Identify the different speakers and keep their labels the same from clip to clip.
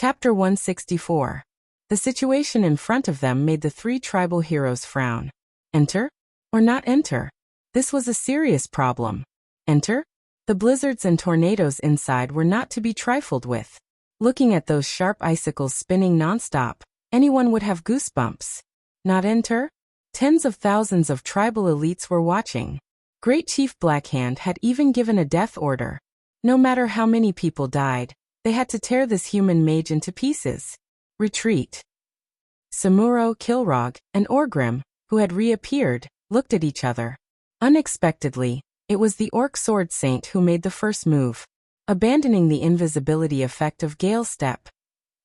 Speaker 1: Chapter 164. The situation in front of them made the three tribal heroes frown. Enter? Or not enter? This was a serious problem. Enter? The blizzards and tornadoes inside were not to be trifled with. Looking at those sharp icicles spinning nonstop, anyone would have goosebumps. Not enter? Tens of thousands of tribal elites were watching. Great Chief Blackhand had even given a death order. No matter how many people died, they had to tear this human mage into pieces. Retreat. Samuro, Kilrog, and Orgrim, who had reappeared, looked at each other. Unexpectedly, it was the Orc Sword Saint who made the first move, abandoning the invisibility effect of Gale Step.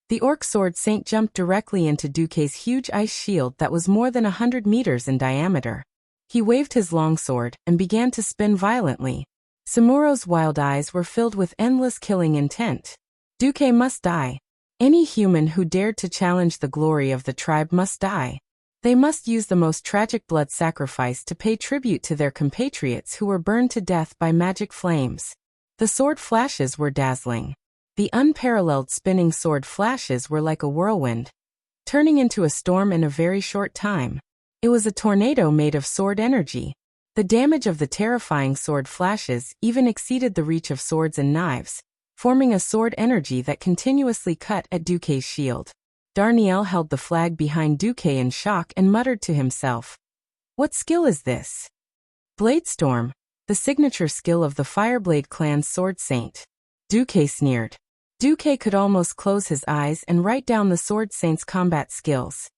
Speaker 1: The Orc Sword Saint jumped directly into Duque's huge ice shield that was more than 100 meters in diameter. He waved his longsword and began to spin violently. Samuro's wild eyes were filled with endless killing intent. Duque must die. Any human who dared to challenge the glory of the tribe must die. They must use the most tragic blood sacrifice to pay tribute to their compatriots who were burned to death by magic flames. The sword flashes were dazzling. The unparalleled spinning sword flashes were like a whirlwind, turning into a storm in a very short time. It was a tornado made of sword energy. The damage of the terrifying sword flashes even exceeded the reach of swords and knives, forming a sword energy that continuously cut at Duque's shield. Darnielle held the flag behind Duque in shock and muttered to himself, "What skill is this?" Bladestorm, the signature skill of the Fireblade clan's Sword Saint. Duque sneered. Duque could almost close his eyes and write down the Sword Saint's combat skills.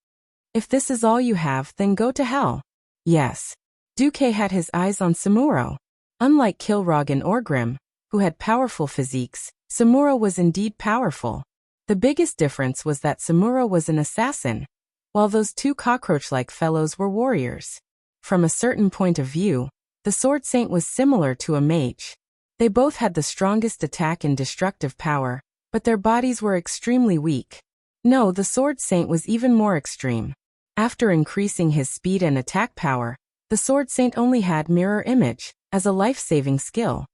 Speaker 1: If this is all you have, then go to hell. Yes. Duque had his eyes on Samuro. Unlike Kilrog and Orgrim, who had powerful physiques, Samuro was indeed powerful. The biggest difference was that Samuro was an assassin, while those two cockroach-like fellows were warriors. From a certain point of view, the Sword Saint was similar to a mage. They both had the strongest attack and destructive power, but their bodies were extremely weak. No, the Sword Saint was even more extreme. After increasing his speed and attack power, the Sword Saint only had Mirror Image as a life-saving skill.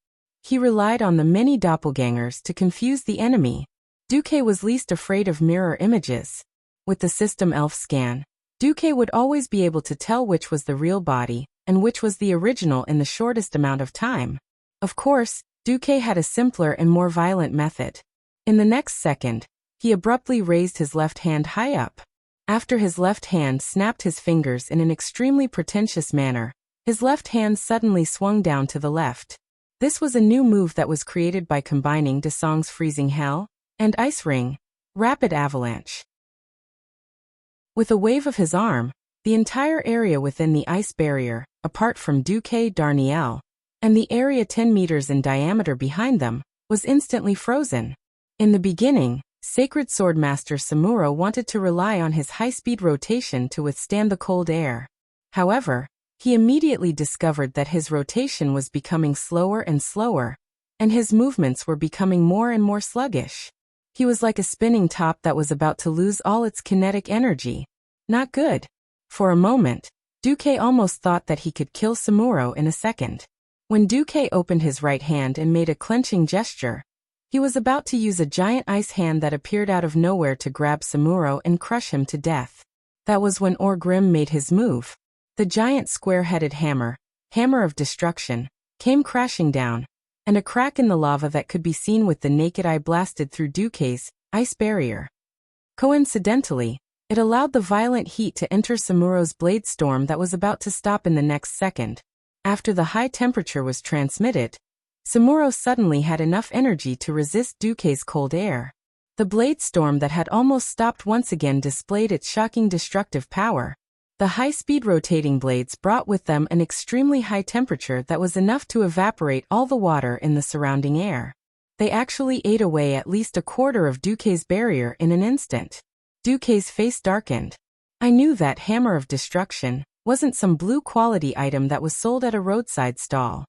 Speaker 1: He relied on the many doppelgangers to confuse the enemy. Duque was least afraid of mirror images. With the system elf scan, Duque would always be able to tell which was the real body and which was the original in the shortest amount of time. Of course, Duque had a simpler and more violent method. In the next second, he abruptly raised his left hand high up. After his left hand snapped his fingers in an extremely pretentious manner, his left hand suddenly swung down to the left. This was a new move that was created by combining Desong's Freezing Hell and Ice Ring, Rapid Avalanche. With a wave of his arm, the entire area within the ice barrier, apart from Duque, Darnielle, and the area 10 meters in diameter behind them, was instantly frozen. In the beginning, Sacred Swordmaster Samuro wanted to rely on his high-speed rotation to withstand the cold air. However, he immediately discovered that his rotation was becoming slower and slower, and his movements were becoming more and more sluggish. He was like a spinning top that was about to lose all its kinetic energy. Not good. For a moment, Duque almost thought that he could kill Samuro in a second. When Duque opened his right hand and made a clenching gesture, he was about to use a giant ice hand that appeared out of nowhere to grab Samuro and crush him to death. That was when Orgrim made his move. The giant square-headed hammer, Hammer of Destruction, came crashing down, and a crack in the lava that could be seen with the naked eye blasted through Duque's ice barrier. Coincidentally, it allowed the violent heat to enter Samuro's blade storm that was about to stop in the next second. After the high temperature was transmitted, Samuro suddenly had enough energy to resist Duque's cold air. The blade storm that had almost stopped once again displayed its shocking destructive power. The high-speed rotating blades brought with them an extremely high temperature that was enough to evaporate all the water in the surrounding air. They actually ate away at least a quarter of Duque's barrier in an instant. Duque's face darkened. I knew that Hammer of Destruction wasn't some blue-quality item that was sold at a roadside stall.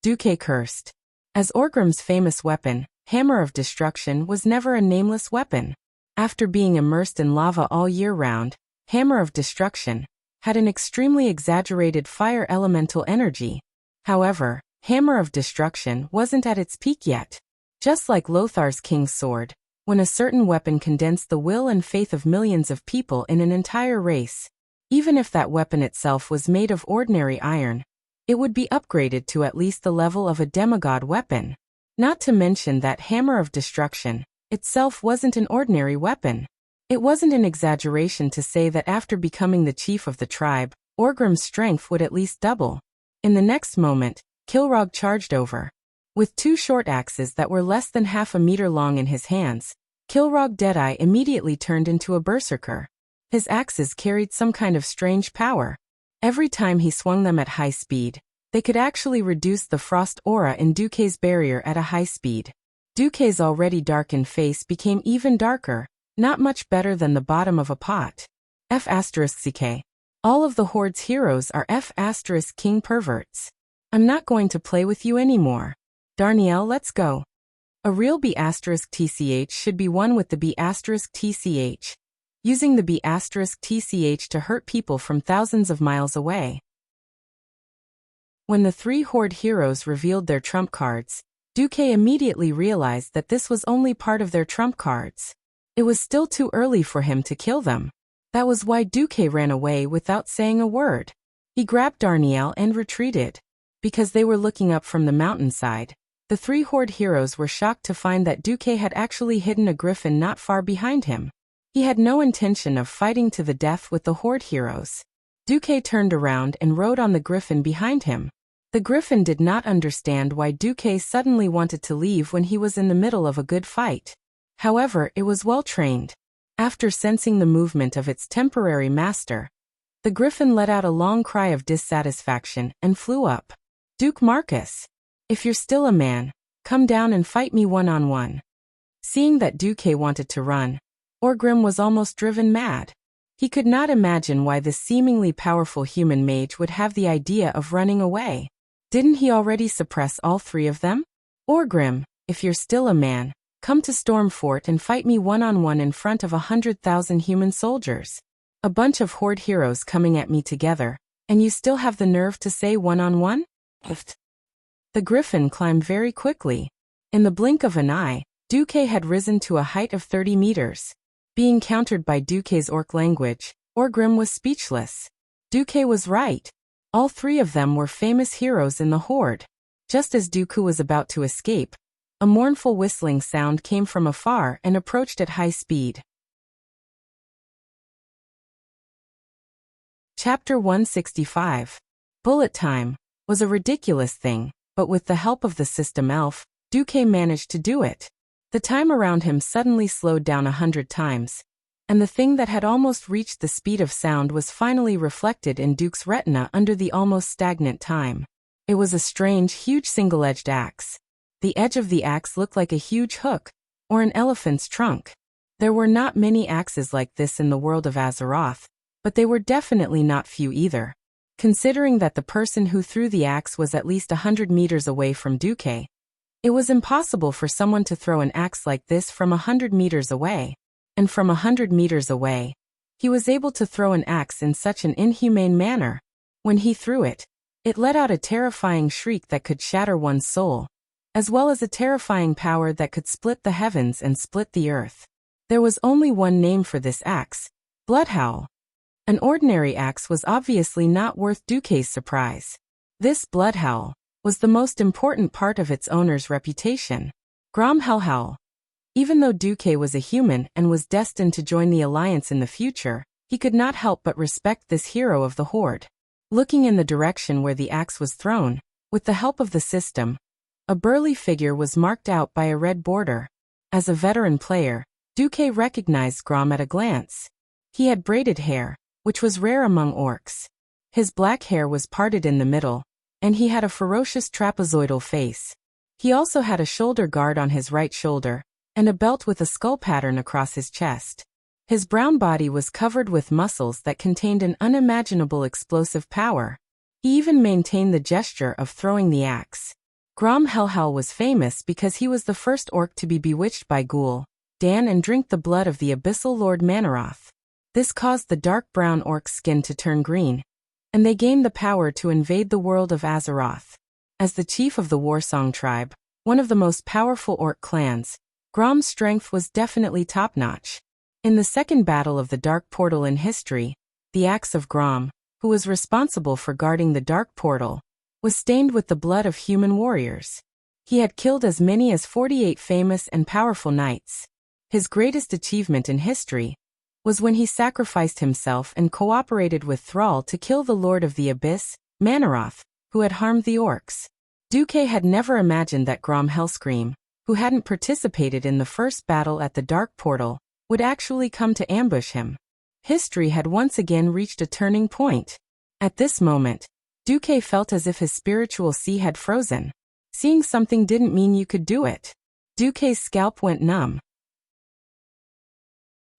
Speaker 1: Duque cursed. As Orgrim's famous weapon, Hammer of Destruction was never a nameless weapon. After being immersed in lava all year round, Hammer of Destruction had an extremely exaggerated fire elemental energy. However, Hammer of Destruction wasn't at its peak yet. Just like Lothar's King's Sword, when a certain weapon condensed the will and faith of millions of people in an entire race. Even if that weapon itself was made of ordinary iron, it would be upgraded to at least the level of a demigod weapon. Not to mention that hammer of destruction itself wasn't an ordinary weapon. It wasn't an exaggeration to say that after becoming the chief of the tribe, Orgrim's strength would at least double. In the next moment, Kilrogg charged over. With 2 short axes that were less than half a meter long in his hands, Kilrogg Deadeye immediately turned into a berserker. His axes carried some kind of strange power. Every time he swung them at high speed, they could actually reduce the frost aura in Duque's barrier at a high speed. Duque's already darkened face became even darker, not much better than the bottom of a pot. F***ck. All of the Horde's heroes are F***king perverts. I'm not going to play with you anymore. Darnielle, let's go. A real B***tch should be won with the B***tch. Using the B***tch to hurt people from thousands of miles away. When the 3 Horde heroes revealed their trump cards, Duque immediately realized that this was only part of their trump cards. It was still too early for him to kill them. That was why Duque ran away without saying a word. He grabbed Darnielle and retreated. Because they were looking up from the mountainside, the 3 Horde heroes were shocked to find that Duque had actually hidden a griffin not far behind him. He had no intention of fighting to the death with the Horde heroes. Duque turned around and rode on the griffin behind him. The griffin did not understand why Duque suddenly wanted to leave when he was in the middle of a good fight. However, it was well trained. After sensing the movement of its temporary master, the griffin let out a long cry of dissatisfaction and flew up. Duke Marcus, if you're still a man, come down and fight me one-on-one. Seeing that Duque wanted to run, Orgrim was almost driven mad. He could not imagine why this seemingly powerful human mage would have the idea of running away. Didn't he already suppress all 3 of them? Orgrim, if you're still a man, come to Stormfort and fight me one-on-one in front of 100,000 human soldiers. A bunch of Horde heroes coming at me together, and you still have the nerve to say one-on-one? The griffin climbed very quickly. In the blink of an eye, Duque had risen to a height of 30 meters. Being countered by Duque's orc language, Orgrim was speechless. Duque was right. All 3 of them were famous heroes in the Horde. Just as Duque was about to escape, a mournful whistling sound came from afar and approached at high speed. Chapter 165. Bullet time was a ridiculous thing, but with the help of the system elf, Duque managed to do it. The time around him suddenly slowed down 100 times, and the thing that had almost reached the speed of sound was finally reflected in Duke's retina under the almost stagnant time. It was a strange, huge single-edged axe. The edge of the axe looked like a huge hook, or an elephant's trunk. There were not many axes like this in the world of Azeroth, but they were definitely not few either. Considering that the person who threw the axe was at least 100 meters away from Duque, it was impossible for someone to throw an axe like this from 100 meters away. And from 100 meters away, he was able to throw an axe in such an inhumane manner. When he threw it, it let out a terrifying shriek that could shatter one's soul, as well as a terrifying power that could split the heavens and split the earth. There was only one name for this axe: Bloodhowl. An ordinary axe was obviously not worth Duque's surprise. This Bloodhowl was the most important part of its owner's reputation. Grom Hellhowl. Even though Duque was a human and was destined to join the Alliance in the future, he could not help but respect this hero of the Horde. Looking in the direction where the axe was thrown, with the help of the system, a burly figure was marked out by a red border. As a veteran player, Duque recognized Grom at a glance. He had braided hair, which was rare among orcs. His black hair was parted in the middle, and he had a ferocious trapezoidal face. He also had a shoulder guard on his right shoulder, and a belt with a skull pattern across his chest. His brown body was covered with muscles that contained an unimaginable explosive power. He even maintained the gesture of throwing the axe. Grom Hellhowl was famous because he was the first orc to be bewitched by Ghoul, Dan, and drink the blood of the Abyssal Lord Manaroth. This caused the dark brown orc's skin to turn green, and they gained the power to invade the world of Azeroth. As the chief of the Warsong tribe, one of the most powerful orc clans, Grom's strength was definitely top-notch. In the second battle of the Dark Portal in history, the axe of Grom, who was responsible for guarding the Dark Portal, was stained with the blood of human warriors. He had killed as many as 48 famous and powerful knights. His greatest achievement in history was when he sacrificed himself and cooperated with Thrall to kill the Lord of the Abyss, Manoroth, who had harmed the orcs. Duque had never imagined that Grom Hellscream, who hadn't participated in the first battle at the Dark Portal, would actually come to ambush him. History had once again reached a turning point. At this moment, Duque felt as if his spiritual sea had frozen. Seeing something didn't mean you could do it. Duque's scalp went numb.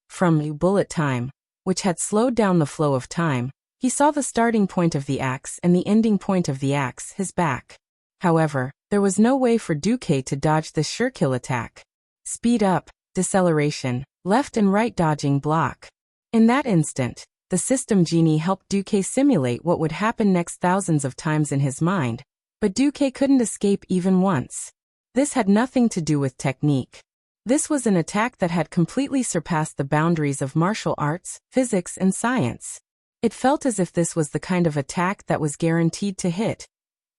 Speaker 1: From bullet time, which had slowed down the flow of time, he saw the starting point of the axe and the ending point of the axe, his back. However, there was no way for Duque to dodge this sure-kill attack. Speed up, deceleration, left and right dodging block. In that instant, the system genie helped Duque simulate what would happen next thousands of times in his mind, but Duque couldn't escape even once. This had nothing to do with technique. This was an attack that had completely surpassed the boundaries of martial arts, physics, and science. It felt as if this was the kind of attack that was guaranteed to hit.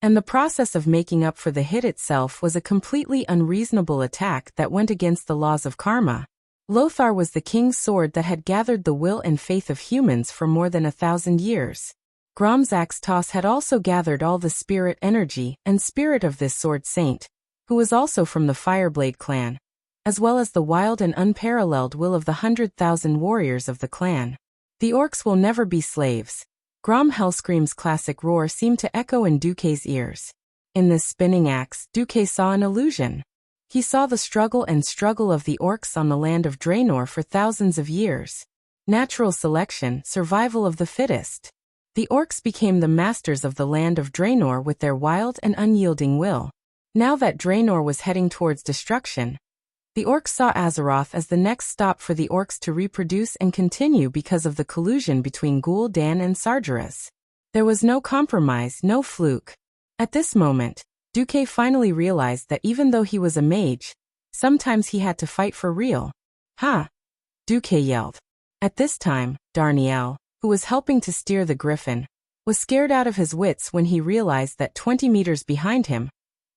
Speaker 1: And the process of making up for the hit itself was a completely unreasonable attack that went against the laws of karma. Lothar was the king's sword that had gathered the will and faith of humans for more than 1,000 years. Grom's axe toss had also gathered all the spirit energy and spirit of this sword saint, who was also from the Fireblade clan, as well as the wild and unparalleled will of the 100,000 warriors of the clan. The orcs will never be slaves. Grom Hellscream's classic roar seemed to echo in Duque's ears. In this spinning axe, Duque saw an illusion. He saw the struggle of the orcs on the land of Draenor for thousands of years. Natural selection, survival of the fittest. The orcs became the masters of the land of Draenor with their wild and unyielding will. Now that Draenor was heading towards destruction, the orcs saw Azeroth as the next stop for the orcs to reproduce and continue because of the collusion between Gul'dan and Sargeras. There was no compromise, no fluke. At this moment, Duque finally realized that even though he was a mage, sometimes he had to fight for real. Ha! Duque yelled. At this time, Darnielle, who was helping to steer the griffin, was scared out of his wits when he realized that 20 meters behind him,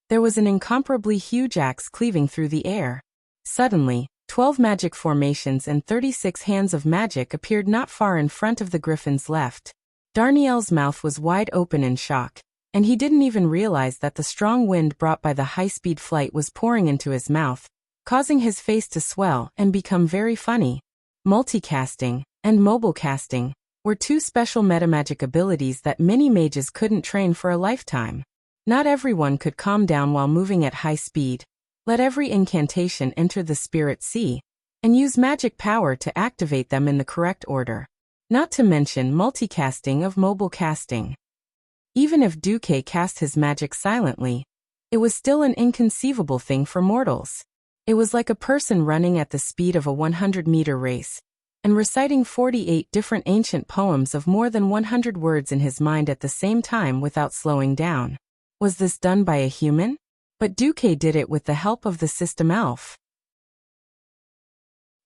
Speaker 1: there was an incomparably huge axe cleaving through the air. Suddenly, 12 magic formations and 36 hands of magic appeared not far in front of the griffin's left. Darnielle's mouth was wide open in shock, and he didn't even realize that the strong wind brought by the high-speed flight was pouring into his mouth, causing his face to swell and become very funny. Multicasting and mobile casting were two special metamagic abilities that many mages couldn't train for a lifetime. Not everyone could calm down while moving at high speed, let every incantation enter the spirit sea, and use magic power to activate them in the correct order. Not to mention multicasting of mobile casting. Even if Duque cast his magic silently, it was still an inconceivable thing for mortals. It was like a person running at the speed of a 100-meter race, and reciting 48 different ancient poems of more than 100 words in his mind at the same time without slowing down. Was this done by a human? But Duque did it with the help of the system elf.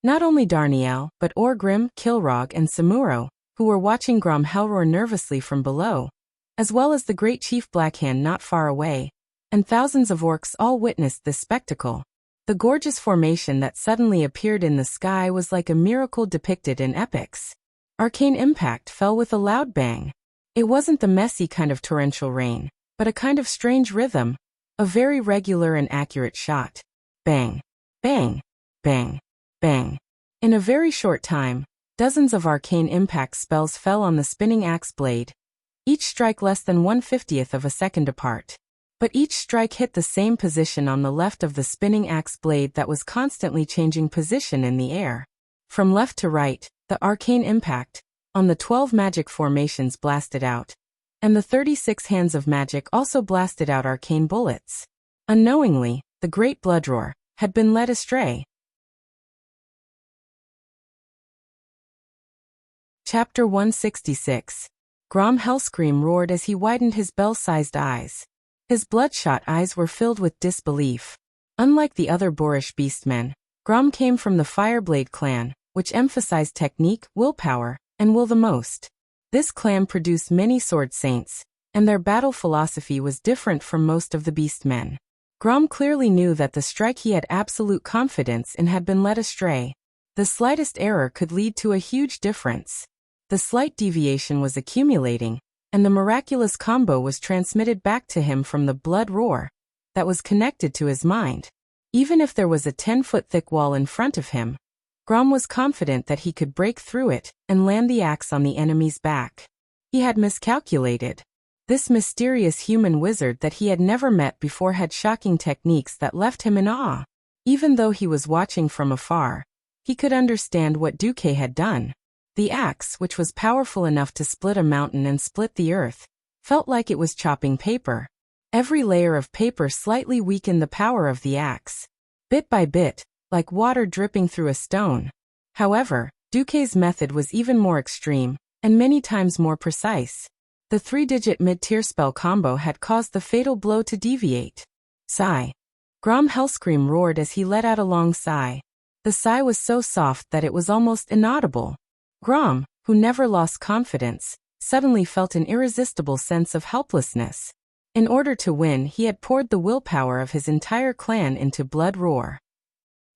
Speaker 1: Not only Darnielle, but Orgrim, Kilrog, and Samuro, who were watching Grom Hellroar nervously from below, as well as the great Chief Blackhand not far away, and thousands of orcs all witnessed this spectacle. The gorgeous formation that suddenly appeared in the sky was like a miracle depicted in epics. Arcane impact fell with a loud bang. It wasn't the messy kind of torrential rain, but a kind of strange rhythm, a very regular and accurate shot. Bang, bang, bang, bang. In a very short time, dozens of arcane impact spells fell on the spinning axe blade, each strike less than 1/50th of a second apart. But each strike hit the same position on the left of the spinning axe blade that was constantly changing position in the air. From left to right, the arcane impact on the 12 magic formations blasted out, and the 36 hands of magic also blasted out arcane bullets. Unknowingly, the great Bloodroar had been led astray. Chapter 166. Grom Hellscream roared as he widened his bell-sized eyes. His bloodshot eyes were filled with disbelief. Unlike the other boorish beastmen, Grom came from the Fireblade clan, which emphasized technique, willpower, and will the most. This clan produced many sword saints, and their battle philosophy was different from most of the beastmen. Grom clearly knew that the strike he had absolute confidence in had been led astray. The slightest error could lead to a huge difference. The slight deviation was accumulating, and the miraculous combo was transmitted back to him from the blood roar that was connected to his mind. Even if there was a 10-foot thick wall in front of him, Grom was confident that he could break through it and land the axe on the enemy's back. He had miscalculated. This mysterious human wizard that he had never met before had shocking techniques that left him in awe. Even though he was watching from afar, he could understand what Duque had done. The axe, which was powerful enough to split a mountain and split the earth, felt like it was chopping paper. Every layer of paper slightly weakened the power of the axe, bit by bit, like water dripping through a stone. However, Duque's method was even more extreme, and many times more precise. The 3-digit mid-tier spell combo had caused the fatal blow to deviate. Sigh. Grom Hellscream roared as he let out a long sigh. The sigh was so soft that it was almost inaudible. Grom, who never lost confidence, suddenly felt an irresistible sense of helplessness. In order to win, he had poured the willpower of his entire clan into Blood Roar.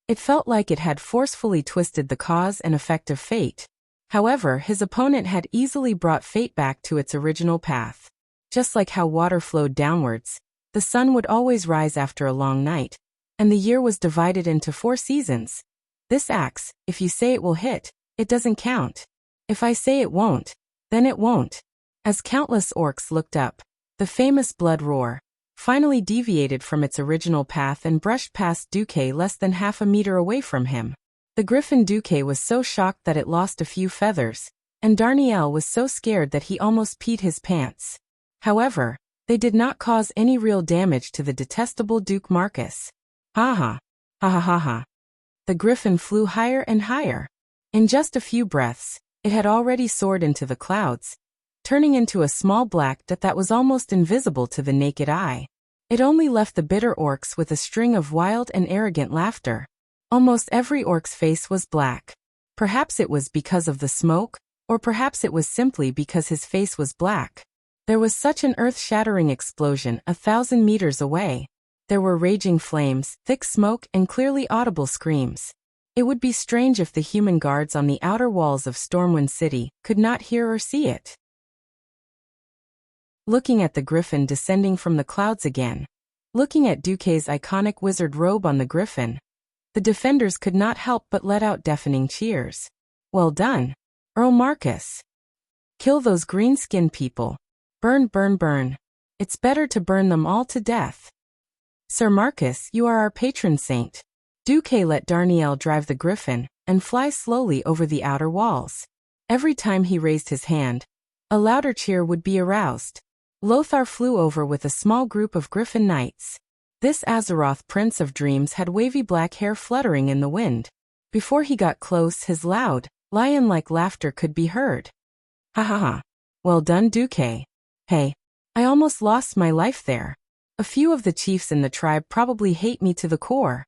Speaker 1: It felt like it had forcefully twisted the cause and effect of fate. However, his opponent had easily brought fate back to its original path. Just like how water flowed downwards, the sun would always rise after a long night, and the year was divided into 4 seasons. This axe, if you say it will hit, it doesn't count. If I say it won't, then it won't. As countless orcs looked up, the famous Blood Roar finally deviated from its original path and brushed past Duque less than half a meter away from him. The griffin Duque was so shocked that it lost a few feathers, and Darnielle was so scared that he almost peed his pants. However, they did not cause any real damage to the detestable Duke Marcus. Ha ha. Ha ha ha ha. The griffin flew higher and higher. In just a few breaths, it had already soared into the clouds, turning into a small black dot that was almost invisible to the naked eye. It only left the bitter orcs with a string of wild and arrogant laughter. Almost every orc's face was black. Perhaps it was because of the smoke, or perhaps it was simply because his face was black. There was such an earth-shattering explosion 1,000 meters away. There were raging flames, thick smoke, and clearly audible screams. It would be strange if the human guards on the outer walls of Stormwind City could not hear or see it. Looking at the griffin descending from the clouds again, looking at Duque's iconic wizard robe on the griffin, the defenders could not help but let out deafening cheers. Well done, Earl Marcus. Kill those green-skinned people. Burn, burn, burn. It's better to burn them all to death. Sir Marcus, you are our patron saint. Duque let Darnielle drive the griffin and fly slowly over the outer walls. Every time he raised his hand, a louder cheer would be aroused. Lothar flew over with a small group of griffin knights. This Azeroth Prince of Dreams had wavy black hair fluttering in the wind. Before he got close, his loud, lion-like laughter could be heard. Ha ha ha. Well done, Duque. Hey, I almost lost my life there. A few of the chiefs in the tribe probably hate me to the core.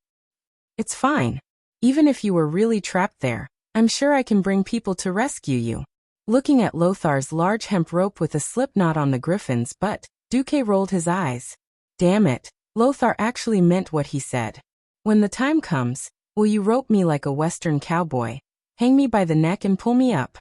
Speaker 1: It's fine. Even if you were really trapped there, I'm sure I can bring people to rescue you. Looking at Lothar's large hemp rope with a slip knot on the griffin's butt, Duque rolled his eyes. Damn it, Lothar actually meant what he said. When the time comes, will you rope me like a western cowboy, hang me by the neck and pull me up?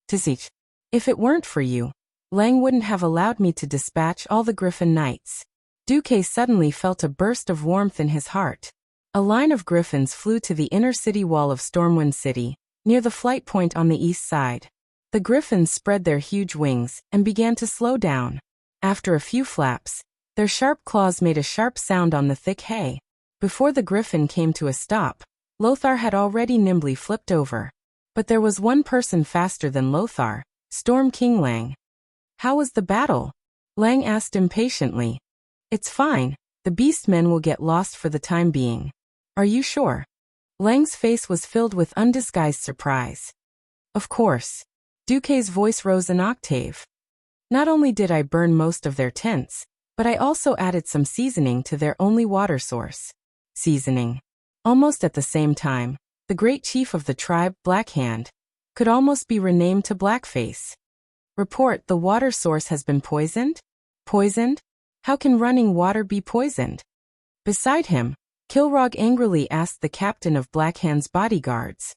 Speaker 1: Tzich. If it weren't for you, Lang wouldn't have allowed me to dispatch all the griffin knights. Duque suddenly felt a burst of warmth in his heart. A line of griffins flew to the inner city wall of Stormwind City, near the flight point on the east side. The griffins spread their huge wings and began to slow down. After a few flaps, their sharp claws made a sharp sound on the thick hay. Before the griffin came to a stop, Lothar had already nimbly flipped over. But there was one person faster than Lothar, Storm King Lang. How was the battle? Lang asked impatiently. It's fine, the beastmen will get lost for the time being. Are you sure? Lang's face was filled with undisguised surprise. Of course. Duque's voice rose an octave. Not only did I burn most of their tents, but I also added some seasoning to their only water source. Seasoning. Almost at the same time, the great chief of the tribe, Blackhand, could almost be renamed to Blackface. Report: the water source has been poisoned? Poisoned? How can running water be poisoned? Beside him, Kilrog angrily asked the captain of Blackhand's bodyguards.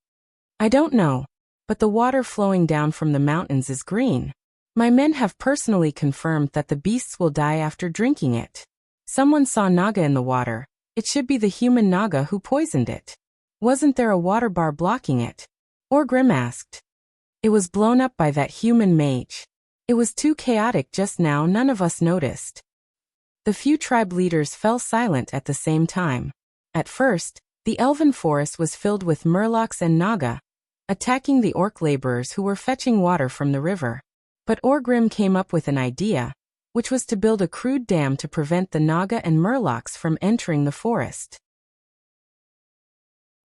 Speaker 1: I don't know, but the water flowing down from the mountains is green. My men have personally confirmed that the beasts will die after drinking it. Someone saw Naga in the water. It should be the human Naga who poisoned it. Wasn't there a water bar blocking it? Orgrim asked. It was blown up by that human mage. It was too chaotic just now, none of us noticed. The few tribe leaders fell silent at the same time. At first, the elven forest was filled with murlocs and Naga, attacking the orc laborers who were fetching water from the river. But Orgrim came up with an idea, which was to build a crude dam to prevent the Naga and murlocs from entering the forest.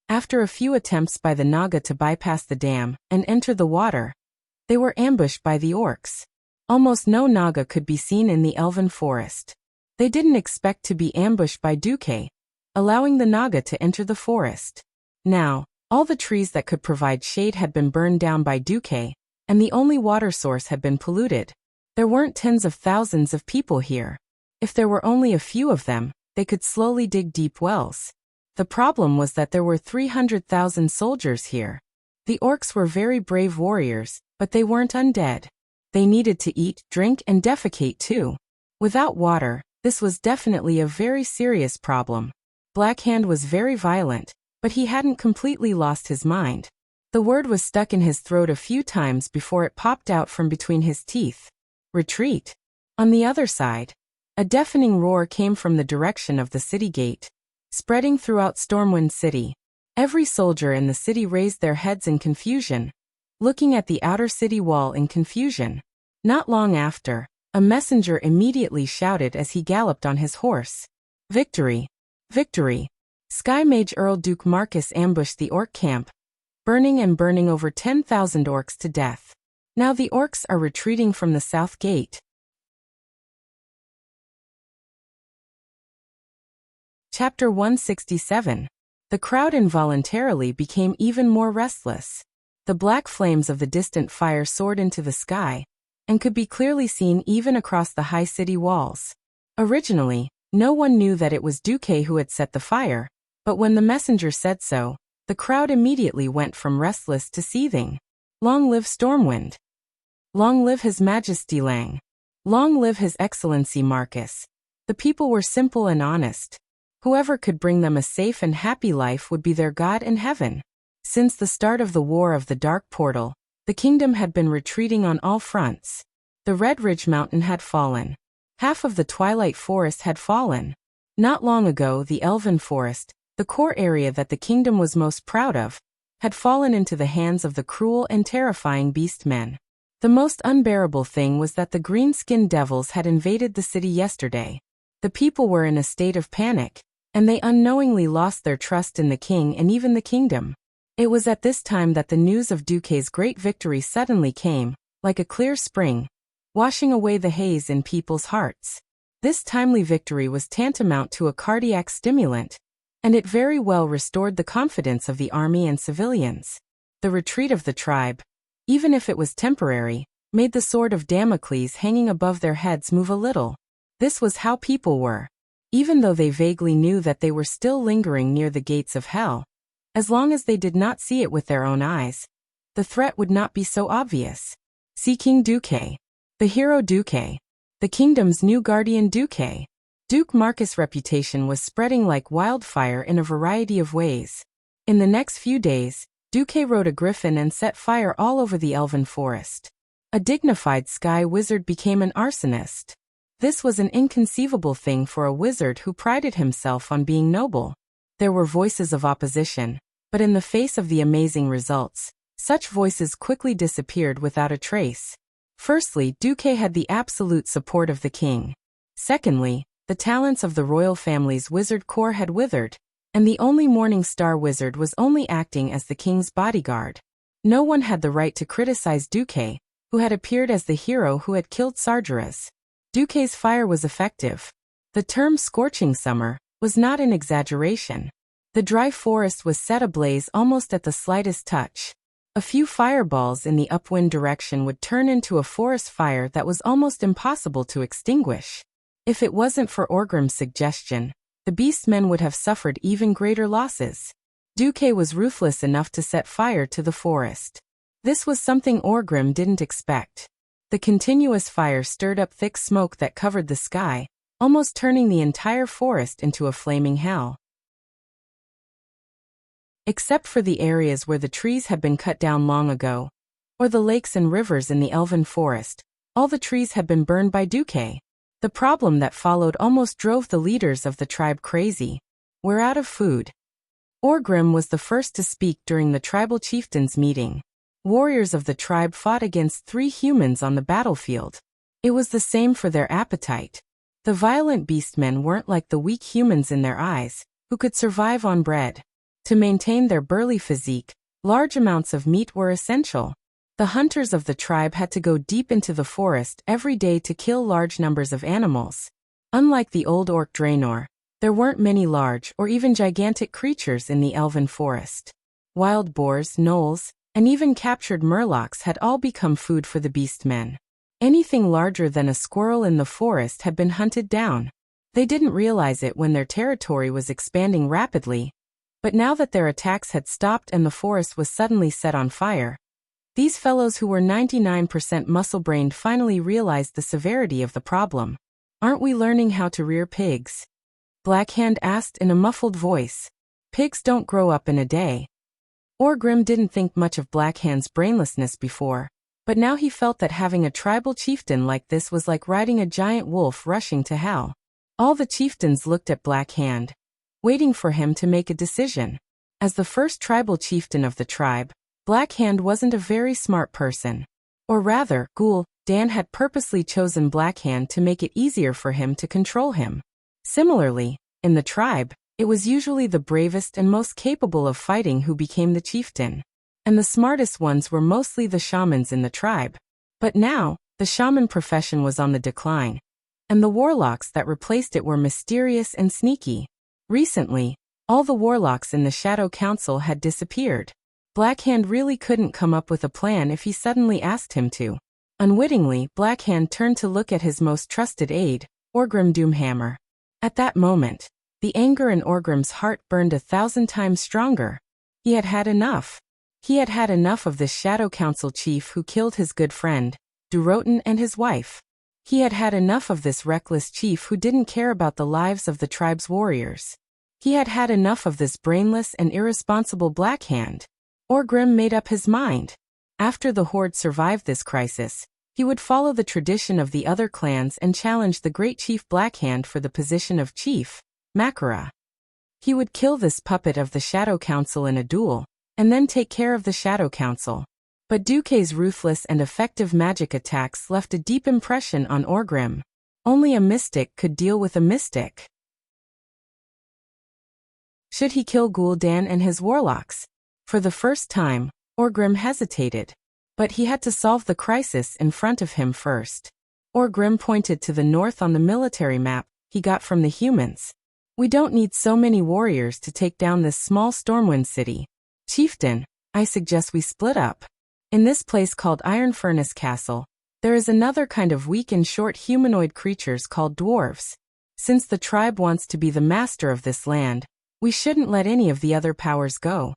Speaker 1: After a few attempts by the Naga to bypass the dam and enter the water, they were ambushed by the orcs. Almost no Naga could be seen in the elven forest. They didn't expect to be ambushed by Duque, allowing the Naga to enter the forest. Now, all the trees that could provide shade had been burned down by Duque, and the only water source had been polluted. There weren't tens of thousands of people here. If there were only a few of them, they could slowly dig deep wells. The problem was that there were 300,000 soldiers here. The orcs were very brave warriors, but they weren't undead. They needed to eat, drink, and defecate too. Without water, this was definitely a very serious problem. Blackhand was very violent, but he hadn't completely lost his mind. The word was stuck in his throat a few times before it popped out from between his teeth. Retreat. On the other side, a deafening roar came from the direction of the city gate, spreading throughout Stormwind City. Every soldier in the city raised their heads in confusion, looking at the outer city wall in confusion. Not long after, a messenger immediately shouted as he galloped on his horse. Victory! Victory! Sky Mage Earl Duke Marcus ambushed the orc camp, burning over 10,000 orcs to death. Now the orcs are retreating from the south gate. Chapter 167. The crowd involuntarily became even more restless. The black flames of the distant fire soared into the sky, and could be clearly seen even across the high city walls. Originally, no one knew that it was Duque who had set the fire, but when the messenger said so, the crowd immediately went from restless to seething. Long live Stormwind! Long live His Majesty Lang! Long live His Excellency Marcus! The people were simple and honest. Whoever could bring them a safe and happy life would be their God in heaven. Since the start of the War of the Dark Portal, the kingdom had been retreating on all fronts. The Red Ridge Mountain had fallen. Half of the Twilight Forest had fallen. Not long ago, the Elven Forest, the core area that the kingdom was most proud of, had fallen into the hands of the cruel and terrifying beastmen. The most unbearable thing was that the green-skinned devils had invaded the city yesterday. The people were in a state of panic, and they unknowingly lost their trust in the king and even the kingdom. It was at this time that the news of Duque's great victory suddenly came, like a clear spring, washing away the haze in people's hearts. This timely victory was tantamount to a cardiac stimulant, and it very well restored the confidence of the army and civilians. The retreat of the tribe, even if it was temporary, made the sword of Damocles hanging above their heads move a little. This was how people were. Even though they vaguely knew that they were still lingering near the gates of hell, as long as they did not see it with their own eyes, the threat would not be so obvious. See King Duque, the hero Duque, the kingdom's new guardian Duque. Duke Marcus' reputation was spreading like wildfire in a variety of ways. In the next few days, Duque rode a griffin and set fire all over the Elven Forest. A dignified sky wizard became an arsonist. This was an inconceivable thing for a wizard who prided himself on being noble. There were voices of opposition, but in the face of the amazing results, such voices quickly disappeared without a trace. Firstly, Duque had the absolute support of the king. Secondly, the talents of the royal family's wizard corps had withered, and the only Morning Star wizard was only acting as the king's bodyguard. No one had the right to criticize Duque, who had appeared as the hero who had killed Sargeras. Duque's fire was effective. The term scorching summer was not an exaggeration. The dry forest was set ablaze almost at the slightest touch. A few fireballs in the upwind direction would turn into a forest fire that was almost impossible to extinguish. If it wasn't for Orgrim's suggestion, the beastmen would have suffered even greater losses. Duque was ruthless enough to set fire to the forest. This was something Orgrim didn't expect. The continuous fire stirred up thick smoke that covered the sky, almost turning the entire forest into a flaming hell. Except for the areas where the trees had been cut down long ago, or the lakes and rivers in the elven forest, all the trees had been burned by Duque. The problem that followed almost drove the leaders of the tribe crazy. We're out of food. Orgrim was the first to speak during the tribal chieftains' meeting. Warriors of the tribe fought against 3 humans on the battlefield. It was the same for their appetite. The violent beastmen weren't like the weak humans in their eyes, who could survive on bread. To maintain their burly physique, large amounts of meat were essential. The hunters of the tribe had to go deep into the forest every day to kill large numbers of animals. Unlike the old orc Draenor, there weren't many large or even gigantic creatures in the elven forest. Wild boars, gnolls, and even captured murlocs had all become food for the beastmen. Anything larger than a squirrel in the forest had been hunted down. They didn't realize it when their territory was expanding rapidly, but now that their attacks had stopped and the forest was suddenly set on fire, these fellows who were 99% muscle-brained finally realized the severity of the problem. Aren't we learning how to rear pigs? Blackhand asked in a muffled voice. Pigs don't grow up in a day. Orgrim didn't think much of Blackhand's brainlessness before, but now he felt that having a tribal chieftain like this was like riding a giant wolf rushing to hell. All the chieftains looked at Blackhand, waiting for him to make a decision. As the first tribal chieftain of the tribe, Blackhand wasn't a very smart person. Or rather, Dan had purposely chosen Blackhand to make it easier for him to control him. Similarly, in the tribe, it was usually the bravest and most capable of fighting who became the chieftain. And the smartest ones were mostly the shamans in the tribe. But now, the shaman profession was on the decline, and the warlocks that replaced it were mysterious and sneaky. Recently, all the warlocks in the Shadow Council had disappeared. Blackhand really couldn't come up with a plan if he suddenly asked him to. Unwittingly, Blackhand turned to look at his most trusted aide, Orgrim Doomhammer. At that moment, the anger in Orgrim's heart burned 1,000 times stronger. He had had enough. He had had enough of this Shadow Council chief who killed his good friend, Durotan, and his wife. He had had enough of this reckless chief who didn't care about the lives of the tribe's warriors. He had had enough of this brainless and irresponsible Blackhand. Orgrim made up his mind. After the Horde survived this crisis, he would follow the tradition of the other clans and challenge the great chief Blackhand for the position of chief, Makara. He would kill this puppet of the Shadow Council in a duel, and then take care of the Shadow Council. But Duque's ruthless and effective magic attacks left a deep impression on Orgrim. Only a mystic could deal with a mystic. Should he kill Gul'dan and his warlocks? For the first time, Orgrim hesitated. But he had to solve the crisis in front of him first. Orgrim pointed to the north on the military map he got from the humans. We don't need so many warriors to take down this small Stormwind city. Chieftain, I suggest we split up. In this place called Iron Furnace Castle, there is another kind of weak and short humanoid creatures called dwarves. Since the tribe wants to be the master of this land, we shouldn't let any of the other powers go.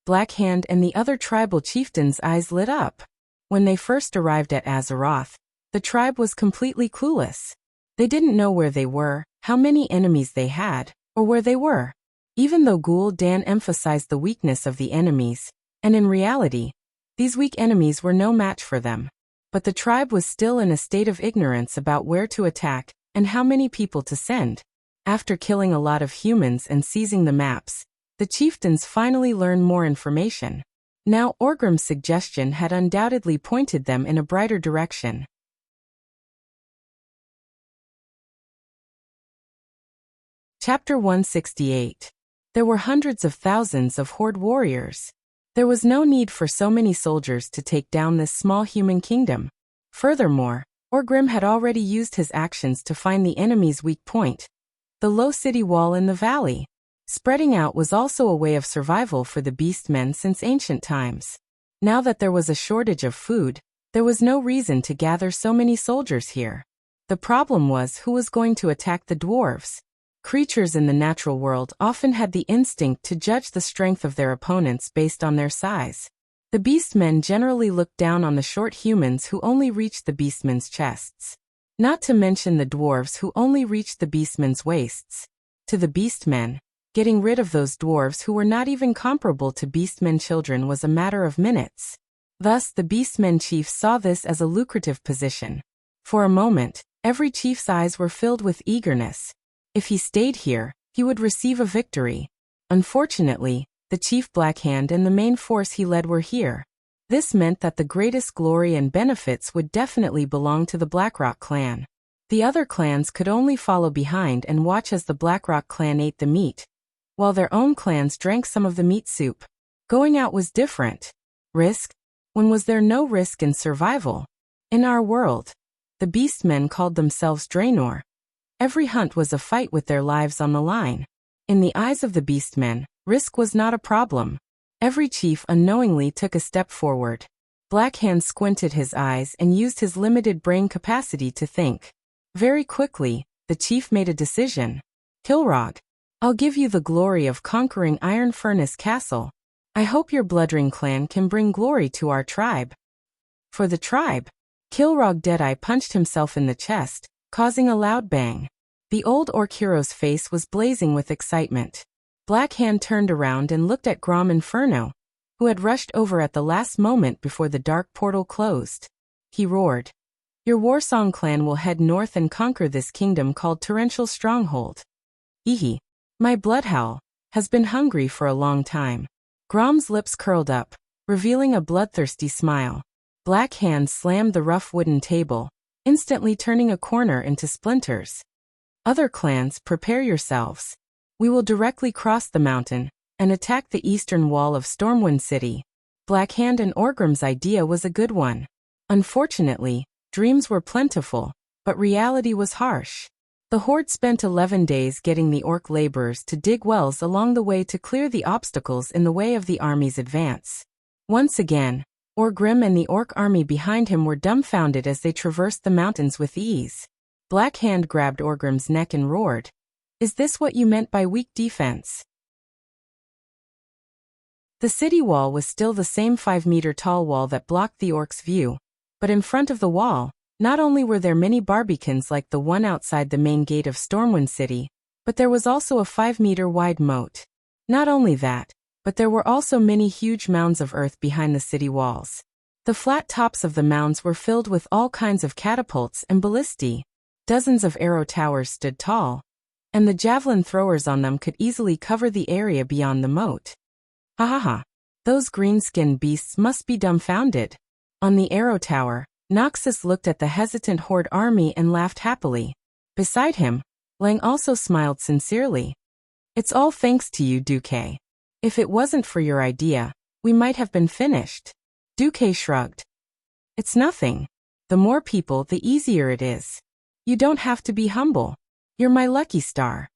Speaker 1: Blackhand and the other tribal chieftains' eyes lit up. When they first arrived at Azeroth, the tribe was completely clueless. They didn't know where they were, how many enemies they had, or where they were. Even though Gul'dan emphasized the weakness of the enemies, and in reality, these weak enemies were no match for them. But the tribe was still in a state of ignorance about where to attack and how many people to send. After killing a lot of humans and seizing the maps, the chieftains finally learned more information. Now Orgrim's suggestion had undoubtedly pointed them in a brighter direction. Chapter 168. There were hundreds of thousands of Horde warriors. There was no need for so many soldiers to take down this small human kingdom. Furthermore, Orgrim had already used his actions to find the enemy's weak point, the low city wall in the valley. Spreading out was also a way of survival for the beastmen since ancient times. Now that there was a shortage of food, there was no reason to gather so many soldiers here. The problem was who was going to attack the dwarves. Creatures in the natural world often had the instinct to judge the strength of their opponents based on their size. The beastmen generally looked down on the short humans who only reached the beastmen's chests. Not to mention the dwarves who only reached the beastmen's waists. To the beastmen, getting rid of those dwarves who were not even comparable to beastmen children was a matter of minutes. Thus the beastmen chief saw this as a lucrative position. For a moment, every chief's eyes were filled with eagerness. If he stayed here, he would receive a victory. Unfortunately, the chief Blackhand and the main force he led were here. This meant that the greatest glory and benefits would definitely belong to the Blackrock clan. The other clans could only follow behind and watch as the Blackrock clan ate the meat, while their own clans drank some of the meat soup. Going out was different. Risk? When was there no risk in survival? In our world, the beastmen called themselves Draenor. Every hunt was a fight with their lives on the line. In the eyes of the beastmen, risk was not a problem. Every chief unknowingly took a step forward. Blackhand squinted his eyes and used his limited brain capacity to think. Very quickly, the chief made a decision. Kilrog, I'll give you the glory of conquering Iron Furnace Castle. I hope your Bloodring clan can bring glory to our tribe. For the tribe, Kilrog Deadeye punched himself in the chest, causing a loud bang. The old orc hero's face was blazing with excitement. Blackhand turned around and looked at Grom Inferno, who had rushed over at the last moment before the dark portal closed. He roared, "Your Warsong clan will head north and conquer this kingdom called Torrential Stronghold." Ehe. My bloodhowl has been hungry for a long time. Grom's lips curled up, revealing a bloodthirsty smile. Blackhand slammed the rough wooden table, instantly turning a corner into splinters. Other clans, prepare yourselves. We will directly cross the mountain and attack the eastern wall of Stormwind City. Blackhand and Orgrim's idea was a good one. Unfortunately, dreams were plentiful, but reality was harsh. The Horde spent 11 days getting the orc laborers to dig wells along the way to clear the obstacles in the way of the army's advance. Once again, Orgrim and the orc army behind him were dumbfounded as they traversed the mountains with ease. Blackhand grabbed Orgrim's neck and roared, "Is this what you meant by weak defense?" The city wall was still the same 5-meter-tall wall that blocked the orcs' view, but in front of the wall, not only were there many barbicans like the one outside the main gate of Stormwind City, but there was also a 5-meter-wide moat. Not only that, but there were also many huge mounds of earth behind the city walls. The flat tops of the mounds were filled with all kinds of catapults and ballistae. Dozens of arrow towers stood tall, and the javelin throwers on them could easily cover the area beyond the moat. Ha ha ha. Those green-skinned beasts must be dumbfounded. On the arrow tower, Noxus looked at the hesitant Horde army and laughed happily. Beside him, Lang also smiled sincerely. "It's all thanks to you, Duque. If it wasn't for your idea, we might have been finished." Duque shrugged. "It's nothing. The more people, the easier it is. You don't have to be humble. You're my lucky star."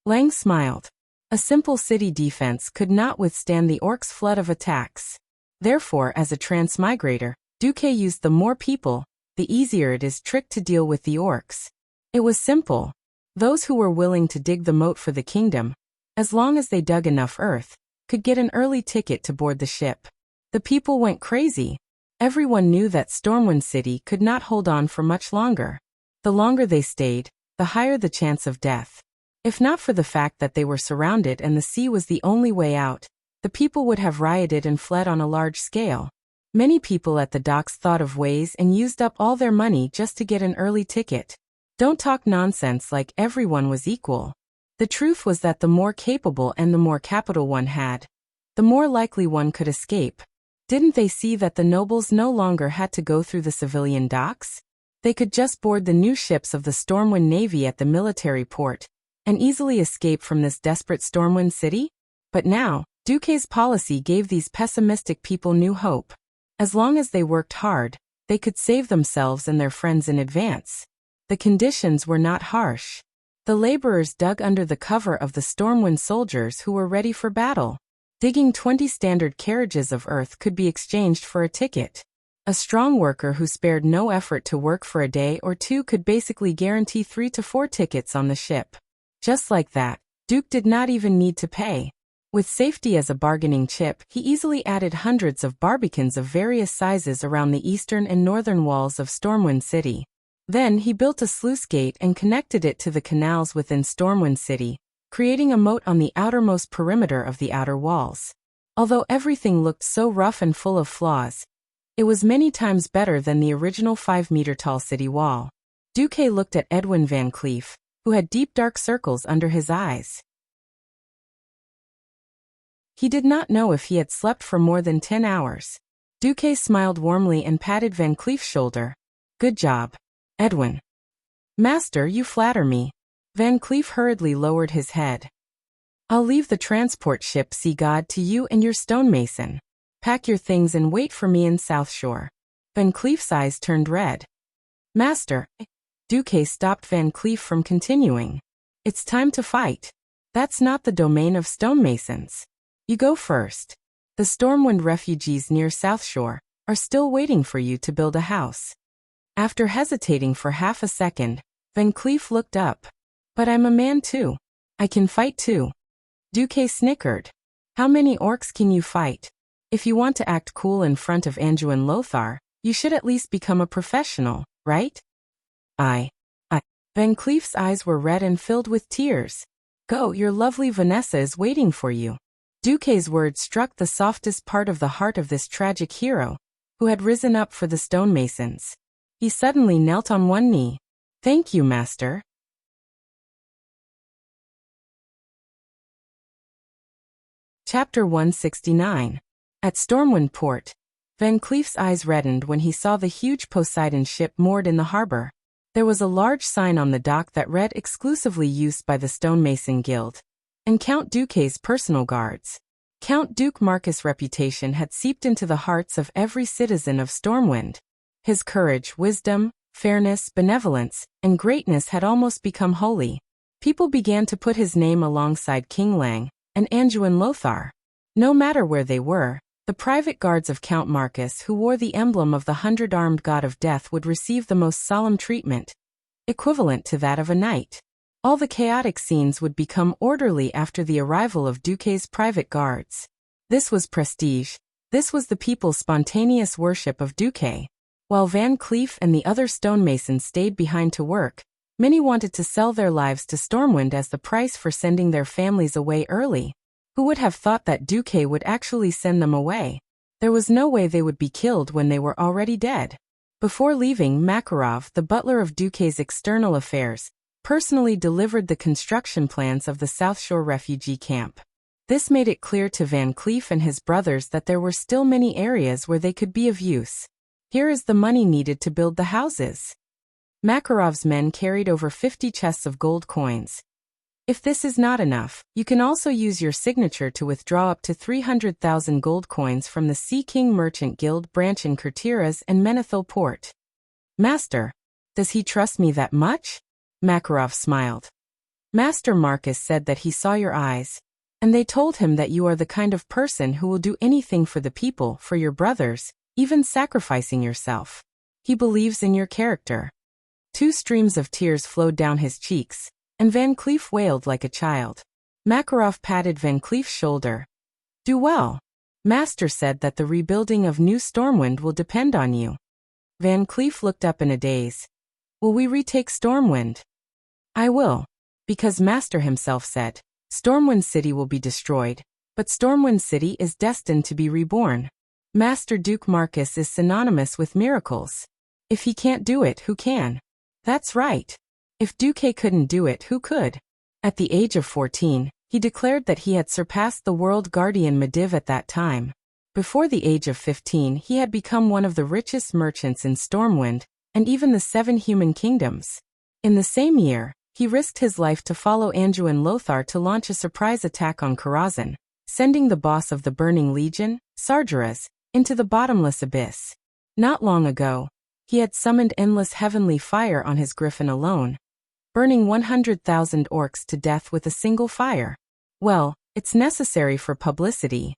Speaker 1: Lang smiled. A simple city defense could not withstand the orcs' flood of attacks. Therefore, as a transmigrator, Duque used the more people, the easier it is trick to deal with the orcs. It was simple. Those who were willing to dig the moat for the kingdom, as long as they dug enough earth, could get an early ticket to board the ship. The people went crazy. Everyone knew that Stormwind City could not hold on for much longer. The longer they stayed, the higher the chance of death. If not for the fact that they were surrounded and the sea was the only way out, the people would have rioted and fled on a large scale. Many people at the docks thought of ways and used up all their money just to get an early ticket. Don't talk nonsense like everyone was equal. The truth was that the more capable and the more capital one had, the more likely one could escape. Didn't they see that the nobles no longer had to go through the civilian docks? They could just board the new ships of the Stormwind Navy at the military port and easily escape from this desperate Stormwind City? But now, Duque's policy gave these pessimistic people new hope. As long as they worked hard, they could save themselves and their friends in advance. The conditions were not harsh. The laborers dug under the cover of the Stormwind soldiers who were ready for battle. Digging 20 standard carriages of earth could be exchanged for a ticket. A strong worker who spared no effort to work for a day or two could basically guarantee 3 to 4 tickets on the ship. Just like that, Duke did not even need to pay. With safety as a bargaining chip, he easily added hundreds of barbicans of various sizes around the eastern and northern walls of Stormwind City. Then he built a sluice gate and connected it to the canals within Stormwind City, creating a moat on the outermost perimeter of the outer walls. Although everything looked so rough and full of flaws, it was many times better than the original 5-meter-tall city wall. Duque looked at Edwin Van Cleef, who had deep dark circles under his eyes. He did not know if he had slept for more than 10 hours. Duque smiled warmly and patted Van Cleef's shoulder. "Good job, Edwin." "Master, you flatter me." Van Cleef hurriedly lowered his head. "I'll leave the transport ship, Sea God, to you and your stonemason. Pack your things and wait for me in South Shore." Van Cleef's eyes turned red. "Master." Duque stopped Van Cleef from continuing. "It's time to fight. That's not the domain of stonemasons. You go first. The Stormwind refugees near South Shore are still waiting for you to build a house." After hesitating for half a second, Van Cleef looked up. "But I'm a man too. I can fight too." Duque snickered. "How many orcs can you fight? If you want to act cool in front of Anduin Lothar, you should at least become a professional, right?" I. Van Cleef's eyes were red and filled with tears. "Go, your lovely Vanessa is waiting for you." Duque's words struck the softest part of the heart of this tragic hero, who had risen up for the stonemasons. He suddenly knelt on one knee. "Thank you, master." Chapter 169. At Stormwind Port, Van Cleef's eyes reddened when he saw the huge Poseidon ship moored in the harbor. There was a large sign on the dock that read "Exclusively used by the Stonemason Guild" and Count Duque's personal guards. Count Duke Marcus' reputation had seeped into the hearts of every citizen of Stormwind. His courage, wisdom, fairness, benevolence, and greatness had almost become holy. People began to put his name alongside King Lang and Anduin Lothar. No matter where they were, the private guards of Count Marcus who wore the emblem of the 100-armed god of death would receive the most solemn treatment, equivalent to that of a knight. All the chaotic scenes would become orderly after the arrival of Duque's private guards. This was prestige. This was the people's spontaneous worship of Duque. While Van Cleef and the other stonemasons stayed behind to work, many wanted to sell their lives to Stormwind as the price for sending their families away early. Who would have thought that Duque would actually send them away? There was no way they would be killed when they were already dead. Before leaving, Makarov, the butler of Duque's external affairs, personally delivered the construction plans of the South Shore refugee camp. This made it clear to Van Cleef and his brothers that there were still many areas where they could be of use. Here is the money needed to build the houses. Makarov's men carried over 50 chests of gold coins. If this is not enough, you can also use your signature to withdraw up to 300,000 gold coins from the Sea King Merchant Guild branch in Kurtiras and Menethil Port. Master, does he trust me that much? Makarov smiled. Master Marcus said that he saw your eyes, and they told him that you are the kind of person who will do anything for the people, for your brothers, even sacrificing yourself. He believes in your character. 2 streams of tears flowed down his cheeks, and Van Cleef wailed like a child. Makarov patted Van Cleef's shoulder. Do well. Master said that the rebuilding of New Stormwind will depend on you. Van Cleef looked up in a daze. Will we retake Stormwind? I will. Because Master himself said, Stormwind City will be destroyed, but Stormwind City is destined to be reborn. Master Duke Marcus is synonymous with miracles. If he can't do it, who can? That's right. If Duque couldn't do it, who could? At the age of 14, he declared that he had surpassed the world guardian Mediv at that time. Before the age of 15, he had become one of the richest merchants in Stormwind, and even the 7 human kingdoms. In the same year, he risked his life to follow Anduin Lothar to launch a surprise attack on Karazhan, sending the boss of the Burning Legion, Sargeras, into the bottomless abyss. Not long ago, he had summoned endless heavenly fire on his griffin alone. burning 100,000 orcs to death with a single fire. Well, it's necessary for publicity.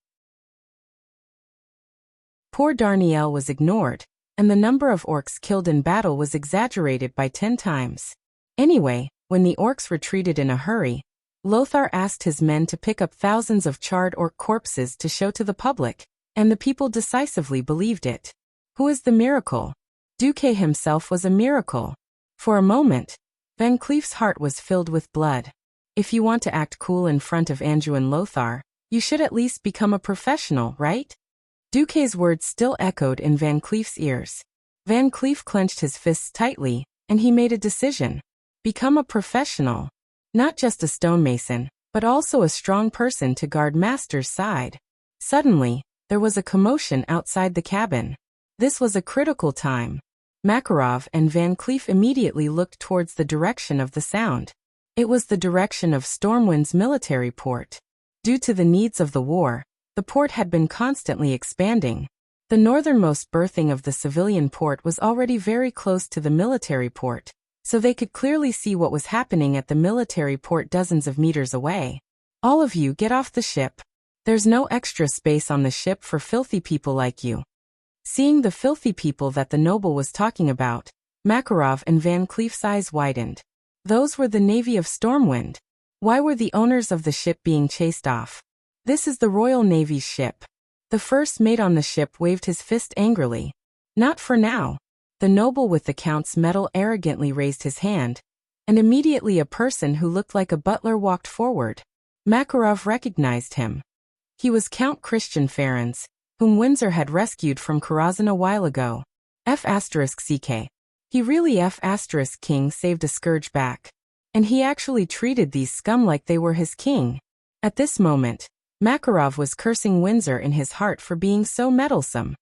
Speaker 1: Poor Darnielle was ignored, and the number of orcs killed in battle was exaggerated by 10 times. Anyway, when the orcs retreated in a hurry, Lothar asked his men to pick up thousands of charred orc corpses to show to the public, and the people decisively believed it. Who is the miracle? Duque himself was a miracle. For a moment, Van Cleef's heart was filled with blood. If you want to act cool in front of Anjou Lothar, you should at least become a professional, right? Duque's words still echoed in Van Cleef's ears. Van Cleef clenched his fists tightly, and he made a decision. Become a professional. Not just a stonemason, but also a strong person to guard Master's side. Suddenly, there was a commotion outside the cabin. This was a critical time. Makarov and Van Cleef immediately looked towards the direction of the sound. It was the direction of Stormwinds' military port. Due to the needs of the war, the port had been constantly expanding. The northernmost berthing of the civilian port was already very close to the military port, so they could clearly see what was happening at the military port dozens of meters away. All of you get off the ship. There's no extra space on the ship for filthy people like you. Seeing the filthy people that the noble was talking about, Makarov and Van Cleef's eyes widened. Those were the navy of Stormwind. Why were the owners of the ship being chased off? This is the Royal Navy's ship. The first mate on the ship waved his fist angrily. Not for now. The noble with the count's medal arrogantly raised his hand, and immediately a person who looked like a butler walked forward. Makarov recognized him. He was Count Christian Ferens, whom Windsor had rescued from Karazhan a while ago. F***ck. He really F***king saved a scourge back. And he actually treated these scum like they were his king. At this moment, Makarov was cursing Windsor in his heart for being so meddlesome.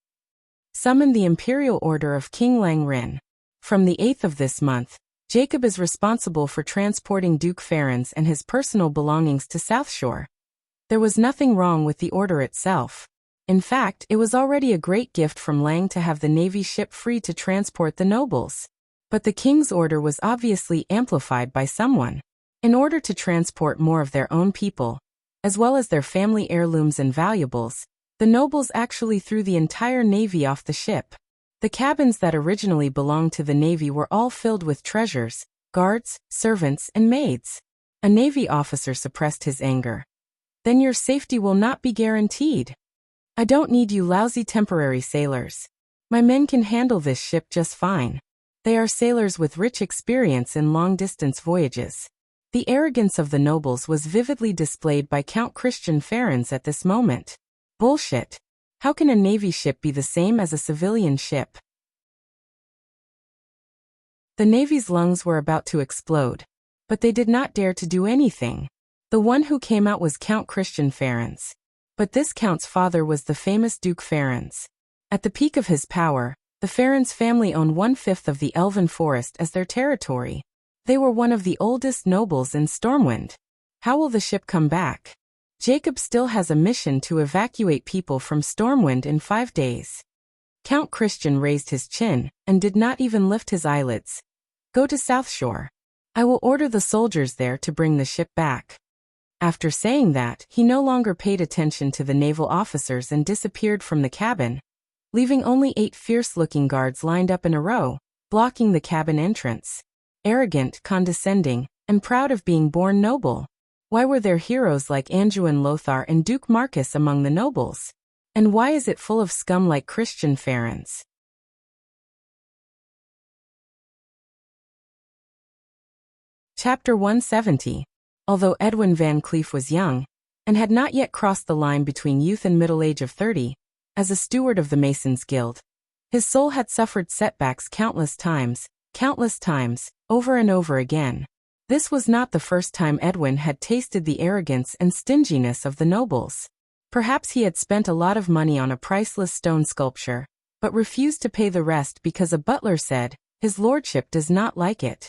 Speaker 1: Summon the Imperial Order of King Langrin. From the 8th of this month, Jacob is responsible for transporting Duke Ferens and his personal belongings to Southshore. There was nothing wrong with the order itself. In fact, it was already a great gift from Lang to have the Navy ship free to transport the nobles. But the king's order was obviously amplified by someone. In order to transport more of their own people, as well as their family heirlooms and valuables, the nobles actually threw the entire navy off the ship. The cabins that originally belonged to the navy were all filled with treasures, guards, servants, and maids. A navy officer suppressed his anger. Then your safety will not be guaranteed. I don't need you lousy temporary sailors. My men can handle this ship just fine. They are sailors with rich experience in long-distance voyages. The arrogance of the nobles was vividly displayed by Count Christian Ferens at this moment. Bullshit. How can a navy ship be the same as a civilian ship? The navy's lungs were about to explode, but they did not dare to do anything. The one who came out was Count Christian Ferens. But this count's father was the famous Duke Ferens. At the peak of his power, the Ferens family owned 1/5 of the Elven Forest as their territory. They were one of the oldest nobles in Stormwind. How will the ship come back? Jacob still has a mission to evacuate people from Stormwind in 5 days. Count Christian raised his chin and did not even lift his eyelids. Go to Southshore. I will order the soldiers there to bring the ship back. After saying that, he no longer paid attention to the naval officers and disappeared from the cabin, leaving only 8 fierce-looking guards lined up in a row, blocking the cabin entrance. Arrogant, condescending, and proud of being born noble. Why were there heroes like Anjouan Lothar and Duke Marcus among the nobles? And why is it full of scum like Christian Ferens? Chapter 170. Although Edwin Van Cleef was young, and had not yet crossed the line between youth and middle age of 30, as a steward of the Masons' Guild, his soul had suffered setbacks countless times, over and over again. This was not the first time Edwin had tasted the arrogance and stinginess of the nobles. Perhaps he had spent a lot of money on a priceless stone sculpture, but refused to pay the rest because a butler said, "His lordship does not like it."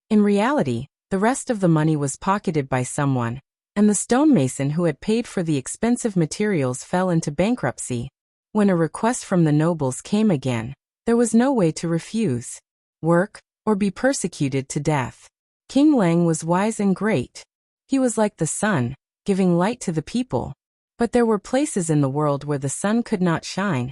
Speaker 1: In reality, the rest of the money was pocketed by someone, and the stonemason who had paid for the expensive materials fell into bankruptcy. When a request from the nobles came again, there was no way to refuse. Work, or be persecuted to death. King Lang was wise and great. He was like the sun, giving light to the people. But there were places in the world where the sun could not shine,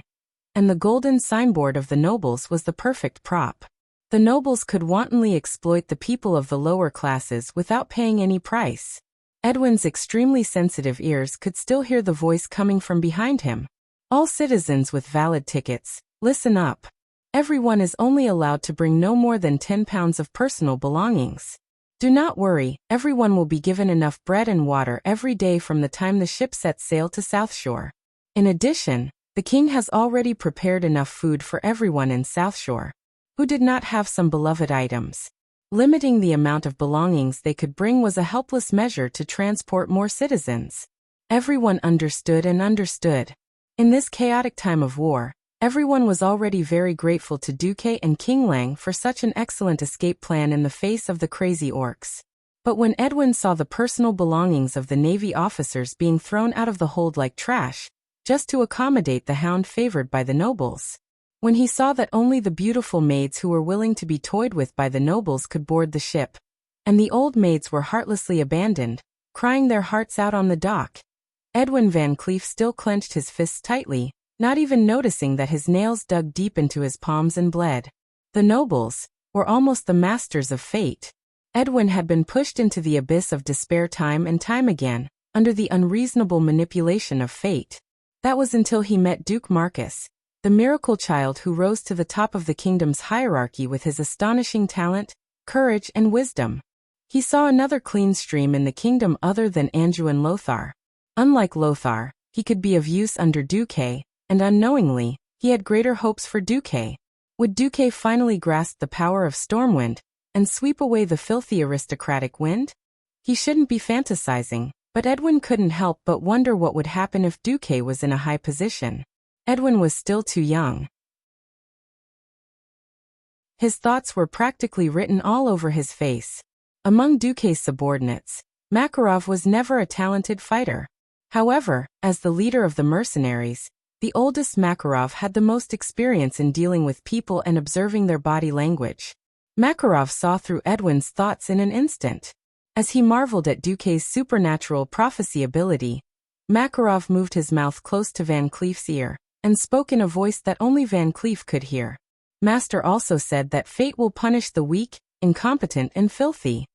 Speaker 1: and the golden signboard of the nobles was the perfect prop. The nobles could wantonly exploit the people of the lower classes without paying any price. Edwin's extremely sensitive ears could still hear the voice coming from behind him. All citizens with valid tickets, listen up. Everyone is only allowed to bring no more than 10 pounds of personal belongings. Do not worry, everyone will be given enough bread and water every day from the time the ship sets sail to South Shore. In addition, the king has already prepared enough food for everyone in South Shore who did not have some beloved items. Limiting the amount of belongings they could bring was a helpless measure to transport more citizens. Everyone understood and understood. In this chaotic time of war, everyone was already very grateful to Duque and King Lang for such an excellent escape plan in the face of the crazy orcs. But when Edwin saw the personal belongings of the Navy officers being thrown out of the hold like trash, just to accommodate the hound favored by the nobles, when he saw that only the beautiful maids who were willing to be toyed with by the nobles could board the ship, and the old maids were heartlessly abandoned, crying their hearts out on the dock, Edwin Van Cleef still clenched his fists tightly, not even noticing that his nails dug deep into his palms and bled. The nobles were almost the masters of fate. Edwin had been pushed into the abyss of despair time and time again, under the unreasonable manipulation of fate. That was until he met Duke Marcus, the miracle child who rose to the top of the kingdom's hierarchy with his astonishing talent, courage, and wisdom. He saw another clean stream in the kingdom other than Anjou Lothar. Unlike Lothar, he could be of use under Duque, and unknowingly, he had greater hopes for Duque. Would Duque finally grasp the power of Stormwind, and sweep away the filthy aristocratic wind? He shouldn't be fantasizing, but Edwin couldn't help but wonder what would happen if Duque was in a high position. Edwin was still too young. His thoughts were practically written all over his face. Among Duque's subordinates, Makarov was never a talented fighter. However, as the leader of the mercenaries, the oldest Makarov had the most experience in dealing with people and observing their body language. Makarov saw through Edwin's thoughts in an instant. As he marveled at Duque's supernatural prophecy ability, Makarov moved his mouth close to Van Cleef's ear, and spoke in a voice that only Van Cleef could hear. Master also said that fate will punish the weak, incompetent, and filthy.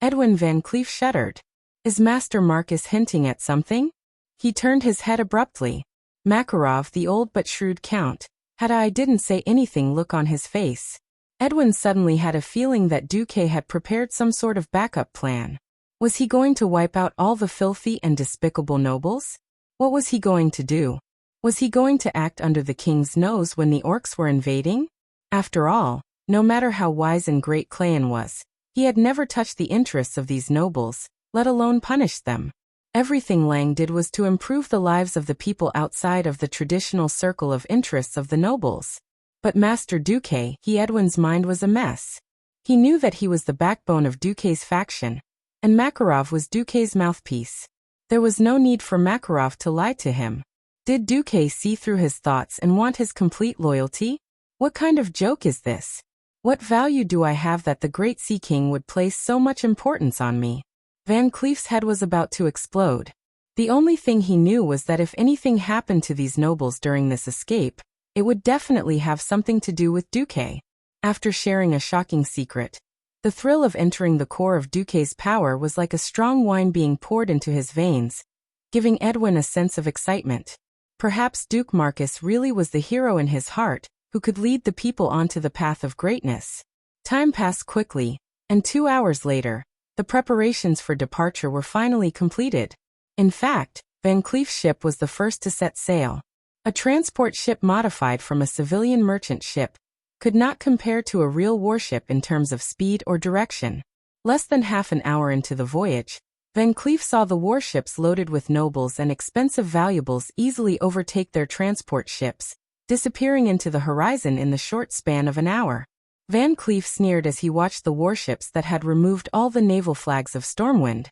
Speaker 1: Edwin Van Cleef shuddered. Is Master Marcus hinting at something? He turned his head abruptly. Makarov, the old but shrewd count, had a "I didn't say anything" look on his face. Edwin suddenly had a feeling that Duque had prepared some sort of backup plan. Was he going to wipe out all the filthy and despicable nobles? What was he going to do? Was he going to act under the king's nose when the orcs were invading? After all, no matter how wise and great Clan was, he had never touched the interests of these nobles, let alone punished them. Everything Lang did was to improve the lives of the people outside of the traditional circle of interests of the nobles. But Master Duque, Edwin's mind was a mess. He knew that he was the backbone of Duque's faction, and Makarov was Duque's mouthpiece. There was no need for Makarov to lie to him. Did Duque see through his thoughts and want his complete loyalty? What kind of joke is this? What value do I have that the great Sea King would place so much importance on me? Van Cleef's head was about to explode. The only thing he knew was that if anything happened to these nobles during this escape, it would definitely have something to do with Duque. After sharing a shocking secret, the thrill of entering the core of Duque's power was like a strong wine being poured into his veins, giving Edwin a sense of excitement. Perhaps Duke Marcus really was the hero in his heart, who could lead the people onto the path of greatness. Time passed quickly, and 2 hours later, the preparations for departure were finally completed. In fact, Van Cleef's ship was the first to set sail. A transport ship modified from a civilian merchant ship could not compare to a real warship in terms of speed or direction. Less than half an hour into the voyage, Van Cleef saw the warships loaded with nobles and expensive valuables easily overtake their transport ships, disappearing into the horizon in the short span of an hour. Van Cleef sneered as he watched the warships that had removed all the naval flags of Stormwind,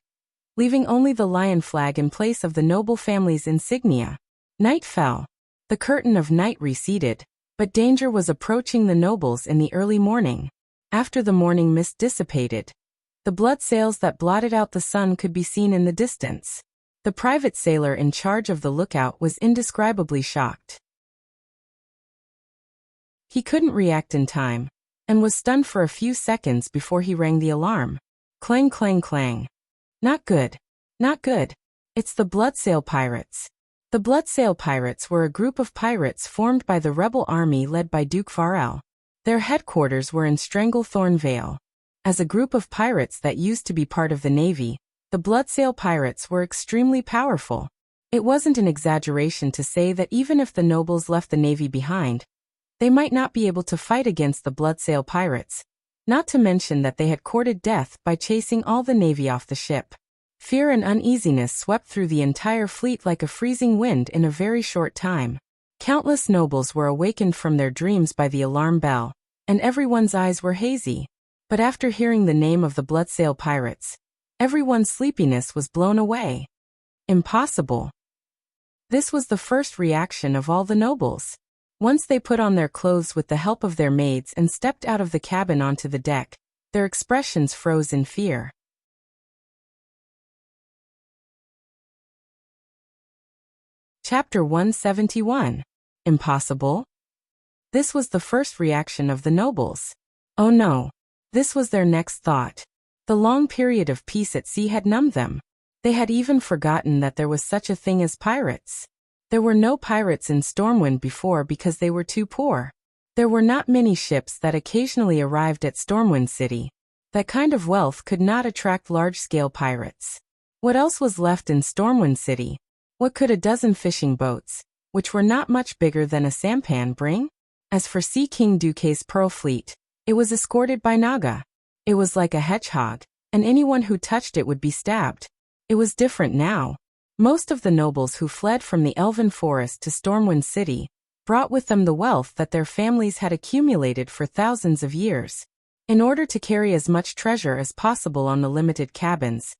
Speaker 1: leaving only the lion flag in place of the noble family's insignia. Night fell. The curtain of night receded, but danger was approaching the nobles in the early morning. After the morning mist dissipated, The blood sails that blotted out the sun could be seen in the distance. The private sailor in charge of the lookout was indescribably shocked. He couldn't react in time, and was stunned for a few seconds before he rang the alarm. Clang, clang, clang. Not good. Not good. It's the Bloodsail Pirates. The Bloodsail Pirates were a group of pirates formed by the rebel army led by Duke Farrell. Their headquarters were in Stranglethorn Vale. As a group of pirates that used to be part of the Navy, the Bloodsail Pirates were extremely powerful. It wasn't an exaggeration to say that even if the nobles left the Navy behind, they might not be able to fight against the Bloodsail Pirates, not to mention that they had courted death by chasing all the Navy off the ship. Fear and uneasiness swept through the entire fleet like a freezing wind in a very short time. Countless nobles were awakened from their dreams by the alarm bell, and everyone's eyes were hazy. But after hearing the name of the Bloodsail Pirates, everyone's sleepiness was blown away. Impossible. This was the first reaction of all the nobles. Once they put on their clothes with the help of their maids and stepped out of the cabin onto the deck, their expressions froze in fear. Chapter 171. Impossible? This was the first reaction of the nobles. Oh no. This was their next thought. The long period of peace at sea had numbed them. They had even forgotten that there was such a thing as pirates. There were no pirates in Stormwind before because they were too poor. There were not many ships that occasionally arrived at Stormwind City. That kind of wealth could not attract large-scale pirates. What else was left in Stormwind City? What could a dozen fishing boats, which were not much bigger than a sampan, bring? As for Sea King Duque's Pearl Fleet, it was escorted by Naga. It was like a hedgehog, and anyone who touched it would be stabbed. It was different now. Most of the nobles who fled from the Elven Forest to Stormwind City brought with them the wealth that their families had accumulated for thousands of years. In order to carry as much treasure as possible on the limited cabins,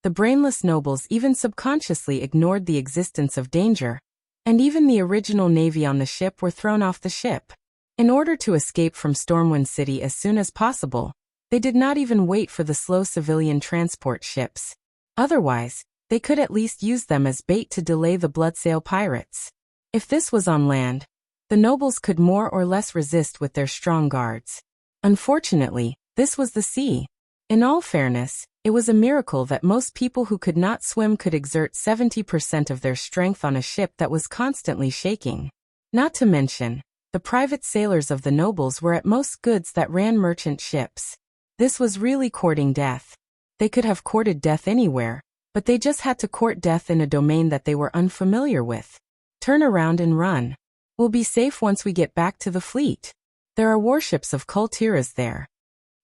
Speaker 1: the brainless nobles even subconsciously ignored the existence of danger, and even the original navy on the ship were thrown off the ship. In order to escape from Stormwind City as soon as possible, they did not even wait for the slow civilian transport ships. Otherwise, they could at least use them as bait to delay the Bloodsail Pirates. If this was on land, the nobles could more or less resist with their strong guards. Unfortunately, this was the sea. In all fairness, it was a miracle that most people who could not swim could exert 70% of their strength on a ship that was constantly shaking. Not to mention, the private sailors of the nobles were at most goods that ran merchant ships. This was really courting death. They could have courted death anywhere, but they just had to court death in a domain that they were unfamiliar with. Turn around and run. We'll be safe once we get back to the fleet. There are warships of Kultiras there.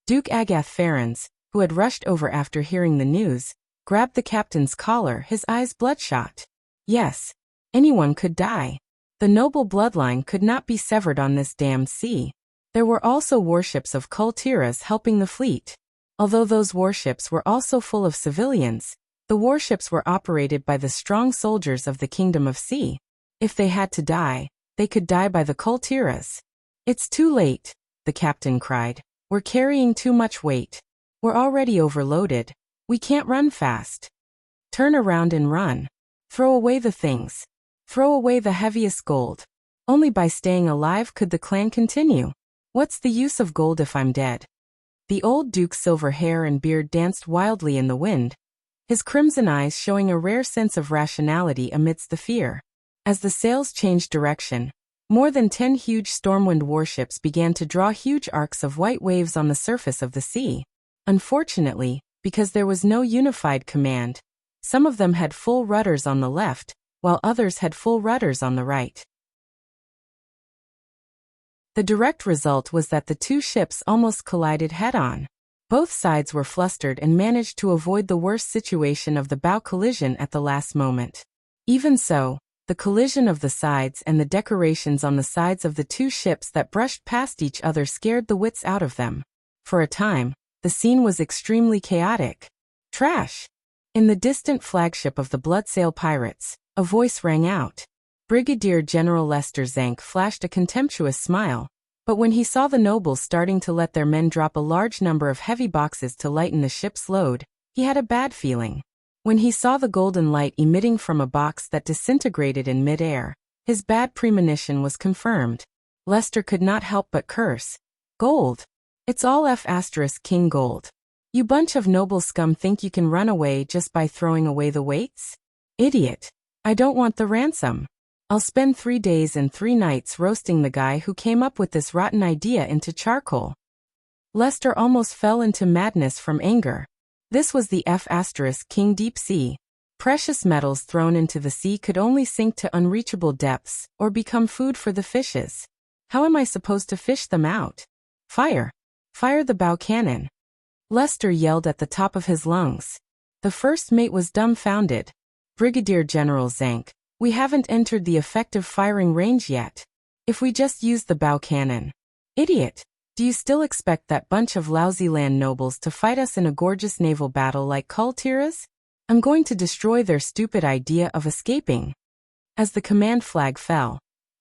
Speaker 1: Duke Agath Farrens, who had rushed over after hearing the news, grabbed the captain's collar, his eyes bloodshot. Yes, anyone could die. The noble bloodline could not be severed on this damned sea. There were also warships of Kultiras helping the fleet. Although those warships were also full of civilians, the warships were operated by the strong soldiers of the Kingdom of Sea. If they had to die, they could die by the Kultiras. It's too late, the captain cried. We're carrying too much weight. We're already overloaded. We can't run fast. Turn around and run. Throw away the things. Throw away the heaviest gold. Only by staying alive could the clan continue. What's the use of gold if I'm dead? The old duke's silver hair and beard danced wildly in the wind, his crimson eyes showing a rare sense of rationality amidst the fear. As the sails changed direction, more than 10 huge Stormwind warships began to draw huge arcs of white waves on the surface of the sea. Unfortunately, because there was no unified command, some of them had full rudders on the left, while others had full rudders on the right. The direct result was that the two ships almost collided head-on. Both sides were flustered and managed to avoid the worst situation of the bow collision at the last moment. Even so, the collision of the sides and the decorations on the sides of the two ships that brushed past each other scared the wits out of them. For a time, the scene was extremely chaotic. Trash! In the distant flagship of the Bloodsail Pirates, a voice rang out. Brigadier General Lester Zank flashed a contemptuous smile. But when he saw the nobles starting to let their men drop a large number of heavy boxes to lighten the ship's load, he had a bad feeling. When he saw the golden light emitting from a box that disintegrated in mid-air, his bad premonition was confirmed. Lester could not help but curse. Gold. It's all King gold. You bunch of noble scum think you can run away just by throwing away the weights? Idiot. I don't want the ransom. I'll spend 3 days and 3 nights roasting the guy who came up with this rotten idea into charcoal. Lester almost fell into madness from anger. This was the King deep sea. Precious metals thrown into the sea could only sink to unreachable depths or become food for the fishes. How am I supposed to fish them out? Fire! Fire the bow cannon! Lester yelled at the top of his lungs. The first mate was dumbfounded. Brigadier General Zank, we haven't entered the effective firing range yet. If we just use the bow cannon. Idiot! Do you still expect that bunch of lousy land nobles to fight us in a gorgeous naval battle like Kultiras? I'm going to destroy their stupid idea of escaping. As the command flag fell,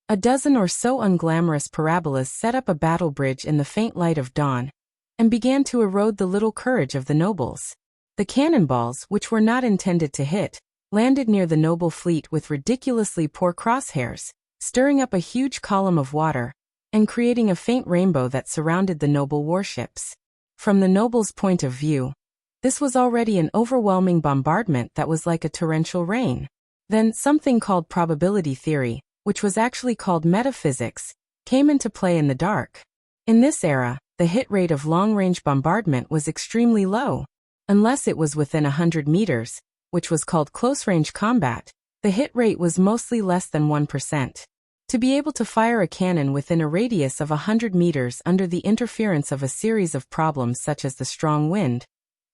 Speaker 1: a dozen or so unglamorous parabolas set up a battle bridge in the faint light of dawn and began to erode the little courage of the nobles. The cannonballs, which were not intended to hit, landed near the noble fleet with ridiculously poor crosshairs, stirring up a huge column of water and creating a faint rainbow that surrounded the noble warships. From the nobles' point of view, this was already an overwhelming bombardment that was like a torrential rain. Then something called probability theory, which was actually called metaphysics, came into play in the dark. In this era, the hit rate of long-range bombardment was extremely low. Unless it was within 100 meters, which was called close-range combat, the hit rate was mostly less than 1%. To be able to fire a cannon within a radius of 100 meters under the interference of a series of problems such as the strong wind,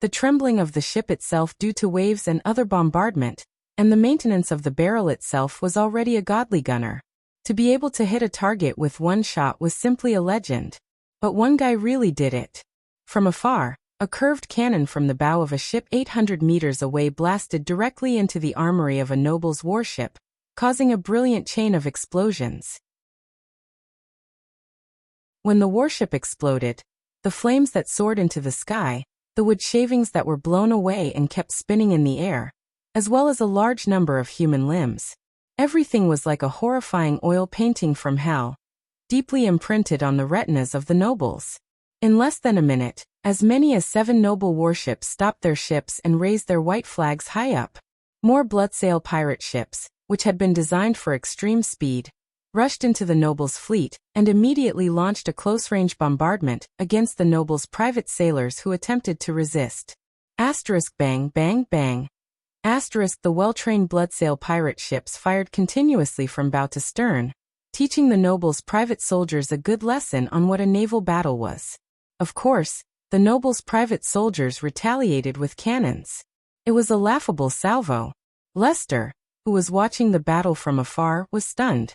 Speaker 1: the trembling of the ship itself due to waves and other bombardment, and the maintenance of the barrel itself was already a godly gunner. To be able to hit a target with one shot was simply a legend. But one guy really did it. From afar, a curved cannon from the bow of a ship 800 meters away blasted directly into the armory of a noble's warship, causing a brilliant chain of explosions. When the warship exploded, the flames that soared into the sky, the wood shavings that were blown away and kept spinning in the air, as well as a large number of human limbs. Everything was like a horrifying oil painting from hell, deeply imprinted on the retinas of the nobles. In less than a minute, as many as 7 noble warships stopped their ships and raised their white flags high up. More bloodsail pirate ships, which had been designed for extreme speed, rushed into the nobles' fleet and immediately launched a close-range bombardment against the nobles' private sailors who attempted to resist. Bang, bang, bang. The well-trained bloodsail pirate ships fired continuously from bow to stern, teaching the nobles' private soldiers a good lesson on what a naval battle was. Of course, the nobles' private soldiers retaliated with cannons. It was a laughable salvo. Lester, who was watching the battle from afar, was stunned.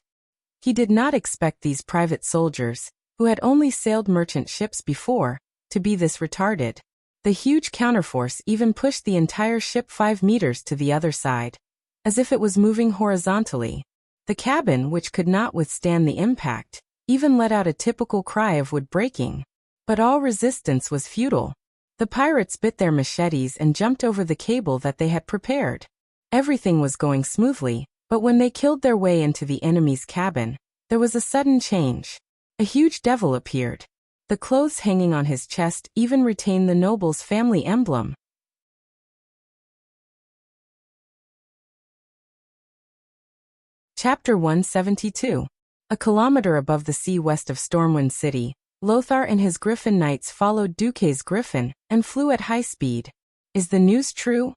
Speaker 1: He did not expect these private soldiers, who had only sailed merchant ships before, to be this retarded. The huge counterforce even pushed the entire ship 5 meters to the other side, as if it was moving horizontally. The cabin, which could not withstand the impact, even let out a typical cry of wood breaking. But all resistance was futile. The pirates bit their machetes and jumped over the cable that they had prepared. Everything was going smoothly, but when they killed their way into the enemy's cabin, there was a sudden change. A huge devil appeared. The clothes hanging on his chest even retained the noble's family emblem. Chapter 172. A kilometer above the sea west of Stormwind City, Lothar and his Griffin Knights followed Duque's Griffin and flew at high speed. Is the news true?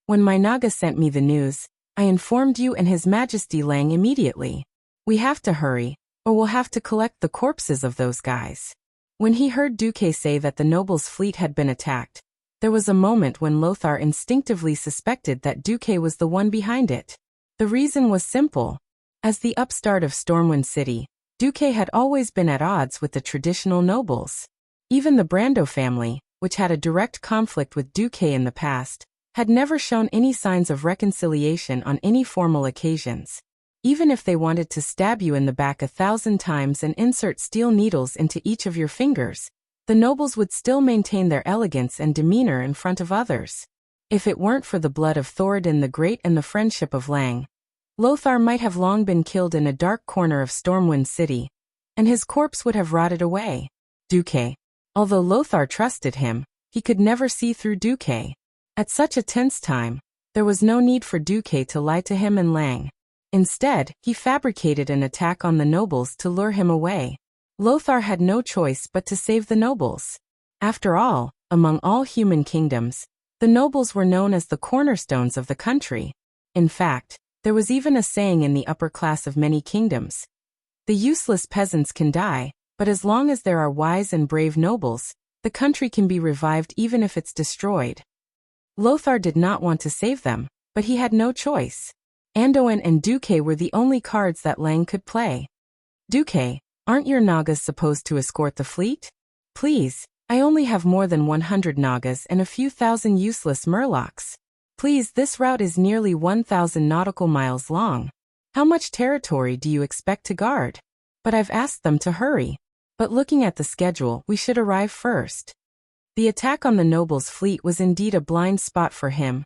Speaker 1: When my Naga sent me the news, I informed you and His Majesty Lang immediately. We have to hurry, or we'll have to collect the corpses of those guys. When he heard Duque say that the noble's fleet had been attacked, there was a moment when Lothar instinctively suspected that Duque was the one behind it. The reason was simple. As the upstart of Stormwind City, Duque had always been at odds with the traditional nobles. Even the Brando family, which had a direct conflict with Duque in the past, had never shown any signs of reconciliation on any formal occasions. Even if they wanted to stab you in the back 1,000 times and insert steel needles into each of your fingers, the nobles would still maintain their elegance and demeanor in front of others. If it weren't for the blood of Thoradin the Great and the friendship of Lang, Lothar might have long been killed in a dark corner of Stormwind City, and his corpse would have rotted away. Duque. Although Lothar trusted him, he could never see through Duque. At such a tense time, there was no need for Duque to lie to him and Lang. Instead, he fabricated an attack on the nobles to lure him away. Lothar had no choice but to save the nobles. After all, among all human kingdoms, the nobles were known as the cornerstones of the country. In fact, there was even a saying in the upper class of many kingdoms: the useless peasants can die, but as long as there are wise and brave nobles, the country can be revived even if it's destroyed. Lothar did not want to save them, but he had no choice. Anduin and Duque were the only cards that Lang could play. Duque, aren't your Nagas supposed to escort the fleet? Please, I only have more than 100 Nagas and a few thousand useless Murlocs. Please, this route is nearly 1,000 nautical miles long. How much territory do you expect to guard? But I've asked them to hurry. But looking at the schedule, we should arrive first. The attack on the nobles' fleet was indeed a blind spot for him,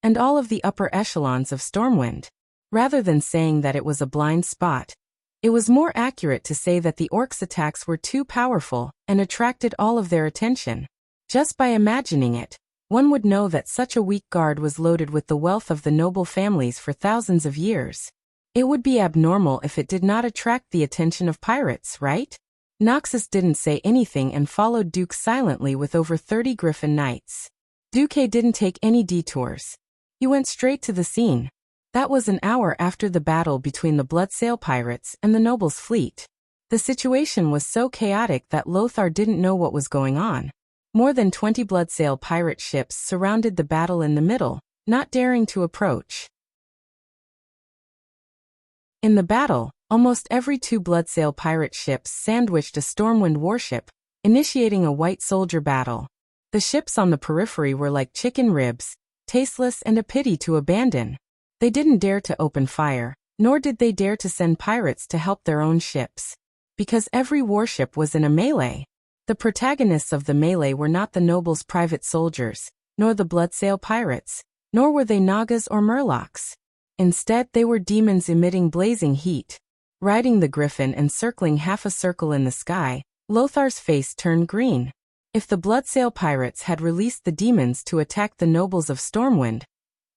Speaker 1: and all of the upper echelons of Stormwind. Rather than saying that it was a blind spot, it was more accurate to say that the orcs' attacks were too powerful and attracted all of their attention. Just by imagining it, one would know that such a weak guard was loaded with the wealth of the noble families for thousands of years. It would be abnormal if it did not attract the attention of pirates, right? Noxus didn't say anything and followed Duke silently with over 30 Griffin Knights. Duque didn't take any detours. He went straight to the scene. That was an hour after the battle between the Bloodsail pirates and the nobles' fleet. The situation was so chaotic that Lothar didn't know what was going on. More than 20 Bloodsail pirate ships surrounded the battle in the middle, not daring to approach. In the battle, almost every 2 Bloodsail pirate ships sandwiched a Stormwind warship, initiating a white soldier battle. The ships on the periphery were like chicken ribs, tasteless and a pity to abandon. They didn't dare to open fire, nor did they dare to send pirates to help their own ships. Because every warship was in a melee. The protagonists of the melee were not the nobles' private soldiers, nor the Bloodsail pirates, nor were they Nagas or Murlocs. Instead, they were demons emitting blazing heat. Riding the griffin and circling half a circle in the sky, Lothar's face turned green. If the Bloodsail pirates had released the demons to attack the nobles of Stormwind,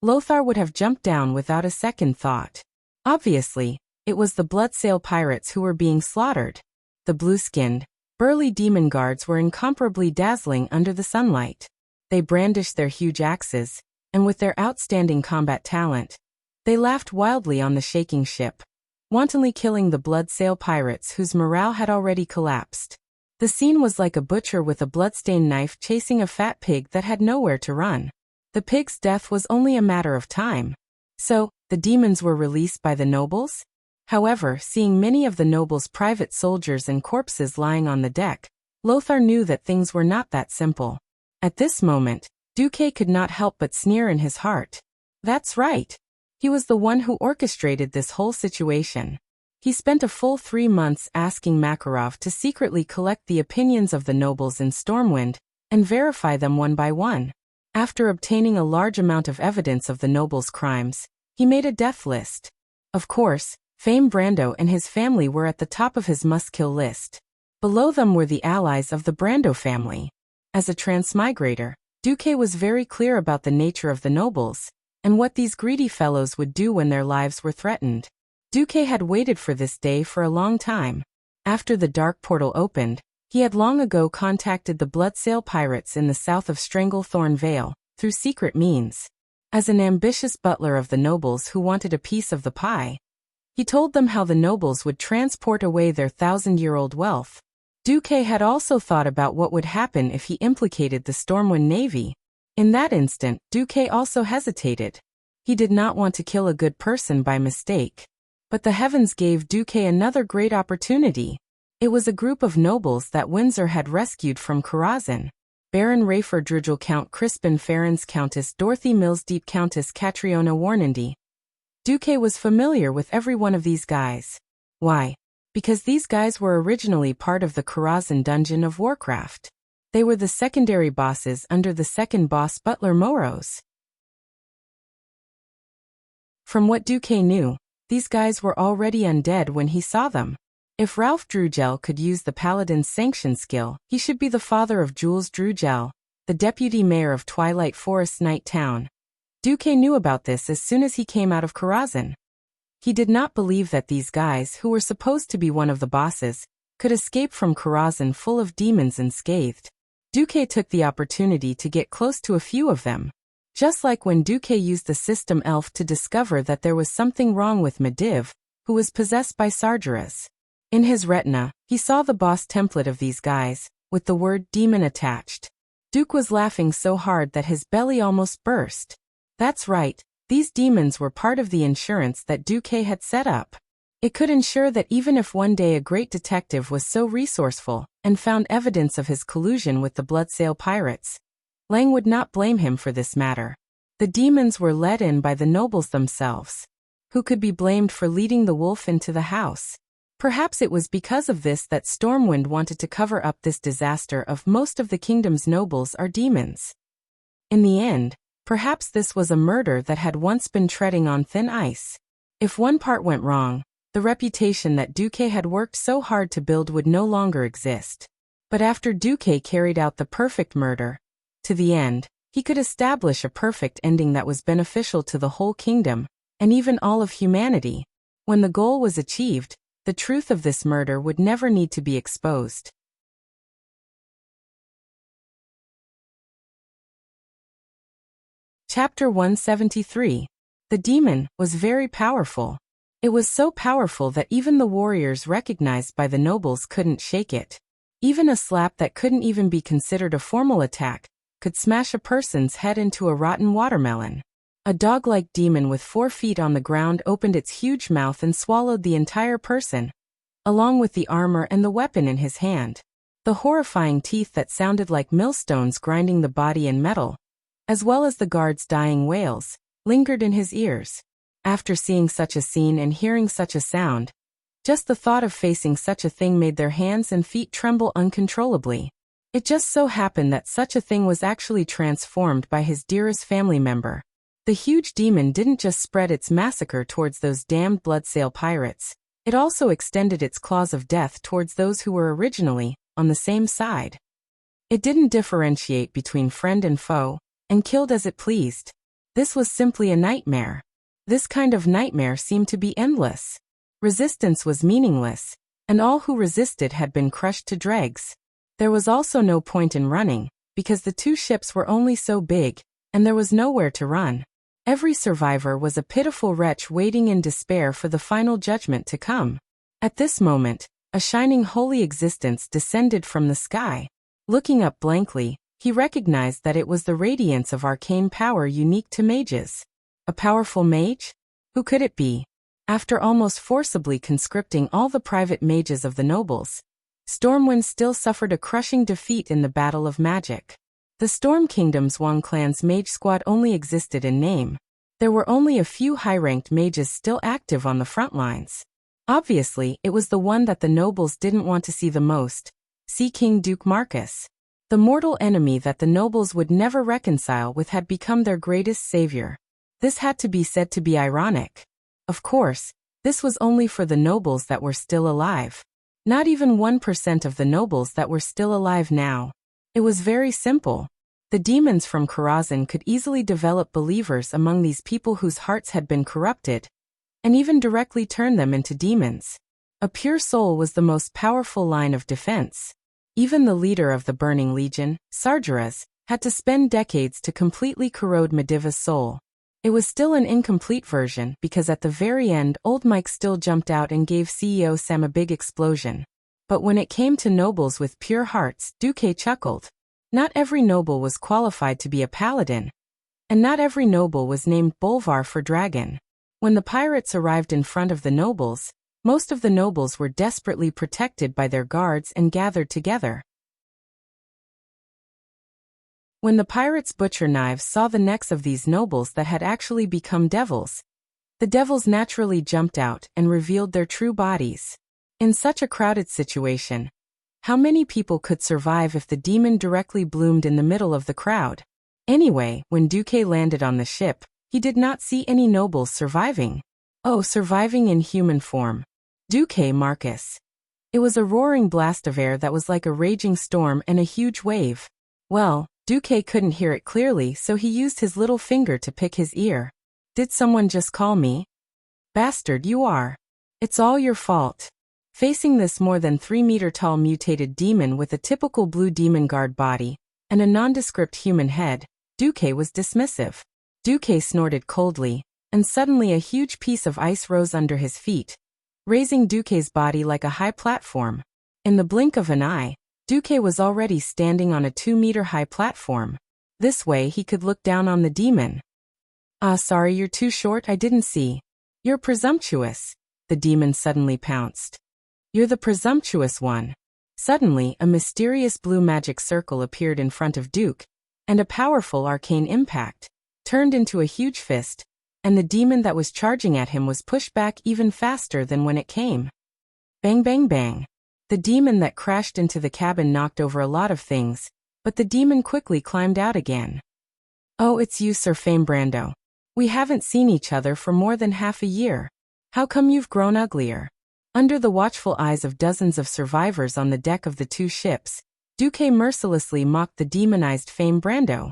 Speaker 1: Lothar would have jumped down without a second thought. Obviously, it was the Bloodsail pirates who were being slaughtered. The blue-skinned, burly demon guards were incomparably dazzling under the sunlight. They brandished their huge axes, and with their outstanding combat talent, they laughed wildly on the shaking ship, wantonly killing the Bloodsail pirates whose morale had already collapsed. The scene was like a butcher with a bloodstained knife chasing a fat pig that had nowhere to run. The pig's death was only a matter of time. So, the demons were released by the nobles? However, seeing many of the nobles' private soldiers and corpses lying on the deck, Lothar knew that things were not that simple. At this moment, Duque could not help but sneer in his heart. That's right. He was the one who orchestrated this whole situation. He spent a full 3 months asking Makarov to secretly collect the opinions of the nobles in Stormwind and verify them one by one. After obtaining a large amount of evidence of the nobles' crimes, he made a death list. Of course, Fame Brando and his family were at the top of his must-kill list. Below them were the allies of the Brando family. As a transmigrator, Duque was very clear about the nature of the nobles, and what these greedy fellows would do when their lives were threatened. Duque had waited for this day for a long time. After the dark portal opened, he had long ago contacted the Bloodsail pirates in the south of Stranglethorn Vale, through secret means. As an ambitious butler of the nobles who wanted a piece of the pie, he told them how the nobles would transport away their 1,000-year-old wealth. Duque had also thought about what would happen if he implicated the Stormwind Navy. In that instant, Duque also hesitated. He did not want to kill a good person by mistake. But the heavens gave Duque another great opportunity. It was a group of nobles that Windsor had rescued from Karazhan. Baron Rayford Drigel, Count Crispin Ferrens, Countess Dorothy Millsdeep, Countess Catriona Warnandy, Duque was familiar with every one of these guys. Why? Because these guys were originally part of the Karazhan dungeon of Warcraft. They were the secondary bosses under the second boss Butler Moros. From what Duque knew, these guys were already undead when he saw them. If Ralph Drugel could use the Paladin's Sanction skill, he should be the father of Jules Drugel, the deputy mayor of Twilight Forest Night Town. Duque knew about this as soon as he came out of Karazhan. He did not believe that these guys, who were supposed to be one of the bosses, could escape from Karazhan full of demons unscathed. Duque took the opportunity to get close to a few of them. Just like when Duque used the system elf to discover that there was something wrong with Medivh, who was possessed by Sargeras. In his retina, he saw the boss template of these guys, with the word demon attached. Duke was laughing so hard that his belly almost burst. That's right, these demons were part of the insurance that Duque had set up. It could ensure that even if one day a great detective was so resourceful and found evidence of his collusion with the Bloodsail pirates, Lang would not blame him for this matter. The demons were let in by the nobles themselves. Who could be blamed for leading the wolf into the house? Perhaps it was because of this that Stormwind wanted to cover up this disaster of most of the kingdom's nobles are demons. In the end, perhaps this was a murder that had once been treading on thin ice. If one part went wrong, the reputation that Duque had worked so hard to build would no longer exist. But after Duque carried out the perfect murder, to the end, he could establish a perfect ending that was beneficial to the whole kingdom, and even all of humanity. When the goal was achieved, the truth of this murder would never need to be exposed. Chapter 173. The demon was very powerful. It was so powerful that even the warriors recognized by the nobles couldn't shake it. Even a slap that couldn't even be considered a formal attack could smash a person's head into a rotten watermelon. A dog-like demon with 4 feet on the ground opened its huge mouth and swallowed the entire person, along with the armor and the weapon in his hand. The horrifying teeth that sounded like millstones grinding the body in metal, as well as the guards' dying wails, lingered in his ears. After seeing such a scene and hearing such a sound, just the thought of facing such a thing made their hands and feet tremble uncontrollably. It just so happened that such a thing was actually transformed by his dearest family member. The huge demon didn't just spread its massacre towards those damned Bloodsail pirates, it also extended its claws of death towards those who were originally on the same side. It didn't differentiate between friend and foe, and killed as it pleased. This was simply a nightmare. This kind of nightmare seemed to be endless. Resistance was meaningless, and all who resisted had been crushed to dregs. There was also no point in running, because the 2 ships were only so big, and there was nowhere to run. Every survivor was a pitiful wretch waiting in despair for the final judgment to come. At this moment, a shining holy existence descended from the sky. Looking up blankly, he recognized that it was the radiance of arcane power unique to mages. A powerful mage? Who could it be? After almost forcibly conscripting all the private mages of the nobles, Stormwind still suffered a crushing defeat in the Battle of Magic. The Storm Kingdom's Wang clan's mage squad only existed in name. There were only a few high-ranked mages still active on the front lines. Obviously, it was the one that the nobles didn't want to see the most, Sea King Duke Marcus. The mortal enemy that the nobles would never reconcile with had become their greatest savior. This had to be said to be ironic. Of course, this was only for the nobles that were still alive. Not even 1% of the nobles that were still alive now. It was very simple. The demons from Karazhan could easily develop believers among these people whose hearts had been corrupted, and even directly turn them into demons. A pure soul was the most powerful line of defense. Even the leader of the Burning Legion, Sargeras, had to spend decades to completely corrode Medivh's soul. It was still an incomplete version because at the very end old Mike still jumped out and gave CEO Sam a big explosion. But when it came to nobles with pure hearts, Duque chuckled. Not every noble was qualified to be a paladin. And not every noble was named Bolvar for dragon. When the pirates arrived in front of the nobles, most of the nobles were desperately protected by their guards and gathered together. When the pirates' butcher knives saw the necks of these nobles that had actually become devils, The devils naturally jumped out and revealed their true bodies. In such a crowded situation, how many people could survive if the demon directly bloomed in the middle of the crowd? Anyway, when Duque landed on the ship, he did not see any nobles surviving. Oh, surviving in human form. Duque Marcus. It was a roaring blast of air that was like a raging storm and a huge wave. Well, Duque couldn't hear it clearly, so he used his little finger to pick his ear. Did someone just call me? Bastard, you are. It's all your fault. Facing this more than 3-meter-tall mutated demon with a typical blue demon guard body and a nondescript human head, Duque was dismissive. Duque snorted coldly, and suddenly a huge piece of ice rose under his feet, raising Duque's body like a high platform. In the blink of an eye, Duque was already standing on a 2-meter-high platform. This way he could look down on the demon. Ah, sorry, you're too short, I didn't see. You're presumptuous. The demon suddenly pounced. You're the presumptuous one. Suddenly, a mysterious blue magic circle appeared in front of Duque, and a powerful arcane impact turned into a huge fist, and the demon that was charging at him was pushed back even faster than when it came. Bang bang bang. The demon that crashed into the cabin knocked over a lot of things, but the demon quickly climbed out again. Oh, it's you, Sir Fame Brando. We haven't seen each other for more than half a year. How come you've grown uglier? Under the watchful eyes of dozens of survivors on the deck of the two ships, Duque mercilessly mocked the demonized Fame Brando.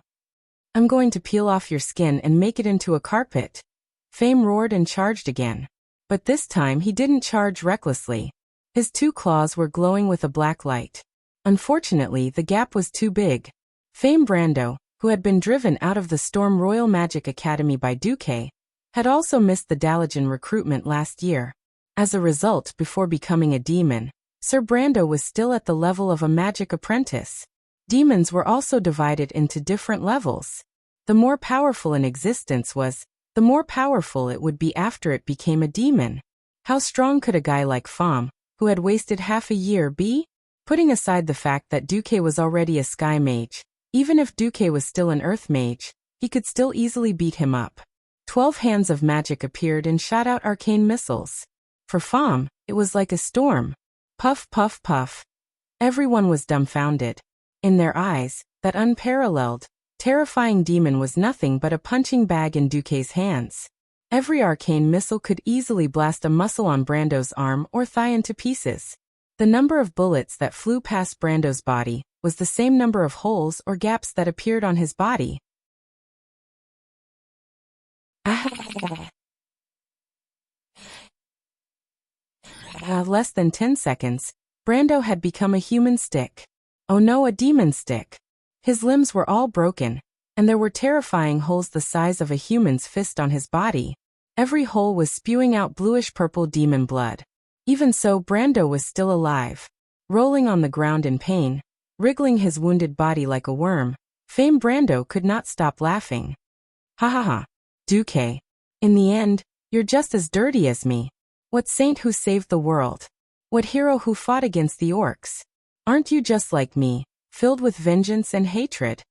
Speaker 1: I'm going to peel off your skin and make it into a carpet. Fame roared and charged again. But this time he didn't charge recklessly. His 2 claws were glowing with a black light. Unfortunately, the gap was too big. Fame Brando, who had been driven out of the Storm Royal Magic Academy by Duque, had also missed the Dalajan recruitment last year. As a result, before becoming a demon, Sir Brando was still at the level of a magic apprentice. Demons were also divided into different levels. The more powerful an existence was, the more powerful it would be after it became a demon. How strong could a guy like Fam, who had wasted half a year, be? Putting aside the fact that Duque was already a sky mage, even if Duque was still an earth mage, he could still easily beat him up. 12 hands of magic appeared and shot out arcane missiles. For Fam, it was like a storm. Puff, puff, puff. Everyone was dumbfounded. In their eyes, that unparalleled, terrifying demon was nothing but a punching bag in Duque's hands. Every arcane missile could easily blast a muscle on Brando's arm or thigh into pieces. The number of bullets that flew past Brando's body was the same number of holes or gaps that appeared on his body. Less than 10 seconds, Brando had become a human stick. Oh no, a demon stick. His limbs were all broken, and there were terrifying holes the size of a human's fist on his body. Every hole was spewing out bluish-purple demon blood. Even so, Brando was still alive. Rolling on the ground in pain, wriggling his wounded body like a worm, Fame Brando could not stop laughing. Ha ha ha. Duque. In the end, you're just as dirty as me. What saint who saved the world? What hero who fought against the orcs? Aren't you just like me, filled with vengeance and hatred?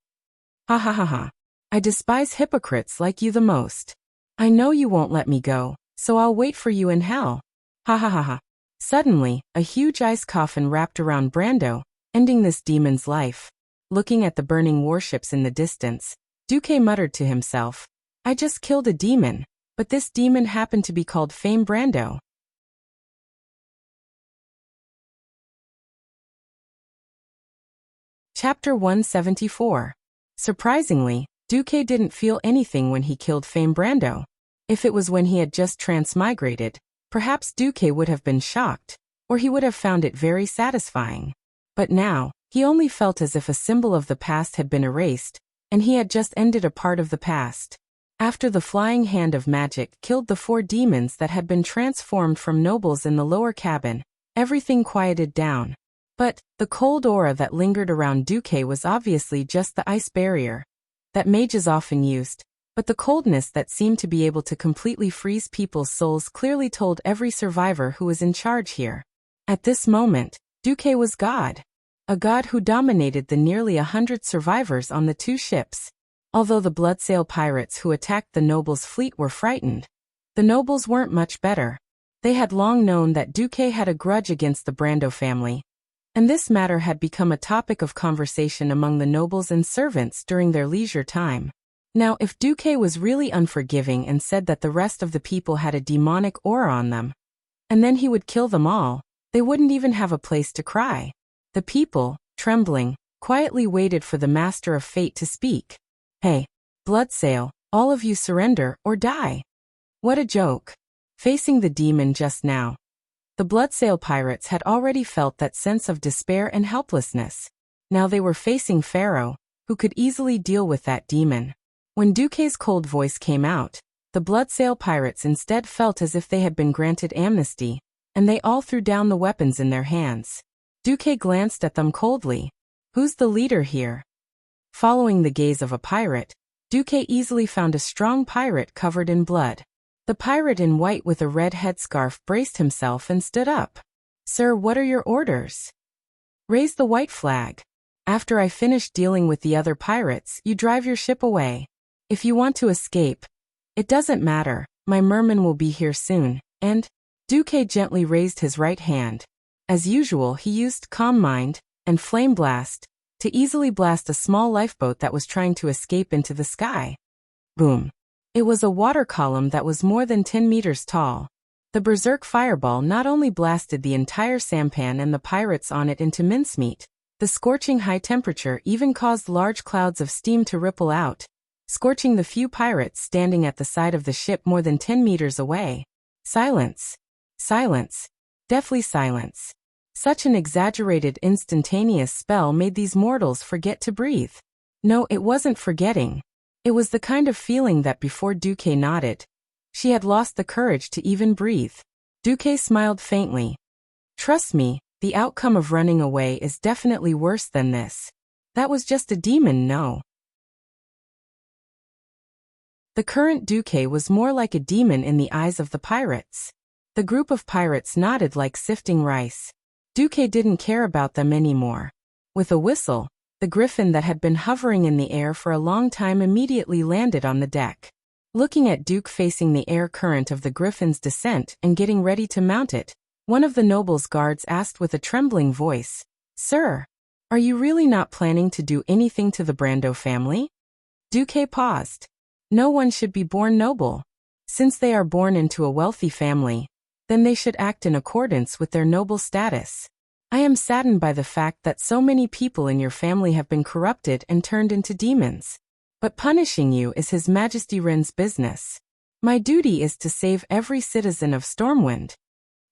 Speaker 1: Ha ha ha ha. I despise hypocrites like you the most. I know you won't let me go, so I'll wait for you in hell. Ha ha ha ha. Suddenly, a huge ice coffin wrapped around Brando, ending this demon's life. Looking at the burning warships in the distance, Duque muttered to himself, I just killed a demon, but this demon happened to be called Fame Brando. Chapter 174. Surprisingly, Duque didn't feel anything when he killed Fame Brando. If it was when he had just transmigrated, perhaps Duque would have been shocked, or he would have found it very satisfying. But now, he only felt as if a symbol of the past had been erased, and he had just ended a part of the past. After the flying hand of magic killed the 4 demons that had been transformed from nobles in the lower cabin, everything quieted down. But the cold aura that lingered around Duque was obviously just the ice barrier that mages often used, but the coldness that seemed to be able to completely freeze people's souls clearly told every survivor who was in charge here. At this moment, Duque was God. A god who dominated the nearly 100 survivors on the 2 ships. Although the Bloodsail pirates who attacked the nobles' fleet were frightened, The nobles weren't much better. They had long known that Duque had a grudge against the Brando family, and this matter had become a topic of conversation among the nobles and servants during their leisure time. Now, if Duque was really unforgiving and said that the rest of the people had a demonic aura on them, and then he would kill them all, they wouldn't even have a place to cry. The people, trembling, quietly waited for the master of fate to speak. "Hey, Bloodsail, all of you surrender or die." What a joke. Facing the demon just now. The Bloodsail pirates had already felt that sense of despair and helplessness. Now they were facing Pharaoh, who could easily deal with that demon. When Duque's cold voice came out, the Bloodsail pirates instead felt as if they had been granted amnesty, and they all threw down the weapons in their hands. Duque glanced at them coldly. "Who's the leader here?" Following the gaze of a pirate, Duque easily found a strong pirate covered in blood. The pirate in white with a red headscarf braced himself and stood up. "Sir, what are your orders?" "Raise the white flag. After I finish dealing with the other pirates, you drive your ship away. If you want to escape, it doesn't matter, my merman will be here soon, and—" Duque gently raised his right hand. As usual, he used Calm Mind and Flame Blast to easily blast a small lifeboat that was trying to escape into the sky. Boom. It was a water column that was more than 10 meters tall. The berserk fireball not only blasted the entire sampan and the pirates on it into mincemeat, the scorching high temperature even caused large clouds of steam to ripple out, scorching the few pirates standing at the side of the ship more than 10 meters away. Silence. Silence. Deathly silence. Such an exaggerated instantaneous spell made these mortals forget to breathe. No, it wasn't forgetting. It was the kind of feeling that before Duque nodded, she had lost the courage to even breathe. Duque smiled faintly. "Trust me, the outcome of running away is definitely worse than this. That was just a demon, no." The current Duque was more like a demon in the eyes of the pirates. The group of pirates nodded like sifting rice. Duque didn't care about them anymore. With a whistle, the griffin that had been hovering in the air for a long time immediately landed on the deck. Looking at Duque facing the air current of the griffin's descent and getting ready to mount it, one of the noble's guards asked with a trembling voice, "Sir, are you really not planning to do anything to the Brando family?" Duque paused. No one should be born noble. Since they are born into a wealthy family, then they should act in accordance with their noble status. I am saddened by the fact that so many people in your family have been corrupted and turned into demons. But punishing you is His Majesty Ren's business. My duty is to save every citizen of Stormwind.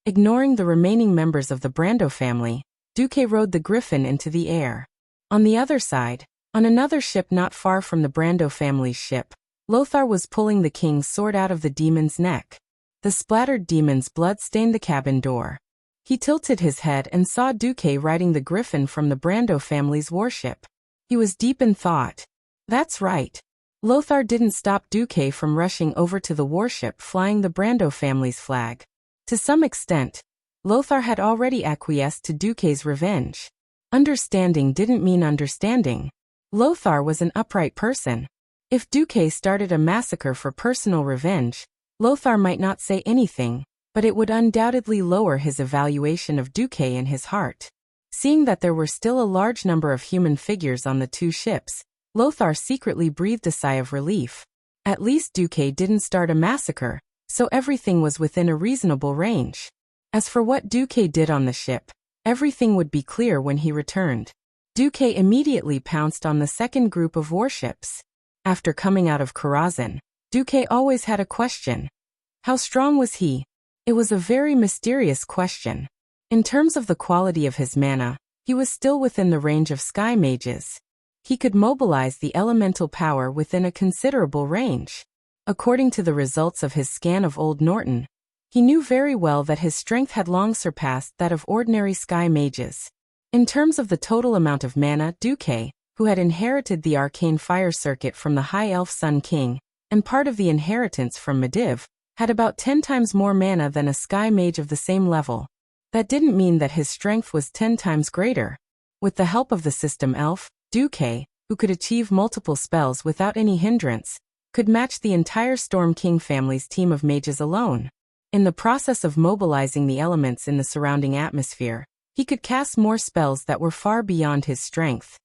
Speaker 1: Ignoring the remaining members of the Brando family, Duque rode the griffin into the air. On the other side, on another ship not far from the Brando family's ship, Lothar was pulling the king's sword out of the demon's neck. The splattered demon's blood stained the cabin door. He tilted his head and saw Duque riding the griffin from the Brando family's warship. He was deep in thought. That's right. Lothar didn't stop Duque from rushing over to the warship flying the Brando family's flag. To some extent, Lothar had already acquiesced to Duque's revenge. Understanding didn't mean understanding. Lothar was an upright person. If Duque started a massacre for personal revenge, Lothar might not say anything, but it would undoubtedly lower his evaluation of Duque in his heart. Seeing that there were still a large number of human figures on the two ships, Lothar secretly breathed a sigh of relief. At least Duque didn't start a massacre, so everything was within a reasonable range. As for what Duque did on the ship, everything would be clear when he returned. Duque immediately pounced on the second group of warships. After coming out of Karazhan, Duque always had a question. How strong was he? It was a very mysterious question. In terms of the quality of his mana, he was still within the range of sky mages. He could mobilize the elemental power within a considerable range. According to the results of his scan of Old Norton, he knew very well that his strength had long surpassed that of ordinary sky mages. In terms of the total amount of mana, Duque, who had inherited the arcane fire circuit from the High Elf Sun King, and part of the inheritance from Medivh, had about 10 times more mana than a sky mage of the same level. That didn't mean that his strength was 10 times greater. With the help of the system elf, Duque, who could achieve multiple spells without any hindrance, could match the entire Storm King family's team of mages alone. In the process of mobilizing the elements in the surrounding atmosphere, he could cast more spells that were far beyond his strength.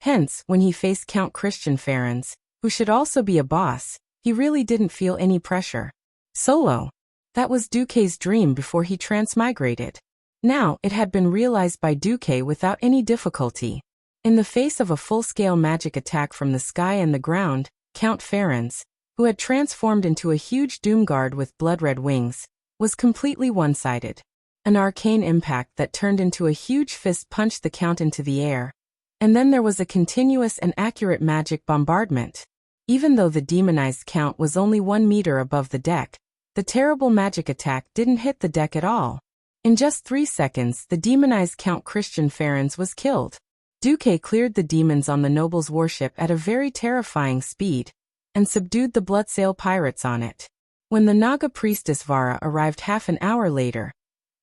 Speaker 1: Hence, when he faced Count Christian Ferens, who should also be a boss, he really didn't feel any pressure. Solo. That was Duque's dream before he transmigrated. Now, it had been realized by Duque without any difficulty. In the face of a full-scale magic attack from the sky and the ground, Count Ferens, who had transformed into a huge doomguard with blood-red wings, was completely one-sided. An arcane impact that turned into a huge fist punched the Count into the air, and then there was a continuous and accurate magic bombardment. Even though the demonized Count was only 1 meter above the deck, the terrible magic attack didn't hit the deck at all. In just 3 seconds, the demonized Count Christian Ferens was killed. Duque cleared the demons on the noble's warship at a very terrifying speed, and subdued the Bloodsail pirates on it. When the Naga priestess Vara arrived half an hour later,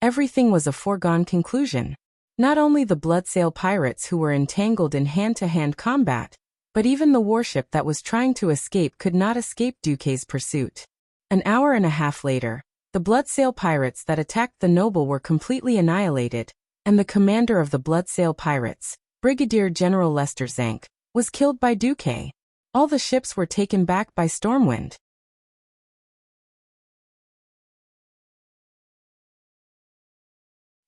Speaker 1: everything was a foregone conclusion. Not only the Bloodsail pirates who were entangled in hand-to-hand combat, but even the warship that was trying to escape could not escape Duque's pursuit. An hour and a half later, the Bloodsail pirates that attacked the noble were completely annihilated, and the commander of the Bloodsail pirates, Brigadier General Lester Zank, was killed by Duque. All the ships were taken back by Stormwind.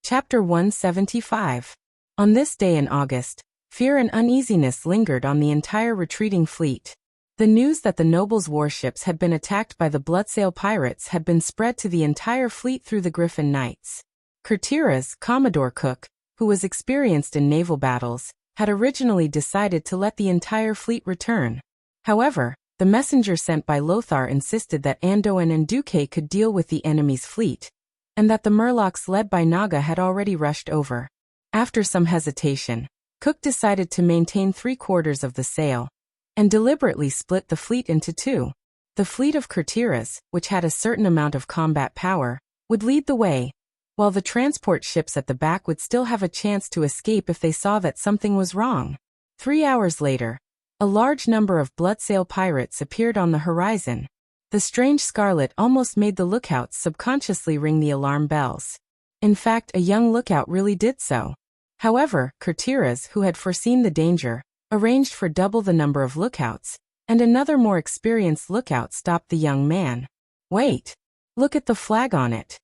Speaker 1: Chapter 175. On this day in August, fear and uneasiness lingered on the entire retreating fleet. The news that the noble's warships had been attacked by the Bloodsail pirates had been spread to the entire fleet through the Griffin Knights. Kurtira's Commodore Cook, who was experienced in naval battles, had originally decided to let the entire fleet return. However, the messenger sent by Lothar insisted that Andoin and Duque could deal with the enemy's fleet, and that the Murlocs led by Naga had already rushed over. After some hesitation, Cook decided to maintain 3/4 of the sail, and deliberately split the fleet into 2. The fleet of Kurtira's, which had a certain amount of combat power, would lead the way, while the transport ships at the back would still have a chance to escape if they saw that something was wrong. 3 hours later, a large number of Bloodsail pirates appeared on the horizon. The strange scarlet almost made the lookouts subconsciously ring the alarm bells. In fact, a young lookout really did so. However, Kurtira's, who had foreseen the danger, arranged for double the number of lookouts, and another more experienced lookout stopped the young man. "Wait! Look at the flag on it."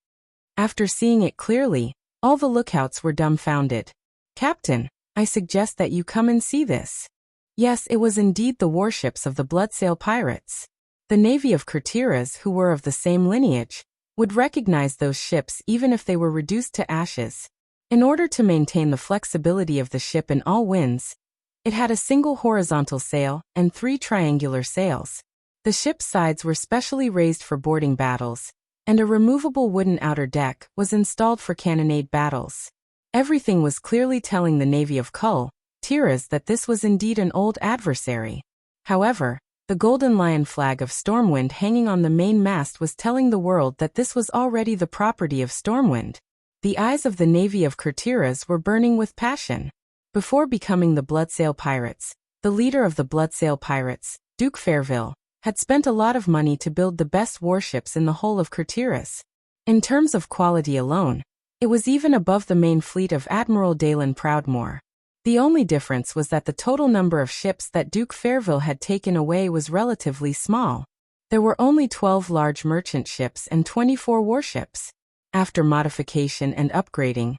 Speaker 1: After seeing it clearly, all the lookouts were dumbfounded. "Captain, I suggest that you come and see this." Yes, it was indeed the warships of the Bloodsail pirates. The navy of Kurtira's, who were of the same lineage, would recognize those ships even if they were reduced to ashes. In order to maintain the flexibility of the ship in all winds, it had a single horizontal sail and 3 triangular sails. The ship's sides were specially raised for boarding battles, and a removable wooden outer deck was installed for cannonade battles. Everything was clearly telling the navy of Kurtira's that this was indeed an old adversary. However, the golden lion flag of Stormwind hanging on the main mast was telling the world that this was already the property of Stormwind. The eyes of the navy of Kurtira's were burning with passion. Before becoming the Bloodsail pirates, the leader of the Bloodsail pirates, Duke Fairville, had spent a lot of money to build the best warships in the whole of Kurtira's. In terms of quality alone, it was even above the main fleet of Admiral Dalen Proudmoore. The only difference was that the total number of ships that Duke Fairville had taken away was relatively small. There were only 12 large merchant ships and 24 warships. After modification and upgrading,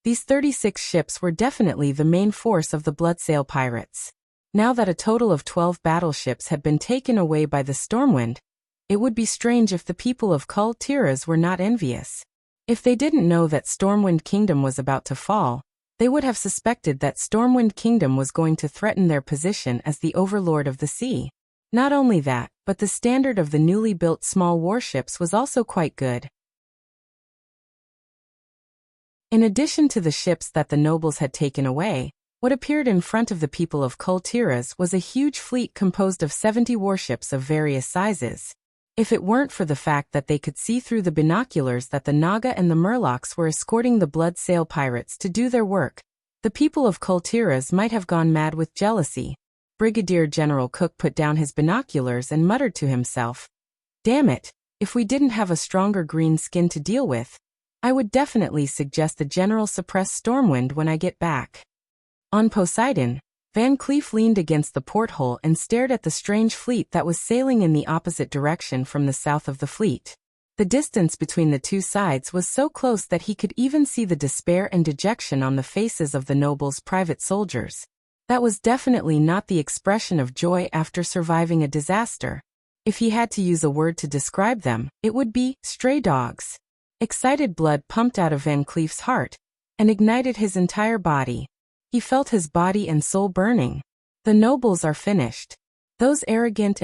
Speaker 1: these 36 ships were definitely the main force of the Bloodsail pirates. Now that a total of 12 battleships had been taken away by the Stormwind, it would be strange if the people of Kurtira's were not envious. If they didn't know that Stormwind Kingdom was about to fall, they would have suspected that Stormwind Kingdom was going to threaten their position as the overlord of the sea. Not only that, but the standard of the newly built small warships was also quite good. In addition to the ships that the nobles had taken away, what appeared in front of the people of Kurtira's was a huge fleet composed of 70 warships of various sizes. If it weren't for the fact that they could see through the binoculars that the Naga and the Murlocs were escorting the Bloodsail pirates to do their work, the people of Kurtira's might have gone mad with jealousy. Brigadier General Cook put down his binoculars and muttered to himself, "Damn it, if we didn't have a stronger green skin to deal with, I would definitely suggest the General suppress Stormwind when I get back." On Poseidon, Van Cleef leaned against the porthole and stared at the strange fleet that was sailing in the opposite direction from the south of the fleet. The distance between the two sides was so close that he could even see the despair and dejection on the faces of the nobles' private soldiers. That was definitely not the expression of joy after surviving a disaster. If he had to use a word to describe them, it would be stray dogs. Excited blood pumped out of Van Cleef's heart and ignited his entire body. He felt his body and soul burning. The nobles are finished. Those arrogant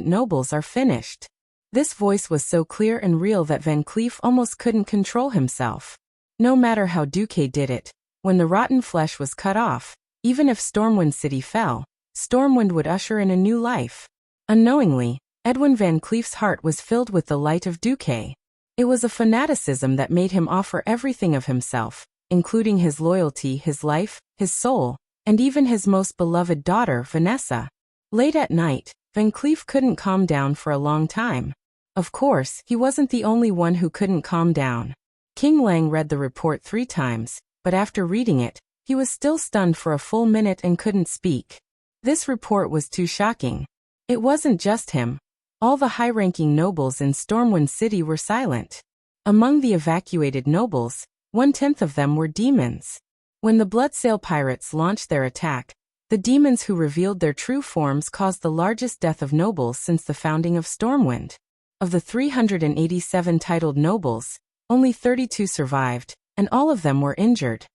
Speaker 1: nobles are finished. This voice was so clear and real that Van Cleef almost couldn't control himself. No matter how Duque did it, when the rotten flesh was cut off, even if Stormwind City fell, Stormwind would usher in a new life. Unknowingly, Edwin Van Cleef's heart was filled with the light of Duque. It was a fanaticism that made him offer everything of himself, including his loyalty, his life, his soul, and even his most beloved daughter, Vanessa. Late at night, Van Cleef couldn't calm down for a long time. Of course, he wasn't the only one who couldn't calm down. King Lang read the report 3 times, but after reading it, he was still stunned for a full minute and couldn't speak. This report was too shocking. It wasn't just him. All the high-ranking nobles in Stormwind City were silent. Among the evacuated nobles, 1/10 of them were demons. When the Bloodsail pirates launched their attack, the demons who revealed their true forms caused the largest death of nobles since the founding of Stormwind. Of the 387 titled nobles, only 32 survived, and all of them were injured.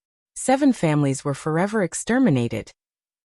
Speaker 1: 7 families were forever exterminated,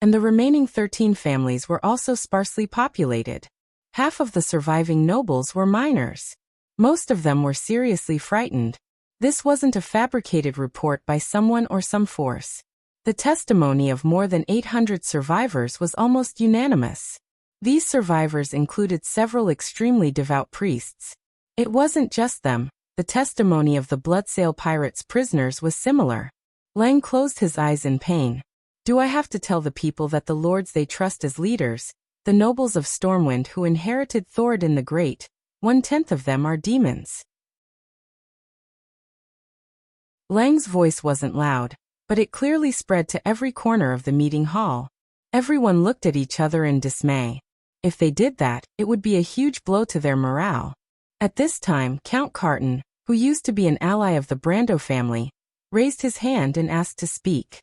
Speaker 1: and the remaining 13 families were also sparsely populated. Half of the surviving nobles were minors. Most of them were seriously frightened. This wasn't a fabricated report by someone or some force. The testimony of more than 800 survivors was almost unanimous. These survivors included several extremely devout priests. It wasn't just them. The testimony of the Bloodsail pirates' prisoners was similar. Lang closed his eyes in pain. Do I have to tell the people that the lords they trust as leaders, the nobles of Stormwind who inherited Thoradin the Great, 1/10 of them are demons? Lang's voice wasn't loud, but it clearly spread to every corner of the meeting hall. Everyone looked at each other in dismay. If they did that, it would be a huge blow to their morale. At this time, Count Carton, who used to be an ally of the Brando family, raised his hand and asked to speak.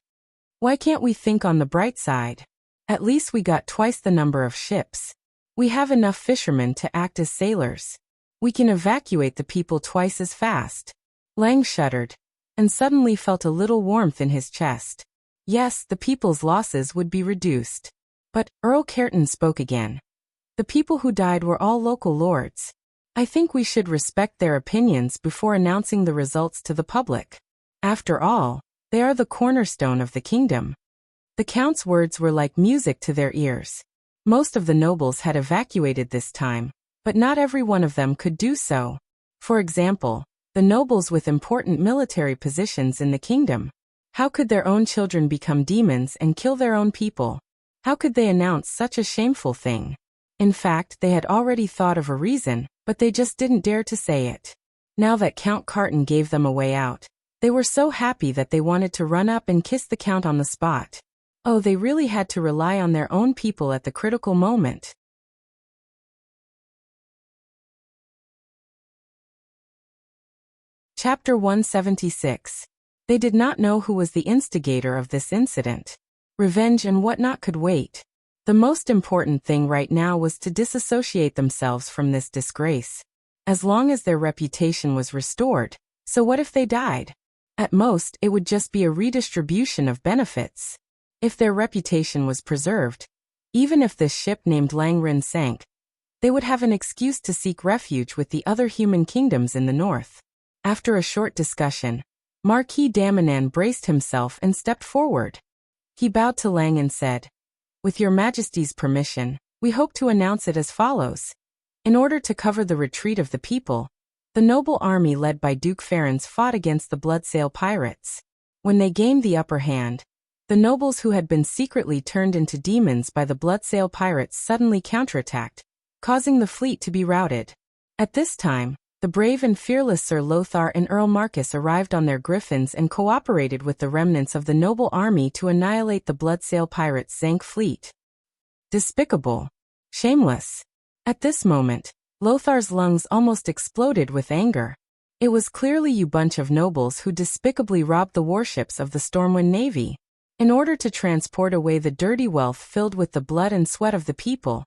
Speaker 1: Why can't we think on the bright side? At least we got twice the number of ships. We have enough fishermen to act as sailors. We can evacuate the people twice as fast. Lang shuddered, and suddenly felt a little warmth in his chest. Yes, the people's losses would be reduced. But Earl Cairton spoke again. The people who died were all local lords. I think we should respect their opinions before announcing the results to the public. After all, they are the cornerstone of the kingdom. The Count's words were like music to their ears. Most of the nobles had evacuated this time, but not every one of them could do so. For example, the nobles with important military positions in the kingdom. How could their own children become demons and kill their own people? How could they announce such a shameful thing? In fact, they had already thought of a reason, but they just didn't dare to say it. Now that Count Carton gave them a way out, they were so happy that they wanted to run up and kiss the Count on the spot. Oh, they really had to rely on their own people at the critical moment. Chapter 176. They did not know who was the instigator of this incident. Revenge and whatnot could wait. The most important thing right now was to disassociate themselves from this disgrace. As long as their reputation was restored, so what if they died? At most, it would just be a redistribution of benefits. If their reputation was preserved, even if this ship named Langren sank, they would have an excuse to seek refuge with the other human kingdoms in the north. After a short discussion, Marquis Daminan braced himself and stepped forward. He bowed to Lang and said, "With your Majesty's permission, we hope to announce it as follows. In order to cover the retreat of the people, the noble army led by Duke Ferens fought against the Bloodsail pirates. When they gained the upper hand, The nobles who had been secretly turned into demons by the Bloodsail pirates suddenly counterattacked, causing the fleet to be routed. At this time, the brave and fearless Sir Lothar and Earl Marcus arrived on their griffins and cooperated with the remnants of the noble army to annihilate the Bloodsail pirates' Zank fleet. Despicable. Shameless. At this moment, Lothar's lungs almost exploded with anger. It was clearly you bunch of nobles who despicably robbed the warships of the Stormwind Navy. In order to transport away the dirty wealth filled with the blood and sweat of the people,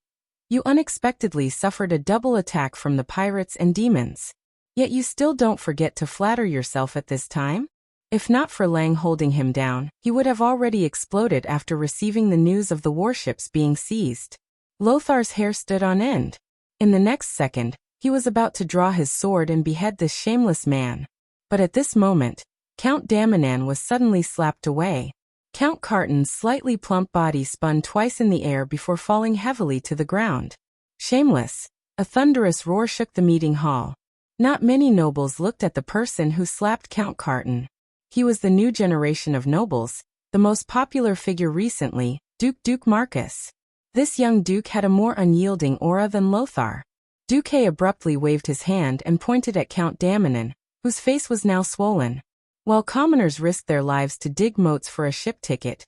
Speaker 1: you unexpectedly suffered a double attack from the pirates and demons. Yet you still don't forget to flatter yourself at this time? If not for Lang holding him down, he would have already exploded after receiving the news of the warships being seized. Lothar's hair stood on end. In the next second, he was about to draw his sword and behead this shameless man. But at this moment, Count Daminan was suddenly slapped away. Count Carton's slightly plump body spun twice in the air before falling heavily to the ground. Shameless. A thunderous roar shook the meeting hall. Not many nobles looked at the person who slapped Count Carton. He was the new generation of nobles, the most popular figure recently, Duke Marcus. This young duke had a more unyielding aura than Lothar. Duke abruptly waved his hand and pointed at Count Daminan, whose face was now swollen. While commoners risked their lives to dig moats for a ship ticket,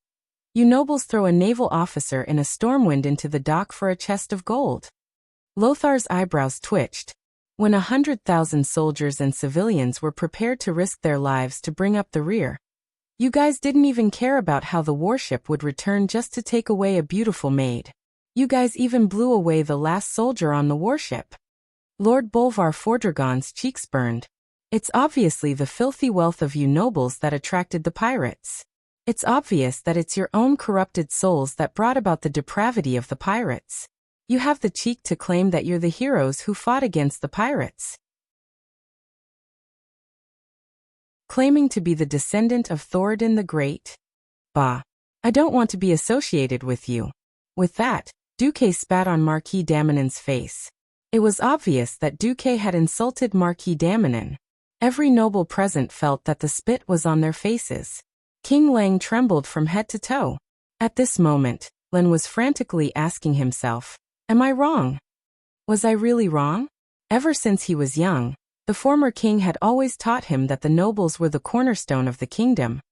Speaker 1: you nobles throw a naval officer in a stormwind into the dock for a chest of gold. Lothar's eyebrows twitched. When 100,000 soldiers and civilians were prepared to risk their lives to bring up the rear, you guys didn't even care about how the warship would return just to take away a beautiful maid. You guys even blew away the last soldier on the warship. Lord Bolvar Fordragon's cheeks burned. It's obviously the filthy wealth of you nobles that attracted the pirates. It's obvious that it's your own corrupted souls that brought about the depravity of the pirates. You have the cheek to claim that you're the heroes who fought against the pirates, claiming to be the descendant of Thoradin the Great. Bah. I don't want to be associated with you. With that, Duque spat on Marquis Daminan's face. It was obvious that Duque had insulted Marquis Daminan. Every noble present felt that the spit was on their faces. King Lang trembled from head to toe. At this moment, Len was frantically asking himself, am I wrong? Was I really wrong? Ever since he was young, the former king had always taught him that the nobles were the cornerstone of the kingdom,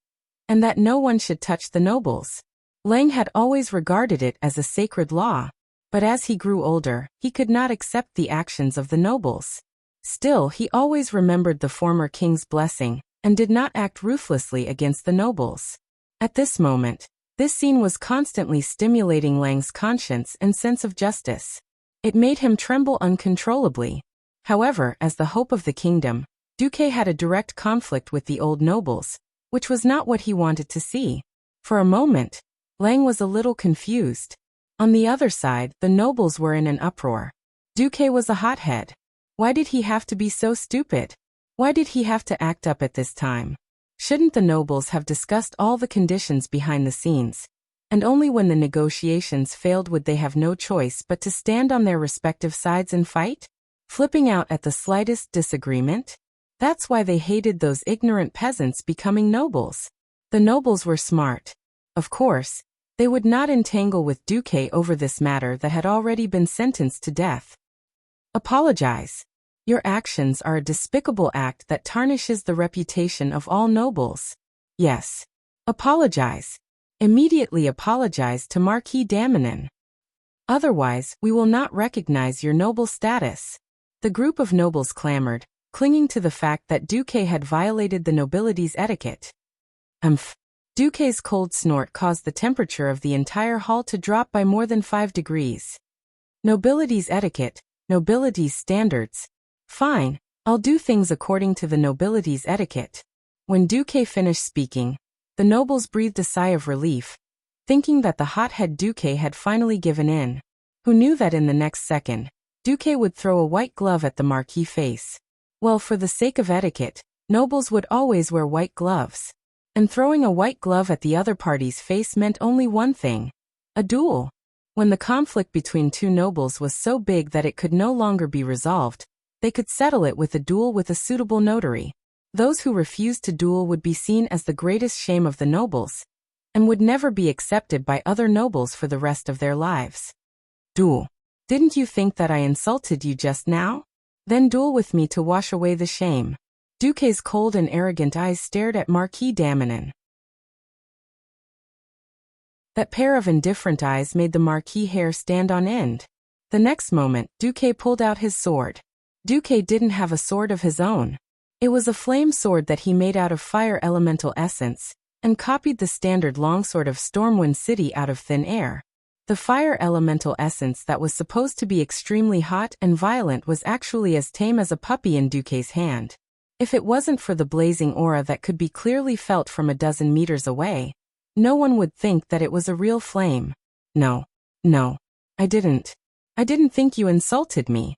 Speaker 1: and that no one should touch the nobles. Lang had always regarded it as a sacred law, but as he grew older, he could not accept the actions of the nobles. Still, he always remembered the former king's blessing, and did not act ruthlessly against the nobles. At this moment, this scene was constantly stimulating Lang's conscience and sense of justice. It made him tremble uncontrollably. However, as the hope of the kingdom, Duque had a direct conflict with the old nobles, which was not what he wanted to see. For a moment, Lang was a little confused. On the other side, the nobles were in an uproar. Duque was a hothead. Why did he have to be so stupid? Why did he have to act up at this time? Shouldn't the nobles have discussed all the conditions behind the scenes? And only when the negotiations failed would they have no choice but to stand on their respective sides and fight? Flipping out at the slightest disagreement? That's why they hated those ignorant peasants becoming nobles. The nobles were smart. Of course, they would not entangle with Duque over this matter that had already been sentenced to death. Apologize. Your actions are a despicable act that tarnishes the reputation of all nobles. Yes. Apologize. Immediately apologize to Marquis Daminan. Otherwise, we will not recognize your noble status. The group of nobles clamored, clinging to the fact that Duque had violated the nobility's etiquette. Duque's cold snort caused the temperature of the entire hall to drop by more than 5 degrees. Nobility's etiquette, nobility's standards. Fine, I'll do things according to the nobility's etiquette. When Duque finished speaking, the nobles breathed a sigh of relief, thinking that the hothead Duque had finally given in. Who knew that in the next second, Duque would throw a white glove at the Marquis' face. Well, for the sake of etiquette, nobles would always wear white gloves. And throwing a white glove at the other party's face meant only one thing: a duel. When the conflict between two nobles was so big that it could no longer be resolved, they could settle it with a duel with a suitable notary. Those who refused to duel would be seen as the greatest shame of the nobles, and would never be accepted by other nobles for the rest of their lives. Duel. Didn't you think that I insulted you just now? Then duel with me to wash away the shame. Duque's cold and arrogant eyes stared at Marquis d'Aminon. That pair of indifferent eyes made the Marquis' hair stand on end. The next moment, Duque pulled out his sword. Duque didn't have a sword of his own. It was a flame sword that he made out of fire elemental essence, and copied the standard longsword of Stormwind City out of thin air. The fire elemental essence that was supposed to be extremely hot and violent was actually as tame as a puppy in Duque's hand. If it wasn't for the blazing aura that could be clearly felt from a dozen meters away, no one would think that it was a real flame. No, I didn't think you insulted me.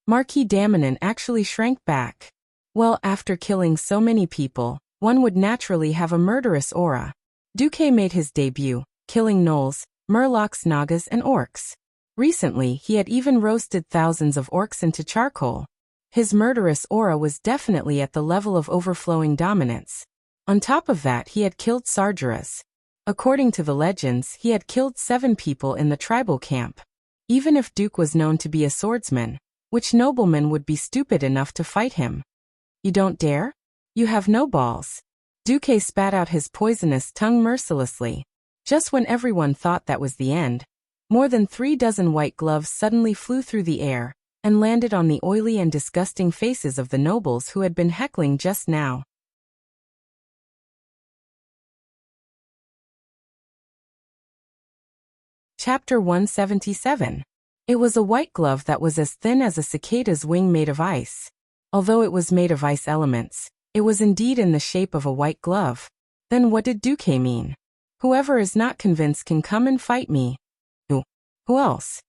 Speaker 1: Marquis d'Aminon actually shrank back. Well, after killing so many people, one would naturally have a murderous aura. Duque made his debut, killing gnolls, murlocs, nagas, and orcs. Recently, he had even roasted thousands of orcs into charcoal. His murderous aura was definitely at the level of overflowing dominance. On top of that, he had killed Sargeras. According to the legends, he had killed 7 people in the tribal camp. Even if Duke was known to be a swordsman, which nobleman would be stupid enough to fight him? You don't dare? You have no balls. Duque spat out his poisonous tongue mercilessly. Just when everyone thought that was the end, more than 3 dozen white gloves suddenly flew through the air and landed on the oily and disgusting faces of the nobles who had been heckling just now. Chapter 177. It was a white glove that was as thin as a cicada's wing made of ice. Although it was made of ice elements, it was indeed in the shape of a white glove. Then what did Duque mean? Whoever is not convinced can come and fight me. Who else?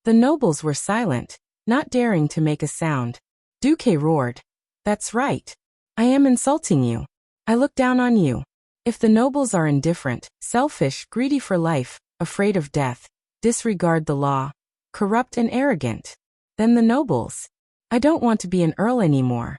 Speaker 1: The nobles were silent, not daring to make a sound. Duque roared. That's right. I am insulting you. I look down on you. If the nobles are indifferent, selfish, greedy for life, afraid of death, disregard the law, corrupt and arrogant, then the nobles. I don't want to be an earl anymore.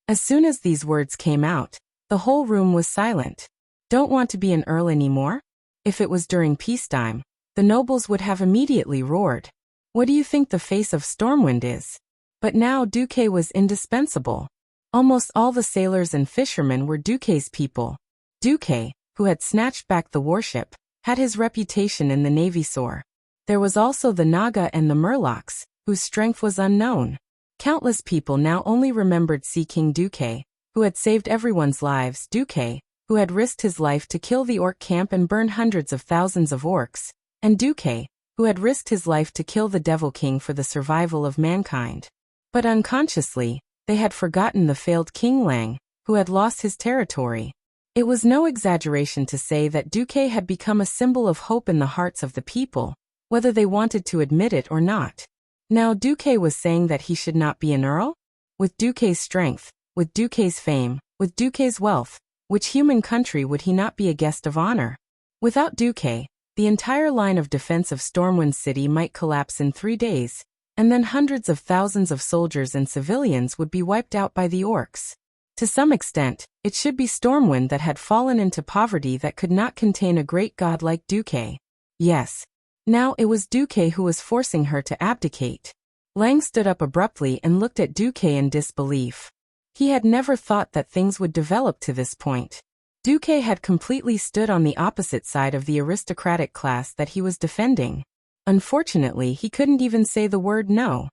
Speaker 1: As soon as these words came out, the whole room was silent. Don't want to be an earl anymore? If it was during peacetime, the nobles would have immediately roared. What do you think the face of Stormwind is? But now Duque was indispensable. Almost all the sailors and fishermen were Duque's people. Duque, who had snatched back the warship, had his reputation in the navy soar. There was also the Naga and the Murlocs, whose strength was unknown. Countless people now only remembered Sea King Duque, who had saved everyone's lives, Duque, who had risked his life to kill the orc camp and burn hundreds of thousands of orcs, and Duque, who had risked his life to kill the Devil King for the survival of mankind. But unconsciously, they had forgotten the failed King Lang, who had lost his territory. It was no exaggeration to say that Duque had become a symbol of hope in the hearts of the people, whether they wanted to admit it or not. Now Duque was saying that he should not be an earl? With Duque's strength, with Duque's fame, with Duque's wealth, which human country would he not be a guest of honor? Without Duque, the entire line of defense of Stormwind City might collapse in 3 days, and then hundreds of thousands of soldiers and civilians would be wiped out by the orcs. To some extent, it should be Stormwind that had fallen into poverty that could not contain a great god like Duque. Yes. Now it was Duque who was forcing her to abdicate. Lang stood up abruptly and looked at Duque in disbelief. He had never thought that things would develop to this point. Duque had completely stood on the opposite side of the aristocratic class that he was defending. Unfortunately, he couldn't even say the word no.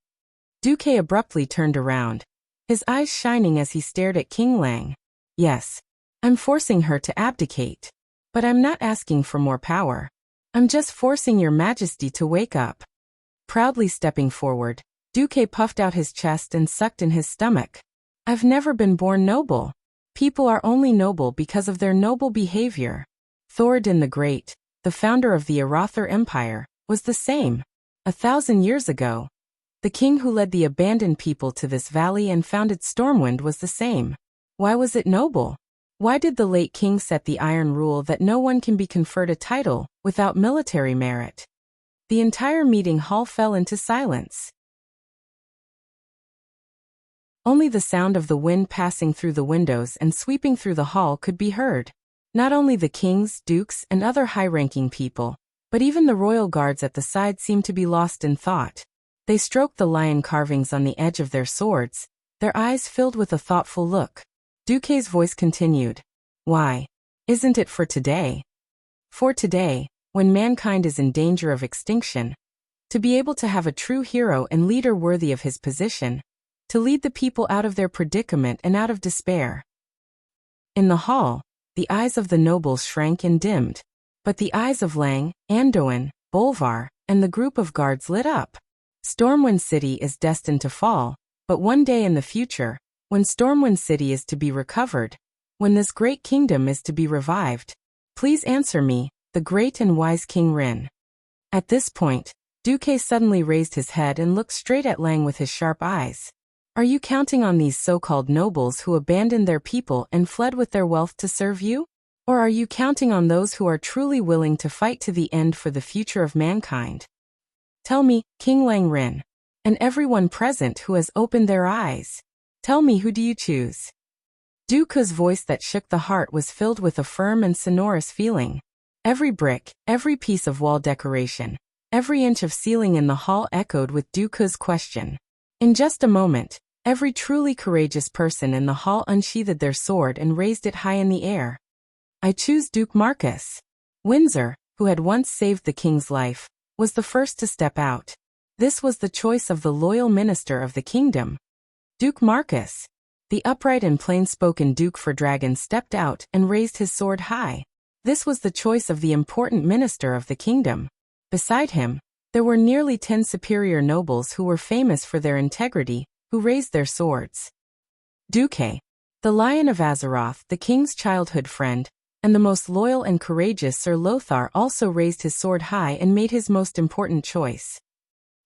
Speaker 1: Duque abruptly turned around, his eyes shining as he stared at King Lang. Yes, I'm forcing her to abdicate. But I'm not asking for more power. I'm just forcing your majesty to wake up. Proudly stepping forward, Duque puffed out his chest and sucked in his stomach. I've never been born noble. People are only noble because of their noble behavior. Thoradin the Great, the founder of the Arather Empire, was the same. 1,000 years ago, the king who led the abandoned people to this valley and founded Stormwind was the same. Why was it noble? Why did the late king set the iron rule that no one can be conferred a title without military merit? The entire meeting hall fell into silence. Only the sound of the wind passing through the windows and sweeping through the hall could be heard. Not only the kings, dukes, and other high-ranking people, but even the royal guards at the side seemed to be lost in thought. They stroked the lion carvings on the edge of their swords, their eyes filled with a thoughtful look. Duque's voice continued. Why? Isn't it for today? For today, when mankind is in danger of extinction, to be able to have a true hero and leader worthy of his position, to lead the people out of their predicament and out of despair. In the hall, the eyes of the nobles shrank and dimmed, but the eyes of Lang, Anduin, Bolvar, and the group of guards lit up. Stormwind City is destined to fall, but one day in the future, when Stormwind City is to be recovered, when this great kingdom is to be revived, please answer me, the great and wise King Rin. At this point, Duque suddenly raised his head and looked straight at Lang with his sharp eyes. Are you counting on these so-called nobles who abandoned their people and fled with their wealth to serve you? Or are you counting on those who are truly willing to fight to the end for the future of mankind? Tell me, King Lang Rin, and everyone present who has opened their eyes. Tell me, who do you choose? Duque's voice that shook the heart was filled with a firm and sonorous feeling. Every brick, every piece of wall decoration, every inch of ceiling in the hall echoed with Duque's question. In just a moment, every truly courageous person in the hall unsheathed their sword and raised it high in the air. I choose Duke Marcus. Windsor, who had once saved the king's life, was the first to step out. This was the choice of the loyal minister of the kingdom. Duke Marcus. The upright and plain-spoken Duke for Dragon stepped out and raised his sword high. This was the choice of the important minister of the kingdom. Beside him, there were nearly 10 superior nobles who were famous for their integrity, who raised their swords. Duque, the Lion of Azeroth, the king's childhood friend, and the most loyal and courageous Sir Lothar also raised his sword high and made his most important choice.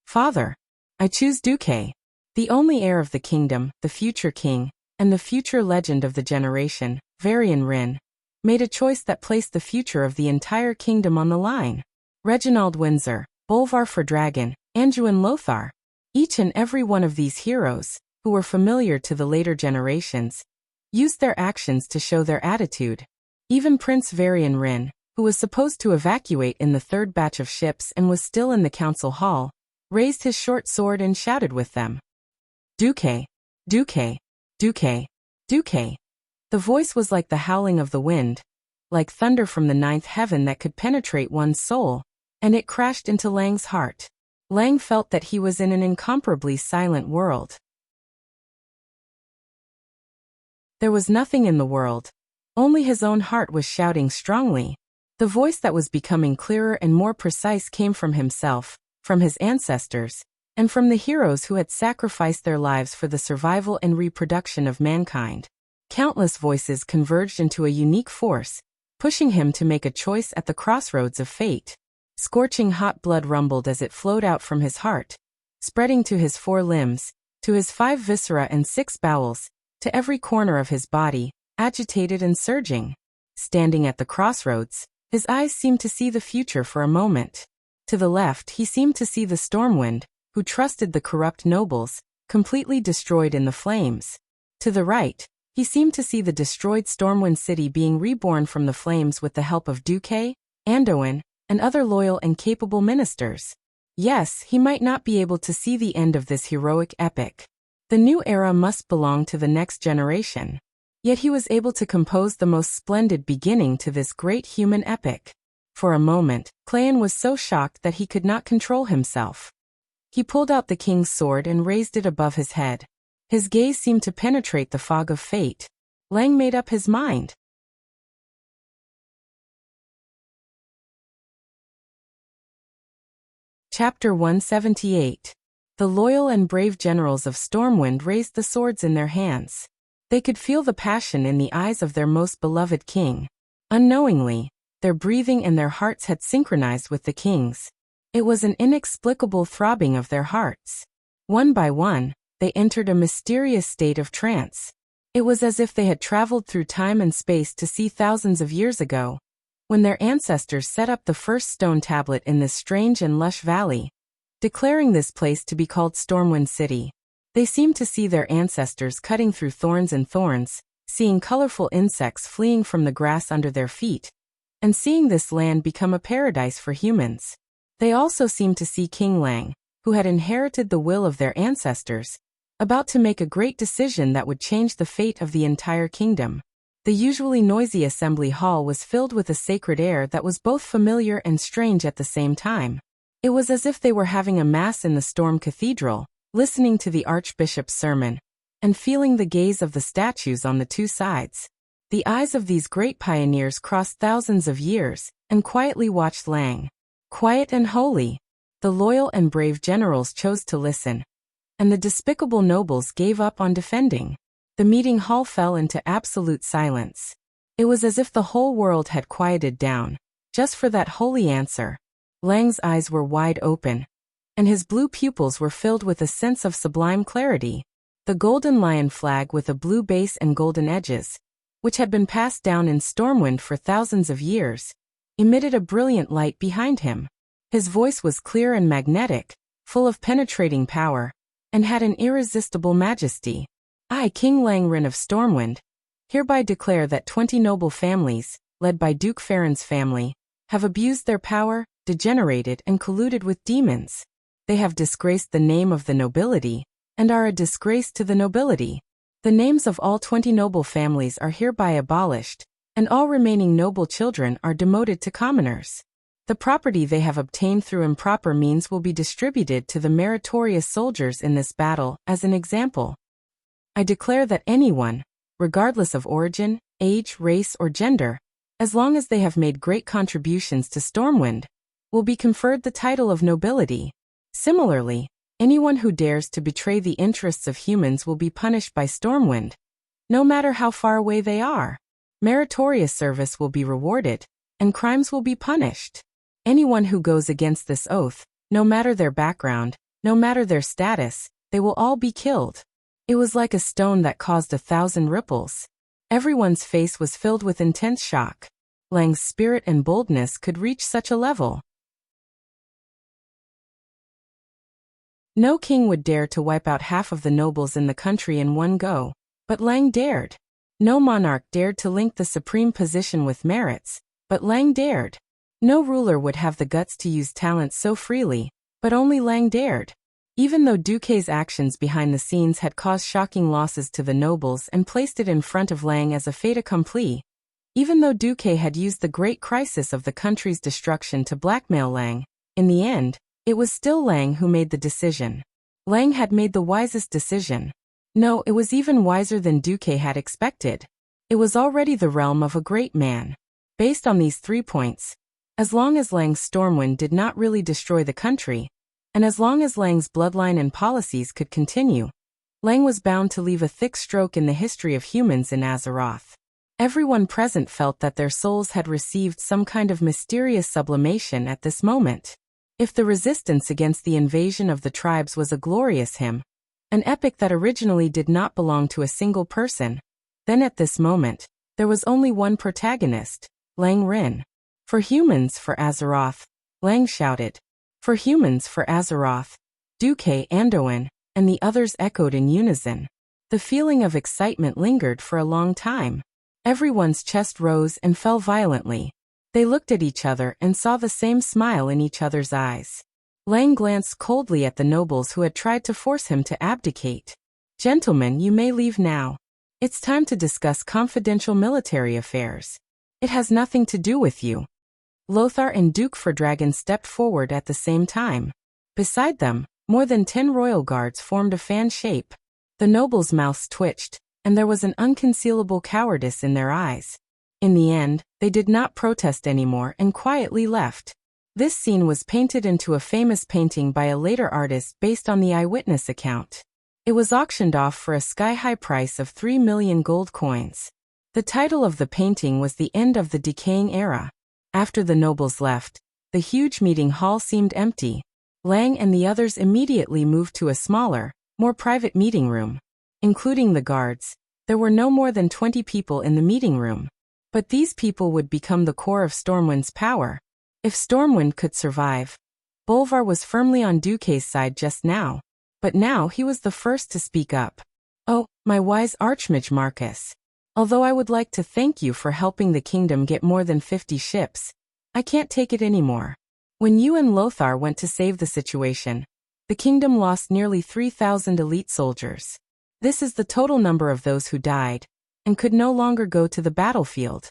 Speaker 1: Father, I choose Duque, the only heir of the kingdom, the future king, and the future legend of the generation, Varian Rin, made a choice that placed the future of the entire kingdom on the line. Reginald Windsor, Bolvar for Dragon, Anduin Lothar, each and every one of these heroes, who were familiar to the later generations, used their actions to show their attitude. Even Prince Varian Rin, who was supposed to evacuate in the third batch of ships and was still in the council hall, raised his short sword and shouted with them. Duque, Duque, Duque, Duque. The voice was like the howling of the wind, like thunder from the ninth heaven that could penetrate one's soul, and it crashed into Lang's heart. Lang felt that he was in an incomparably silent world. There was nothing in the world. Only his own heart was shouting strongly. The voice that was becoming clearer and more precise came from himself, from his ancestors, and from the heroes who had sacrificed their lives for the survival and reproduction of mankind. Countless voices converged into a unique force, pushing him to make a choice at the crossroads of fate. Scorching hot blood rumbled as it flowed out from his heart, spreading to his 4 limbs, to his 5 viscera and 6 bowels, to every corner of his body, agitated and surging. Standing at the crossroads, his eyes seemed to see the future for a moment. To the left he seemed to see the Stormwind, who trusted the corrupt nobles, completely destroyed in the flames. To the right, he seemed to see the destroyed Stormwind City being reborn from the flames with the help of Duque, Anduin, and other loyal and capable ministers. Yes, he might not be able to see the end of this heroic epic. The new era must belong to the next generation. Yet he was able to compose the most splendid beginning to this great human epic. For a moment, Clayan was so shocked that he could not control himself. He pulled out the king's sword and raised it above his head. His gaze seemed to penetrate the fog of fate. Lang made up his mind. Chapter 178. The loyal and brave generals of Stormwind raised the swords in their hands. They could feel the passion in the eyes of their most beloved king. Unknowingly, their breathing and their hearts had synchronized with the king's. It was an inexplicable throbbing of their hearts. One by one, they entered a mysterious state of trance. It was as if they had traveled through time and space to see thousands of years ago, when their ancestors set up the first stone tablet in this strange and lush valley, declaring this place to be called Stormwind City. They seemed to see their ancestors cutting through thorns and thorns, seeing colorful insects fleeing from the grass under their feet, and seeing this land become a paradise for humans. They also seemed to see King Lang, who had inherited the will of their ancestors, about to make a great decision that would change the fate of the entire kingdom. The usually noisy assembly hall was filled with a sacred air that was both familiar and strange at the same time. It was as if they were having a mass in the Storm Cathedral, listening to the Archbishop's sermon, and feeling the gaze of the statues on the two sides. The eyes of these great pioneers crossed thousands of years, and quietly watched Lang. Quiet and holy. The loyal and brave generals chose to listen, and the despicable nobles gave up on defending. The meeting hall fell into absolute silence. It was as if the whole world had quieted down, just for that holy answer. Lang's eyes were wide open, and his blue pupils were filled with a sense of sublime clarity. The golden lion flag with a blue base and golden edges, which had been passed down in Stormwind for thousands of years, emitted a brilliant light behind him. His voice was clear and magnetic, full of penetrating power, and had an irresistible majesty. I, King Langren of Stormwind, hereby declare that 20 noble families, led by Duke Farron's family, have abused their power, degenerated and colluded with demons. They have disgraced the name of the nobility, and are a disgrace to the nobility. The names of all 20 noble families are hereby abolished, and all remaining noble children are demoted to commoners. The property they have obtained through improper means will be distributed to the meritorious soldiers in this battle, as an example. I declare that anyone, regardless of origin, age, race, or gender, as long as they have made great contributions to Stormwind, will be conferred the title of nobility. Similarly, anyone who dares to betray the interests of humans will be punished by Stormwind, no matter how far away they are. Meritorious service will be rewarded, and crimes will be punished. Anyone who goes against this oath, no matter their background, no matter their status, they will all be killed. It was like a stone that caused 1,000 ripples. Everyone's face was filled with intense shock. Lang's spirit and boldness could reach such a level. No king would dare to wipe out half of the nobles in the country in one go, but Lang dared. No monarch dared to link the supreme position with merits, but Lang dared. No ruler would have the guts to use talent so freely, but only Lang dared. Even though Duque's actions behind the scenes had caused shocking losses to the nobles and placed it in front of Lang as a fait accompli, even though Duque had used the great crisis of the country's destruction to blackmail Lang, in the end, it was still Lang who made the decision. Lang had made the wisest decision. No, it was even wiser than Duque had expected. It was already the realm of a great man. Based on these 3 points, as long as Lang's Stormwind did not really destroy the country, and as long as Lang's bloodline and policies could continue, Lang was bound to leave a thick stroke in the history of humans in Azeroth. Everyone present felt that their souls had received some kind of mysterious sublimation at this moment. If the resistance against the invasion of the tribes was a glorious hymn, an epic that originally did not belong to a single person, then at this moment, there was only one protagonist, Lang Rin. For humans, for Azeroth, Lang shouted. For humans, for Azeroth, Duque, Anduin, and the others echoed in unison. The feeling of excitement lingered for a long time. Everyone's chest rose and fell violently. They looked at each other and saw the same smile in each other's eyes. Lang glanced coldly at the nobles who had tried to force him to abdicate. Gentlemen, you may leave now. It's time to discuss confidential military affairs. It has nothing to do with you. Lothar and Duke Fordragon stepped forward at the same time. Beside them, more than 10 royal guards formed a fan shape. The nobles' mouths twitched, and there was an unconcealable cowardice in their eyes. In the end, they did not protest anymore and quietly left. This scene was painted into a famous painting by a later artist based on the eyewitness account. It was auctioned off for a sky-high price of 3 million gold coins. The title of the painting was The End of the Decaying Era. After the nobles left, the huge meeting hall seemed empty. Lang and the others immediately moved to a smaller, more private meeting room. Including the guards, there were no more than 20 people in the meeting room. But these people would become the core of Stormwind's power. If Stormwind could survive, Bolvar was firmly on Duque's side just now. But now he was the first to speak up. Oh, my wise Archmage Marcus. Although I would like to thank you for helping the kingdom get more than 50 ships, I can't take it anymore. When you and Lothar went to save the situation, the kingdom lost nearly 3,000 elite soldiers. This is the total number of those who died and could no longer go to the battlefield.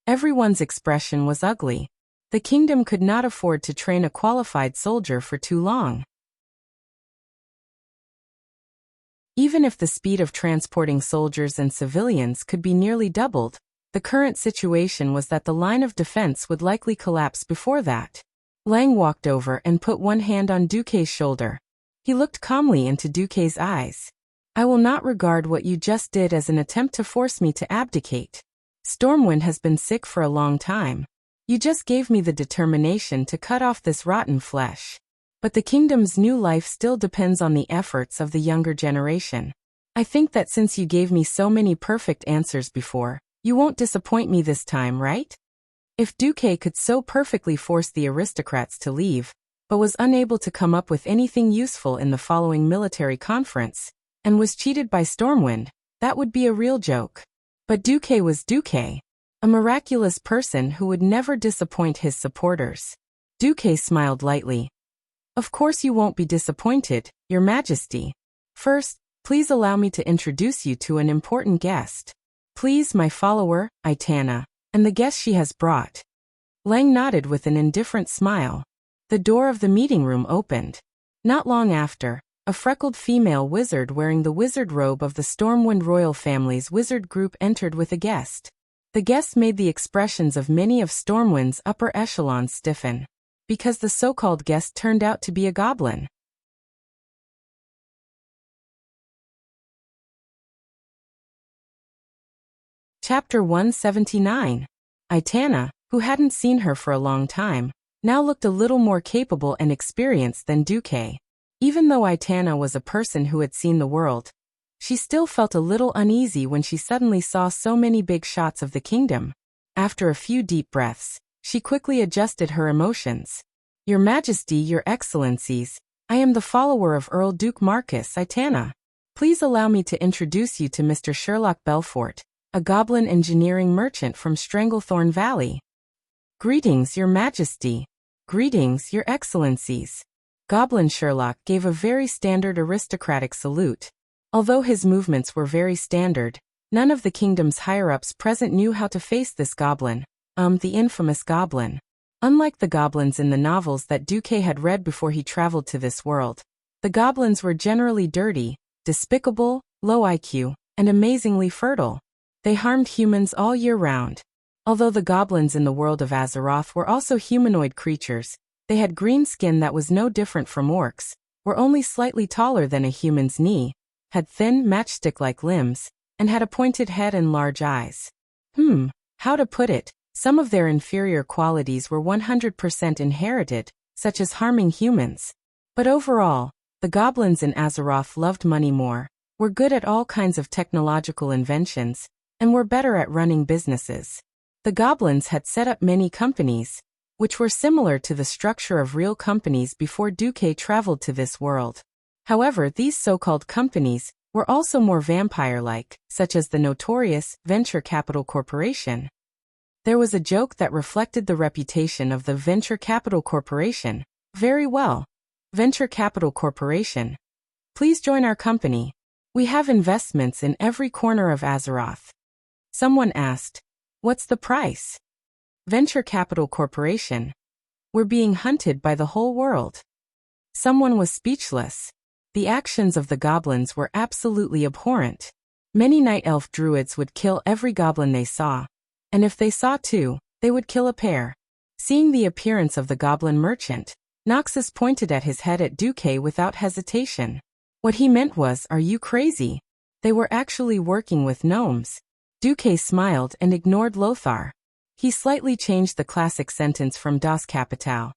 Speaker 1: Everyone's expression was ugly. The kingdom could not afford to train a qualified soldier for too long. Even if the speed of transporting soldiers and civilians could be nearly doubled, the current situation was that the line of defense would likely collapse before that. Lang walked over and put one hand on Duque's shoulder. He looked calmly into Duque's eyes. I will not regard what you just did as an attempt to force me to abdicate. Stormwind has been sick for a long time. You just gave me the determination to cut off this rotten flesh. But the kingdom's new life still depends on the efforts of the younger generation. I think that since you gave me so many perfect answers before, you won't disappoint me this time, right? If Duque could so perfectly force the aristocrats to leave, but was unable to come up with anything useful in the following military conference, and was cheated by Stormwind, that would be a real joke. But Duque was Duque, a miraculous person who would never disappoint his supporters. Duque smiled lightly. Of course you won't be disappointed, Your Majesty. First, please allow me to introduce you to an important guest. Please, my follower, Aitana, and the guest she has brought. Lang nodded with an indifferent smile. The door of the meeting room opened. Not long after, a freckled female wizard wearing the wizard robe of the Stormwind royal family's wizard group entered with a guest. The guest made the expressions of many of Stormwind's upper echelons stiffen, because the so-called guest turned out to be a goblin. Chapter 179. Aitana, who hadn't seen her for a long time, now looked a little more capable and experienced than Duque. Even though Aitana was a person who had seen the world, she still felt a little uneasy when she suddenly saw so many big shots of the kingdom. After a few deep breaths, she quickly adjusted her emotions. Your Majesty, Your Excellencies, I am the follower of Earl Duke Marcus Aitana. Please allow me to introduce you to Mr. Sherlock Belfort, a goblin engineering merchant from Stranglethorn Valley. Greetings, Your Majesty. Greetings, Your Excellencies. Goblin Sherlock gave a very standard aristocratic salute. Although his movements were very standard, none of the kingdom's higher-ups present knew how to face this goblin, the infamous goblin. Unlike the goblins in the novels that Duque had read before he traveled to this world, the goblins were generally dirty, despicable, low IQ, and amazingly fertile. They harmed humans all year round. Although the goblins in the world of Azeroth were also humanoid creatures, they had green skin that was no different from orcs, were only slightly taller than a human's knee, had thin, matchstick-like limbs, and had a pointed head and large eyes. How to put it, some of their inferior qualities were 100% inherited, such as harming humans. But overall, the goblins in Azeroth loved money more, were good at all kinds of technological inventions, and were better at running businesses. The goblins had set up many companies, which were similar to the structure of real companies before Duque traveled to this world. However, these so-called companies were also more vampire-like, such as the notorious Venture Capital Corporation. There was a joke that reflected the reputation of the Venture Capital Corporation. Very well. Venture Capital Corporation. Please join our company. We have investments in every corner of Azeroth. Someone asked, what's the price? Venture Capital Corporation. We're being hunted by the whole world. Someone was speechless. The actions of the goblins were absolutely abhorrent. Many night elf druids would kill every goblin they saw, and if they saw two, they would kill a pair. Seeing the appearance of the goblin merchant, Noxus pointed at his head at Duque without hesitation. What he meant was, are you crazy? They were actually working with gnomes. Duque smiled and ignored Lothar. He slightly changed the classic sentence from Das Kapital.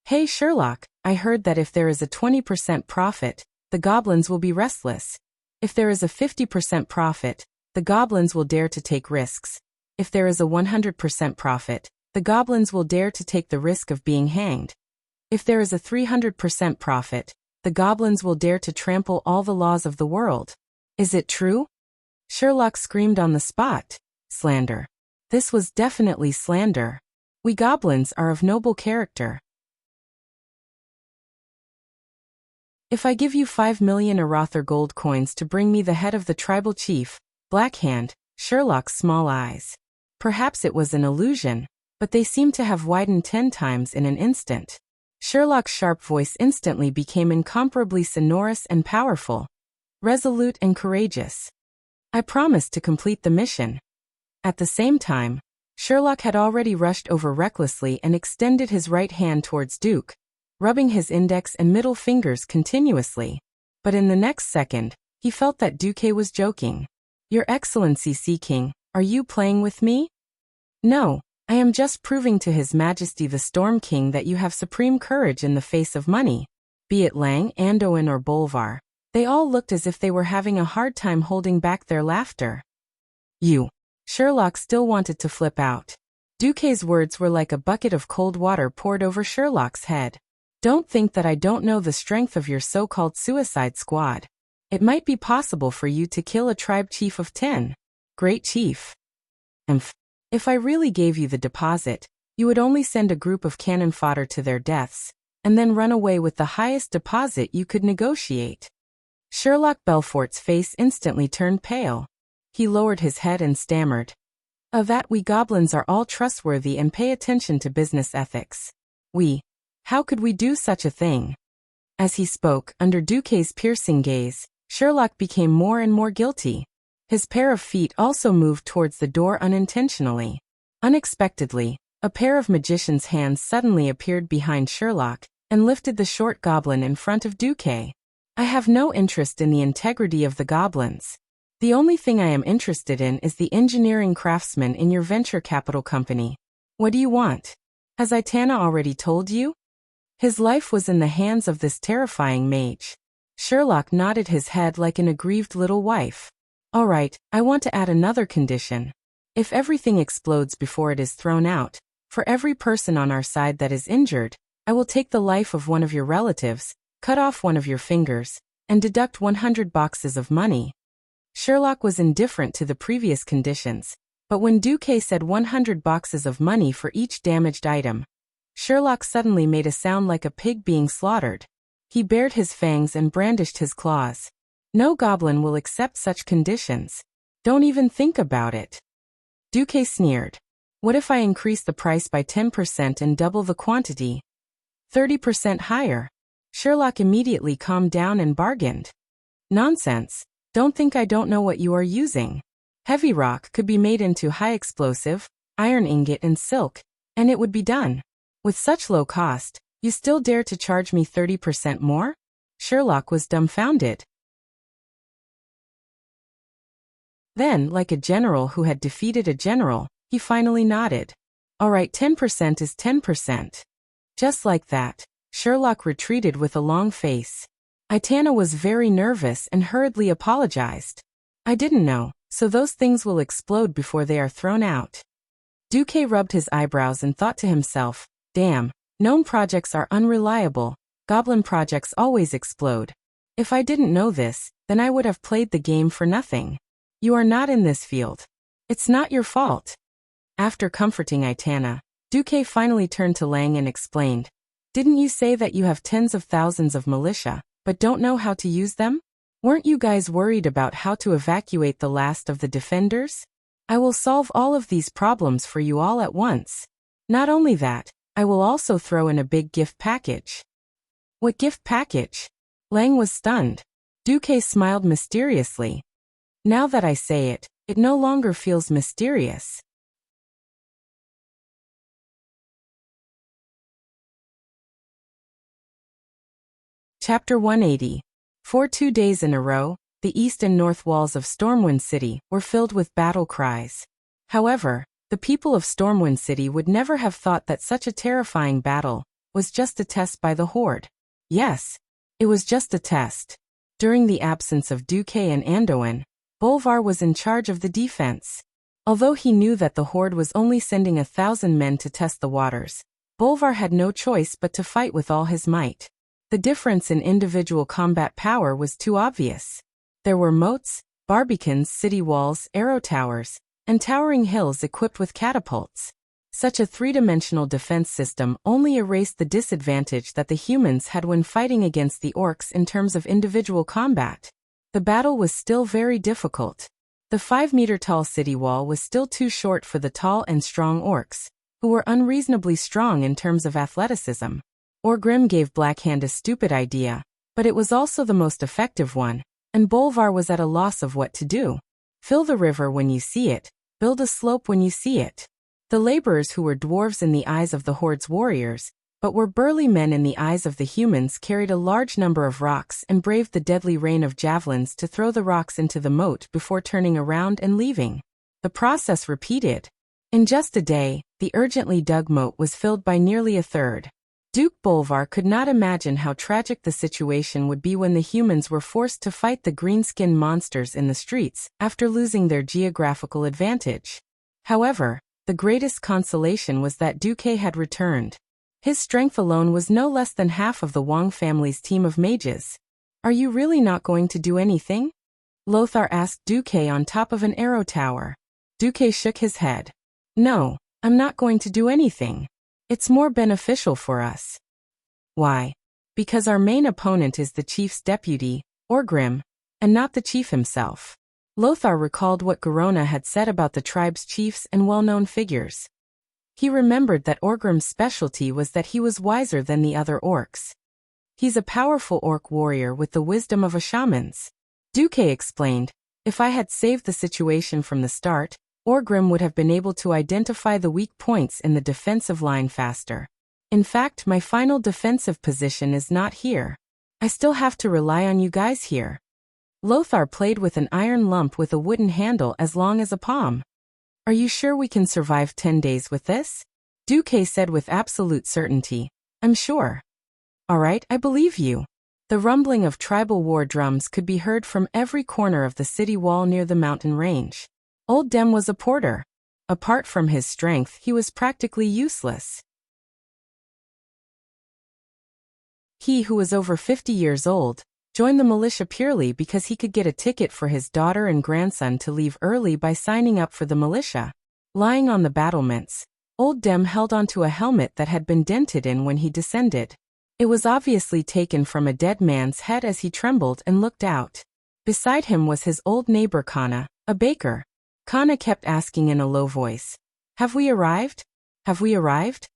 Speaker 1: Hey Sherlock, I heard that if there is a 20% profit, the goblins will be restless. If there is a 50% profit, the goblins will dare to take risks. If there is a 100% profit, the goblins will dare to take the risk of being hanged. If there is a 300% profit, the goblins will dare to trample all the laws of the world. Is it true? Sherlock screamed on the spot. Slander. This was definitely slander. We goblins are of noble character. If I give you 5 million Arathor gold coins to bring me the head of the tribal chief, Blackhand, Sherlock's small eyes. Perhaps it was an illusion, but they seemed to have widened 10 times in an instant. Sherlock's sharp voice instantly became incomparably sonorous and powerful, resolute and courageous. I promised to complete the mission. At the same time, Sherlock had already rushed over recklessly and extended his right hand towards Duke, rubbing his index and middle fingers continuously. But in the next second, he felt that Duque was joking. Your Excellency Sea King, are you playing with me? No, I am just proving to His Majesty the Storm King that you have supreme courage in the face of money. Be it Lang, Anduin or Bolvar, they all looked as if they were having a hard time holding back their laughter. You. Sherlock still wanted to flip out. Duque's words were like a bucket of cold water poured over Sherlock's head. Don't think that I don't know the strength of your so-called suicide squad. It might be possible for you to kill a tribe chief of 10. Great chief. If I really gave you the deposit, you would only send a group of cannon fodder to their deaths, and then run away with the highest deposit you could negotiate. Sherlock Belfort's face instantly turned pale. He lowered his head and stammered. That we goblins are all trustworthy and pay attention to business ethics. How could we do such a thing? As he spoke, under Duque's piercing gaze, Sherlock became more and more guilty. His pair of feet also moved towards the door unintentionally. Unexpectedly, a pair of magician's hands suddenly appeared behind Sherlock and lifted the short goblin in front of Duque. I have no interest in the integrity of the goblins. The only thing I am interested in is the engineering craftsman in your venture capital company. What do you want? Has Aitana already told you? His life was in the hands of this terrifying mage. Sherlock nodded his head like an aggrieved little wife. All right, I want to add another condition. If everything explodes before it is thrown out, for every person on our side that is injured, I will take the life of one of your relatives, cut off one of your fingers, and deduct 100 boxes of money. Sherlock was indifferent to the previous conditions, but when Duque said 100 boxes of money for each damaged item, Sherlock suddenly made a sound like a pig being slaughtered. He bared his fangs and brandished his claws. No goblin will accept such conditions. Don't even think about it. Duque sneered. What if I increase the price by 10% and double the quantity? 30% higher. Sherlock immediately calmed down and bargained. Nonsense. Don't think I don't know what you are using. Heavy rock could be made into high explosive, iron ingot and silk, and it would be done. With such low cost, you still dare to charge me 30% more? Sherlock was dumbfounded. Then, like a general who had defeated a general, he finally nodded. All right, 10% is 10%. Just like that, Sherlock retreated with a long face. Aitana was very nervous and hurriedly apologized. I didn't know, so those things will explode before they are thrown out. Duque rubbed his eyebrows and thought to himself, damn, gnome projects are unreliable, goblin projects always explode. If I didn't know this, then I would have played the game for nothing. You are not in this field. It's not your fault. After comforting Aitana, Duque finally turned to Lang and explained, didn't you say that you have tens of thousands of militia, but don't know how to use them? Weren't you guys worried about how to evacuate the last of the defenders? I will solve all of these problems for you all at once. Not only that, I will also throw in a big gift package. What gift package? Lang was stunned. Duque smiled mysteriously. Now that I say it, it no longer feels mysterious. Chapter 180. For 2 days in a row, the east and north walls of Stormwind City were filled with battle cries. However, the people of Stormwind City would never have thought that such a terrifying battle was just a test by the Horde. Yes, it was just a test. During the absence of Duque and Anduin, Bolvar was in charge of the defense. Although he knew that the Horde was only sending 1,000 men to test the waters, Bolvar had no choice but to fight with all his might. The difference in individual combat power was too obvious. There were moats, barbicans, city walls, arrow towers, and towering hills equipped with catapults. Such a three-dimensional defense system only erased the disadvantage that the humans had when fighting against the orcs in terms of individual combat. The battle was still very difficult. The 5-meter-tall city wall was still too short for the tall and strong orcs, who were unreasonably strong in terms of athleticism. Orgrim gave Blackhand a stupid idea, but it was also the most effective one, and Bolvar was at a loss of what to do. Fill the river when you see it, build a slope when you see it. The laborers, who were dwarves in the eyes of the Horde's warriors, but were burly men in the eyes of the humans, carried a large number of rocks and braved the deadly rain of javelins to throw the rocks into the moat before turning around and leaving. The process repeated. In just a day, the urgently dug moat was filled by nearly a third. Duke Bolvar could not imagine how tragic the situation would be when the humans were forced to fight the green-skinned monsters in the streets after losing their geographical advantage. However, the greatest consolation was that Duke had returned. His strength alone was no less than half of the Wang family's team of mages. "Are you really not going to do anything?" Lothar asked Duke on top of an arrow tower. Duke shook his head. "No, I'm not going to do anything. It's more beneficial for us." "Why?" "Because our main opponent is the chief's deputy, Orgrim, and not the chief himself." Lothar recalled what Garona had said about the tribe's chiefs and well-known figures. He remembered that Orgrim's specialty was that he was wiser than the other orcs. "He's a powerful orc warrior with the wisdom of a shaman's." Duke explained, "If I had saved the situation from the start, Orgrim would have been able to identify the weak points in the defensive line faster. In fact, my final defensive position is not here. I still have to rely on you guys here." Lothar played with an iron lump with a wooden handle as long as a palm. "Are you sure we can survive 10 days with this?" Duke said with absolute certainty. "I'm sure." "All right, I believe you." The rumbling of tribal war drums could be heard from every corner of the city wall near the mountain range. Old Dem was a porter. Apart from his strength, he was practically useless. He, who was over 50 years old, joined the militia purely because he could get a ticket for his daughter and grandson to leave early by signing up for the militia. Lying on the battlements, Old Dem held onto a helmet that had been dented in when he descended. It was obviously taken from a dead man's head as he trembled and looked out. Beside him was his old neighbor Kana, a baker. Kana kept asking in a low voice, "Have we arrived? Have we arrived?"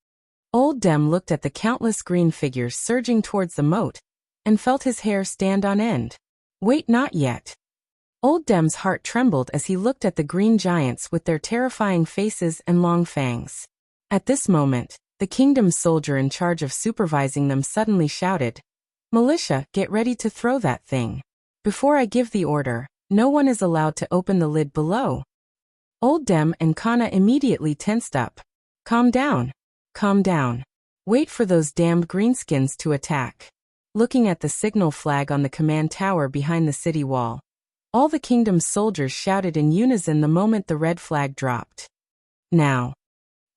Speaker 1: Old Dem looked at the countless green figures surging towards the moat, and felt his hair stand on end. "Wait, not yet." Old Dem's heart trembled as he looked at the green giants with their terrifying faces and long fangs. At this moment, the kingdom's soldier in charge of supervising them suddenly shouted, "Militia, get ready to throw that thing. Before I give the order, no one is allowed to open the lid below." Old Dem and Kana immediately tensed up. "Calm down. Calm down. Wait for those damned greenskins to attack." Looking at the signal flag on the command tower behind the city wall, all the kingdom's soldiers shouted in unison the moment the red flag dropped. "Now."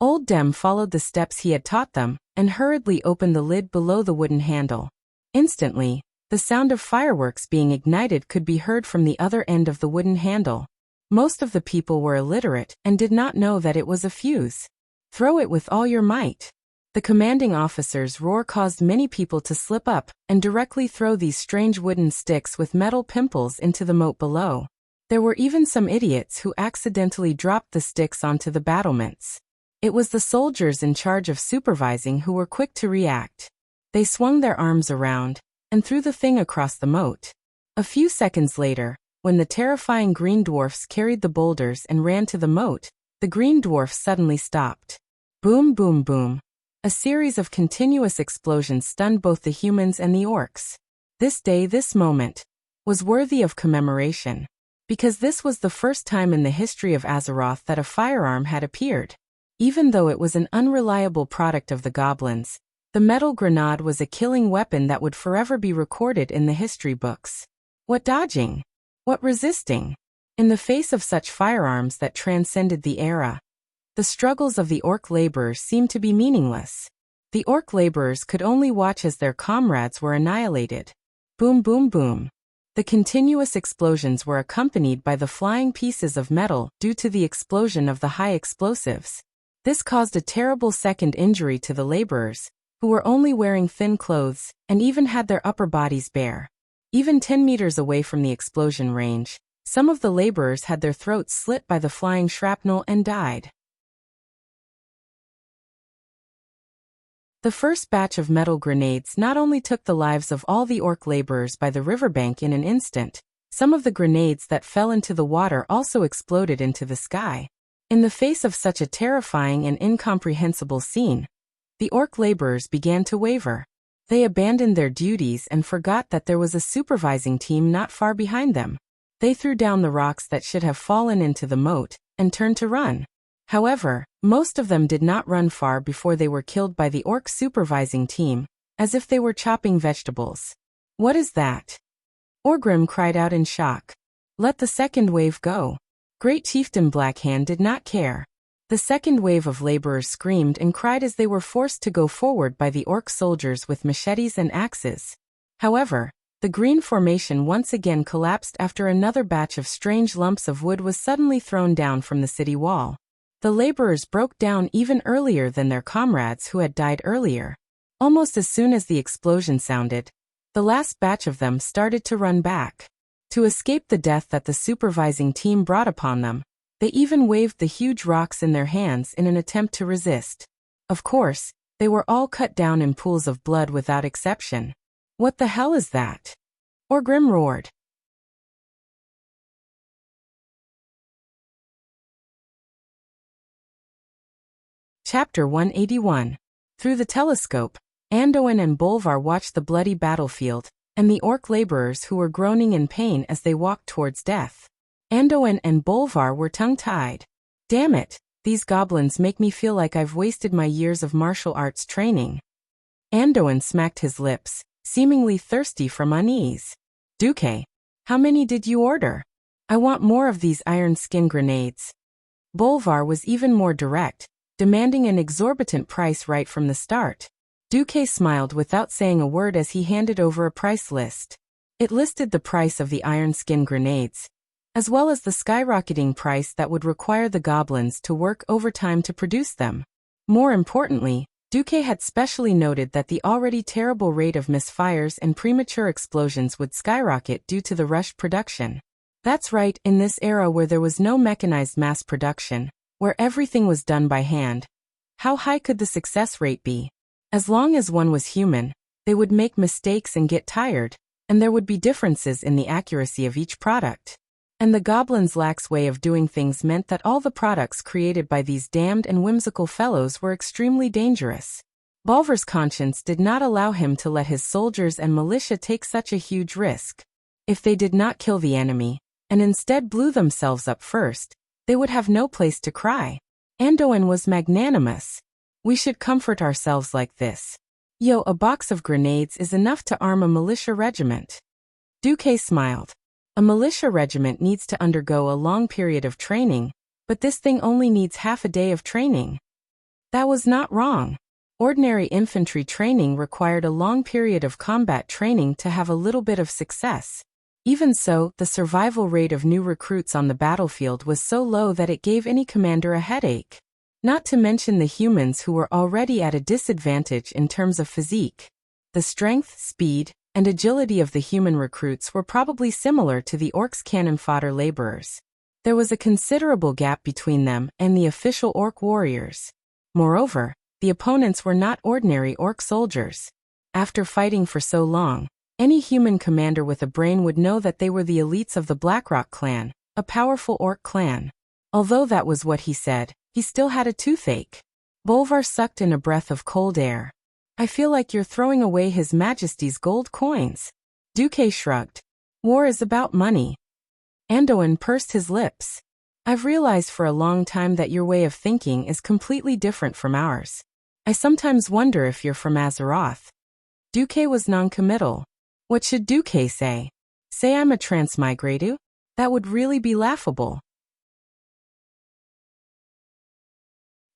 Speaker 1: Old Dem followed the steps he had taught them, and hurriedly opened the lid below the wooden handle. Instantly, the sound of fireworks being ignited could be heard from the other end of the wooden handle. Most of the people were illiterate and did not know that it was a fuse. "Throw it with all your might." The commanding officer's roar caused many people to slip up and directly throw these strange wooden sticks with metal pimples into the moat below. There were even some idiots who accidentally dropped the sticks onto the battlements. It was the soldiers in charge of supervising who were quick to react. They swung their arms around and threw the thing across the moat. A few seconds later, when the terrifying green dwarfs carried the boulders and ran to the moat, the green dwarfs suddenly stopped. Boom, boom, boom. A series of continuous explosions stunned both the humans and the orcs. This day, this moment, was worthy of commemoration, because this was the first time in the history of Azeroth that a firearm had appeared. Even though it was an unreliable product of the goblins, the metal grenade was a killing weapon that would forever be recorded in the history books. What dodging? What resisting? In the face of such firearms that transcended the era, the struggles of the orc laborers seemed to be meaningless. The orc laborers could only watch as their comrades were annihilated. Boom, boom, boom. The continuous explosions were accompanied by the flying pieces of metal due to the explosion of the high explosives. This caused a terrible second injury to the laborers, who were only wearing thin clothes and even had their upper bodies bare. Even 10 meters away from the explosion range, some of the laborers had their throats slit by the flying shrapnel and died. The first batch of metal grenades not only took the lives of all the orc laborers by the riverbank in an instant, some of the grenades that fell into the water also exploded into the sky. In the face of such a terrifying and incomprehensible scene, the orc laborers began to waver. They abandoned their duties and forgot that there was a supervising team not far behind them. They threw down the rocks that should have fallen into the moat and turned to run. However, most of them did not run far before they were killed by the orc supervising team, as if they were chopping vegetables. "What is that?" Orgrim cried out in shock. "Let the second wave go." Great Chieftain Blackhand did not care. The second wave of laborers screamed and cried as they were forced to go forward by the orc soldiers with machetes and axes. However, the green formation once again collapsed after another batch of strange lumps of wood was suddenly thrown down from the city wall. The laborers broke down even earlier than their comrades who had died earlier. Almost as soon as the explosion sounded, the last batch of them started to run back. To escape the death that the supervising team brought upon them, they even waved the huge rocks in their hands in an attempt to resist. Of course, they were all cut down in pools of blood without exception. "What the hell is that?" Orgrim roared. Chapter 181. Through the telescope, Anduin and Bolvar watched the bloody battlefield, and the orc laborers who were groaning in pain as they walked towards death. Anduin and Bolvar were tongue-tied. "Damn it, these goblins make me feel like I've wasted my years of martial arts training." Anduin smacked his lips, seemingly thirsty from unease. "Duque, how many did you order? I want more of these iron skin grenades." Bolvar was even more direct, demanding an exorbitant price right from the start. Duque smiled without saying a word as he handed over a price list. It listed the price of the iron skin grenades, as well as the skyrocketing price that would require the goblins to work overtime to produce them. More importantly, Duque had specially noted that the already terrible rate of misfires and premature explosions would skyrocket due to the rushed production. That's right, in this era where there was no mechanized mass production, where everything was done by hand, how high could the success rate be? As long as one was human, they would make mistakes and get tired, and there would be differences in the accuracy of each product. And the goblins' lax way of doing things meant that all the products created by these damned and whimsical fellows were extremely dangerous. Bolvar's conscience did not allow him to let his soldiers and militia take such a huge risk. If they did not kill the enemy, and instead blew themselves up first, they would have no place to cry. Anduin was magnanimous. "We should comfort ourselves like this. Yo, a box of grenades is enough to arm a militia regiment." Duque smiled. "A militia regiment needs to undergo a long period of training, but this thing only needs half a day of training." That was not wrong. Ordinary infantry training required a long period of combat training to have a little bit of success. Even so, the survival rate of new recruits on the battlefield was so low that it gave any commander a headache. Not to mention the humans who were already at a disadvantage in terms of physique. The strength, speed, and agility of the human recruits were probably similar to the orcs' cannon fodder laborers. There was a considerable gap between them and the official orc warriors. Moreover, the opponents were not ordinary orc soldiers. After fighting for so long, any human commander with a brain would know that they were the elites of the Blackrock clan, a powerful orc clan. Although that was what he said, he still had a toothache. Bolvar sucked in a breath of cold air. "I feel like you're throwing away His Majesty's gold coins." Duque shrugged. "War is about money." Anduin pursed his lips. "I've realized for a long time that your way of thinking is completely different from ours. I sometimes wonder if you're from Azeroth." Duque was noncommittal. What should Duque say? Say I'm a transmigratu? That would really be laughable.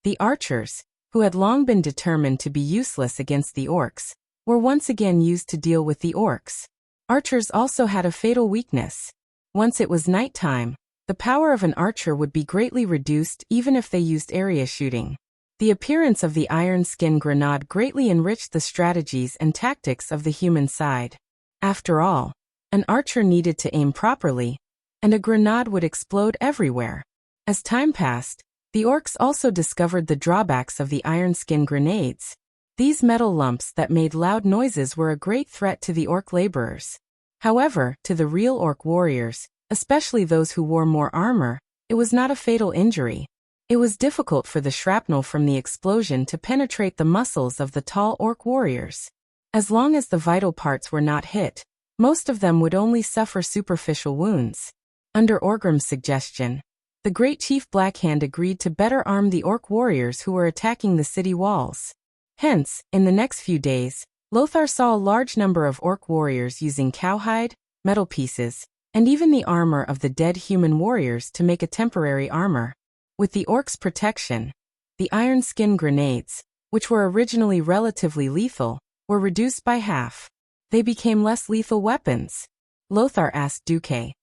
Speaker 1: The archers, who had long been determined to be useless against the orcs, were once again used to deal with the orcs. Archers also had a fatal weakness. Once it was nighttime, the power of an archer would be greatly reduced even if they used area shooting. The appearance of the iron skin grenade greatly enriched the strategies and tactics of the human side. After all, an archer needed to aim properly, and a grenade would explode everywhere. As time passed, the orcs also discovered the drawbacks of the iron skin grenades. These metal lumps that made loud noises were a great threat to the orc laborers. However, to the real orc warriors, especially those who wore more armor, it was not a fatal injury. It was difficult for the shrapnel from the explosion to penetrate the muscles of the tall orc warriors. As long as the vital parts were not hit, most of them would only suffer superficial wounds. Under Orgrim's suggestion, the Great Chief Blackhand agreed to better arm the orc warriors who were attacking the city walls. Hence, in the next few days, Lothar saw a large number of orc warriors using cowhide, metal pieces, and even the armor of the dead human warriors to make a temporary armor. With the orcs' protection, the iron skin grenades, which were originally relatively lethal, were reduced by half. They became less lethal weapons. Lothar asked Duque,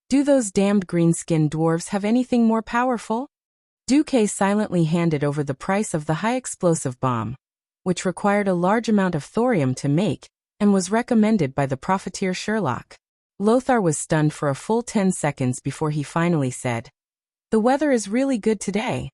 Speaker 1: "Do those damned green-skinned dwarves have anything more powerful?" Duque silently handed over the price of the high-explosive bomb, which required a large amount of thorium to make, and was recommended by the profiteer Sherlock. Lothar was stunned for a full 10 seconds before he finally said, "The weather is really good today."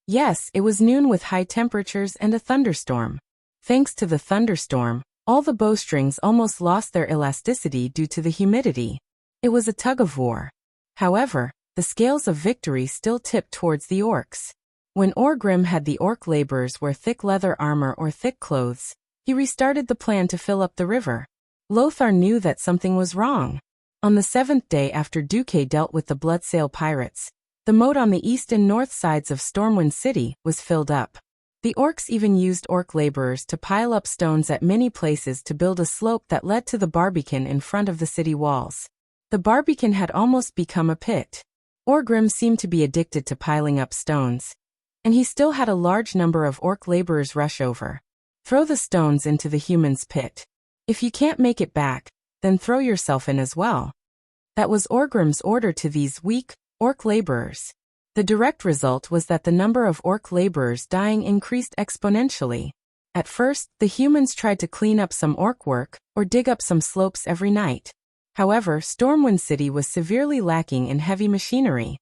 Speaker 1: Yes, it was noon with high temperatures and a thunderstorm. Thanks to the thunderstorm, all the bowstrings almost lost their elasticity due to the humidity. It was a tug-of-war. However, the scales of victory still tipped towards the orcs. When Orgrim had the orc laborers wear thick leather armor or thick clothes, he restarted the plan to fill up the river. Lothar knew that something was wrong. On the 7th day after Duque dealt with the Bloodsail pirates, the moat on the east and north sides of Stormwind City was filled up. The orcs even used orc laborers to pile up stones at many places to build a slope that led to the barbican in front of the city walls. The barbican had almost become a pit. Orgrim seemed to be addicted to piling up stones, and he still had a large number of orc laborers rush over. Throw the stones into the human's pit. If you can't make it back, then throw yourself in as well. That was Orgrim's order to these weak, orc laborers. The direct result was that the number of orc laborers dying increased exponentially. At first, the humans tried to clean up some orc work, or dig up some slopes every night. However, Stormwind City was severely lacking in heavy machinery.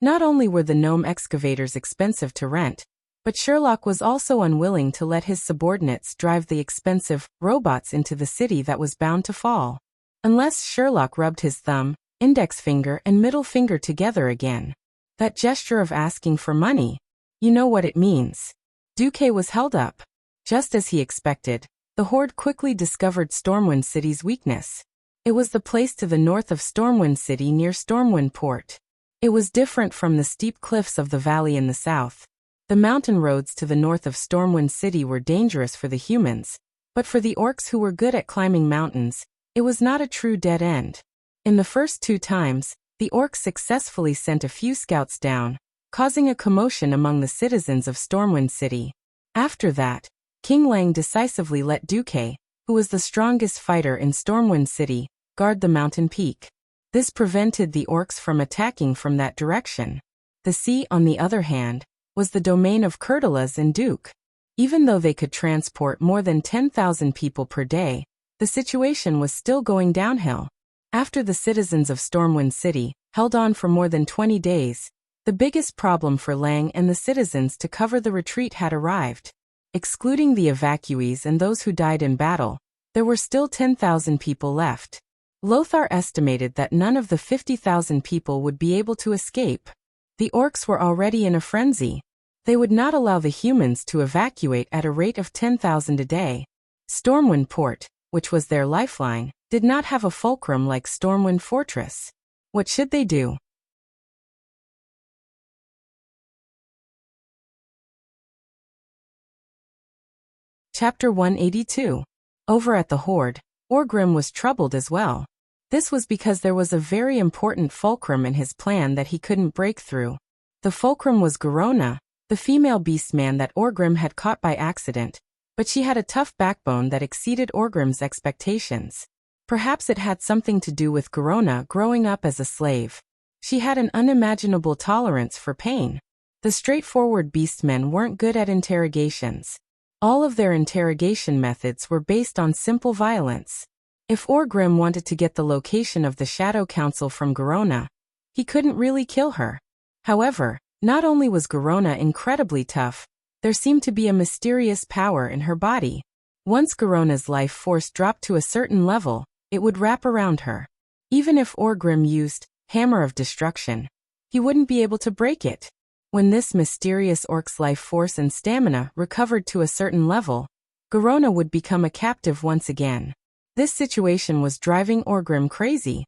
Speaker 1: Not only were the gnome excavators expensive to rent, but Sherlock was also unwilling to let his subordinates drive the expensive robots into the city that was bound to fall. Unless Sherlock rubbed his thumb, index finger and middle finger together again. That gesture of asking for money. You know what it means. Duque was held up. Just as he expected, the Horde quickly discovered Stormwind City's weakness. It was the place to the north of Stormwind City near Stormwind Port. It was different from the steep cliffs of the valley in the south. The mountain roads to the north of Stormwind City were dangerous for the humans, but for the orcs who were good at climbing mountains, it was not a true dead end. In the first 2 times, the orcs successfully sent a few scouts down, causing a commotion among the citizens of Stormwind City. After that, King Lang decisively let Duque, who was the strongest fighter in Stormwind City, guard the mountain peak. This prevented the orcs from attacking from that direction. The sea, on the other hand, was the domain of Kurtalas and Duke. Even though they could transport more than 10,000 people per day, the situation was still going downhill. After the citizens of Stormwind City held on for more than 20 days, the biggest problem for Lang and the citizens to cover the retreat had arrived. Excluding the evacuees and those who died in battle, there were still 10,000 people left. Lothar estimated that none of the 50,000 people would be able to escape. The orcs were already in a frenzy. They would not allow the humans to evacuate at a rate of 10,000 a day. Stormwind Port, which was their lifeline, did not have a fulcrum like Stormwind Fortress. What should they do? Chapter 182. Over at the Horde, Orgrim was troubled as well. This was because there was a very important fulcrum in his plan that he couldn't break through. The fulcrum was Garona, the female beastman that Orgrim had caught by accident, but she had a tough backbone that exceeded Orgrim's expectations. Perhaps it had something to do with Garona growing up as a slave. She had an unimaginable tolerance for pain. The straightforward beastmen weren't good at interrogations. All of their interrogation methods were based on simple violence. If Orgrim wanted to get the location of the Shadow Council from Garona, he couldn't really kill her. However, not only was Garona incredibly tough, there seemed to be a mysterious power in her body. Once Garona's life force dropped to a certain level, it would wrap around her. Even if Orgrim used Hammer of Destruction, he wouldn't be able to break it. When this mysterious orc's life force and stamina recovered to a certain level, Garona would become a captive once again. This situation was driving Orgrim crazy.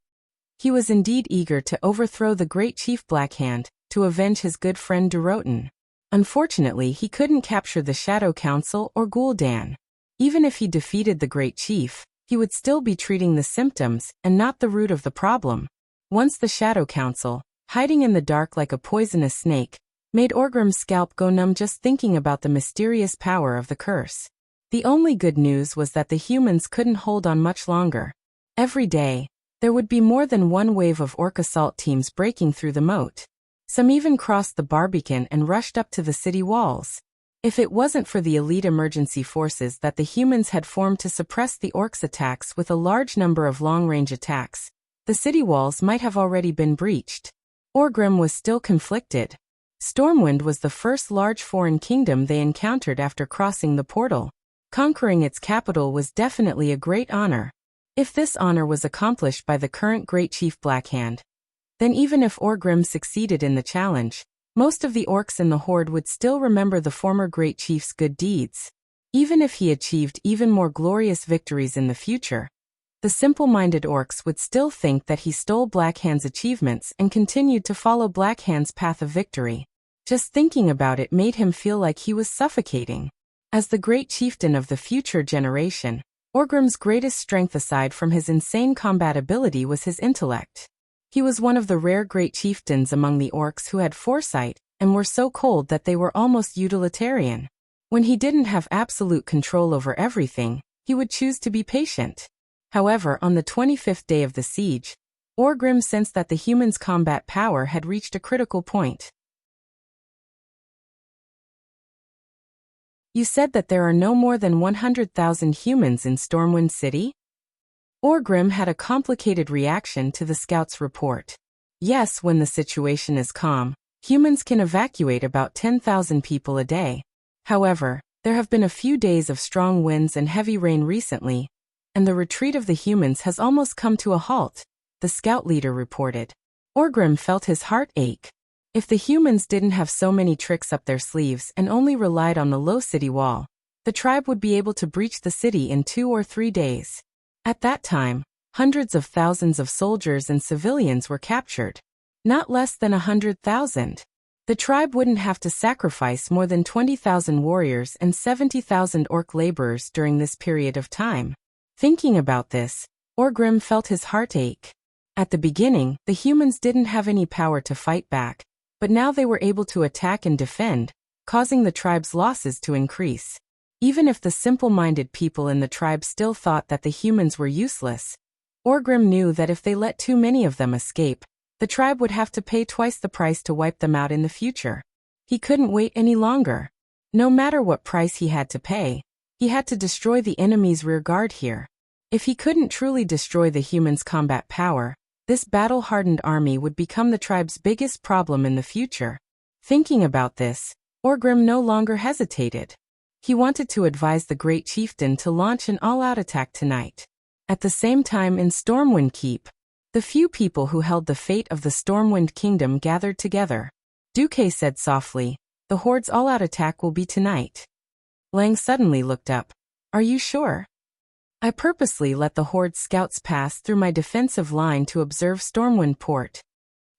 Speaker 1: He was indeed eager to overthrow the great chief Blackhand, to avenge his good friend Durotan. Unfortunately, he couldn't capture the Shadow Council or Gul'dan. Even if he defeated the great chief, he would still be treating the symptoms and not the root of the problem. Once the Shadow Council, hiding in the dark like a poisonous snake, made Orgrim's scalp go numb just thinking about the mysterious power of the curse. The only good news was that the humans couldn't hold on much longer. Every day, there would be more than one wave of orc assault teams breaking through the moat. Some even crossed the Barbican and rushed up to the city walls. If it wasn't for the elite emergency forces that the humans had formed to suppress the orcs' attacks with a large number of long-range attacks, the city walls might have already been breached. Orgrim was still conflicted. Stormwind was the first large foreign kingdom they encountered after crossing the portal. Conquering its capital was definitely a great honor. If this honor was accomplished by the current Great Chief Blackhand, then even if Orgrim succeeded in the challenge, most of the orcs in the Horde would still remember the former Great Chief's good deeds. Even if he achieved even more glorious victories in the future, the simple-minded orcs would still think that he stole Blackhand's achievements and continued to follow Blackhand's path of victory. Just thinking about it made him feel like he was suffocating. As the great chieftain of the future generation, Orgrim's greatest strength aside from his insane combat ability was his intellect. He was one of the rare great chieftains among the orcs who had foresight and were so cold that they were almost utilitarian. When he didn't have absolute control over everything, he would choose to be patient. However, on the 25th day of the siege, Orgrim sensed that the humans' combat power had reached a critical point. You said that there are no more than 100,000 humans in Stormwind City? Orgrim had a complicated reaction to the scout's report. Yes, when the situation is calm, humans can evacuate about 10,000 people a day. However, there have been a few days of strong winds and heavy rain recently, and the retreat of the humans has almost come to a halt, the scout leader reported. Orgrim felt his heart ache. If the humans didn't have so many tricks up their sleeves and only relied on the low city wall, the tribe would be able to breach the city in 2 or 3 days. At that time, hundreds of thousands of soldiers and civilians were captured. Not less than 100,000. The tribe wouldn't have to sacrifice more than 20,000 warriors and 70,000 orc laborers during this period of time. Thinking about this, Orgrim felt his heart ache. At the beginning, the humans didn't have any power to fight back, but now they were able to attack and defend, causing the tribe's losses to increase. Even if the simple-minded people in the tribe still thought that the humans were useless, Orgrim knew that if they let too many of them escape, the tribe would have to pay twice the price to wipe them out in the future. He couldn't wait any longer. No matter what price he had to pay, he had to destroy the enemy's rear guard here. If he couldn't truly destroy the humans' combat power, this battle-hardened army would become the tribe's biggest problem in the future. Thinking about this, Orgrim no longer hesitated. He wanted to advise the great chieftain to launch an all-out attack tonight. At the same time in Stormwind Keep, the few people who held the fate of the Stormwind Kingdom gathered together. Duque said softly, "The Horde's all-out attack will be tonight." Lang suddenly looked up. "Are you sure?" "I purposely let the Horde scouts pass through my defensive line to observe Stormwind Port."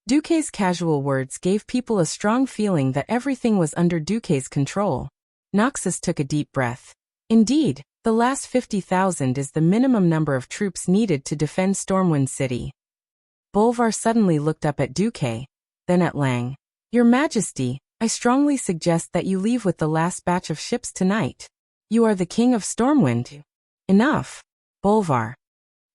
Speaker 1: Duque's casual words gave people a strong feeling that everything was under Duque's control. Noxus took a deep breath. Indeed, the last 50,000 is the minimum number of troops needed to defend Stormwind City. Bolvar suddenly looked up at Duque, then at Lang. "Your Majesty, I strongly suggest that you leave with the last batch of ships tonight. You are the king of Stormwind. Enough. Bolvar.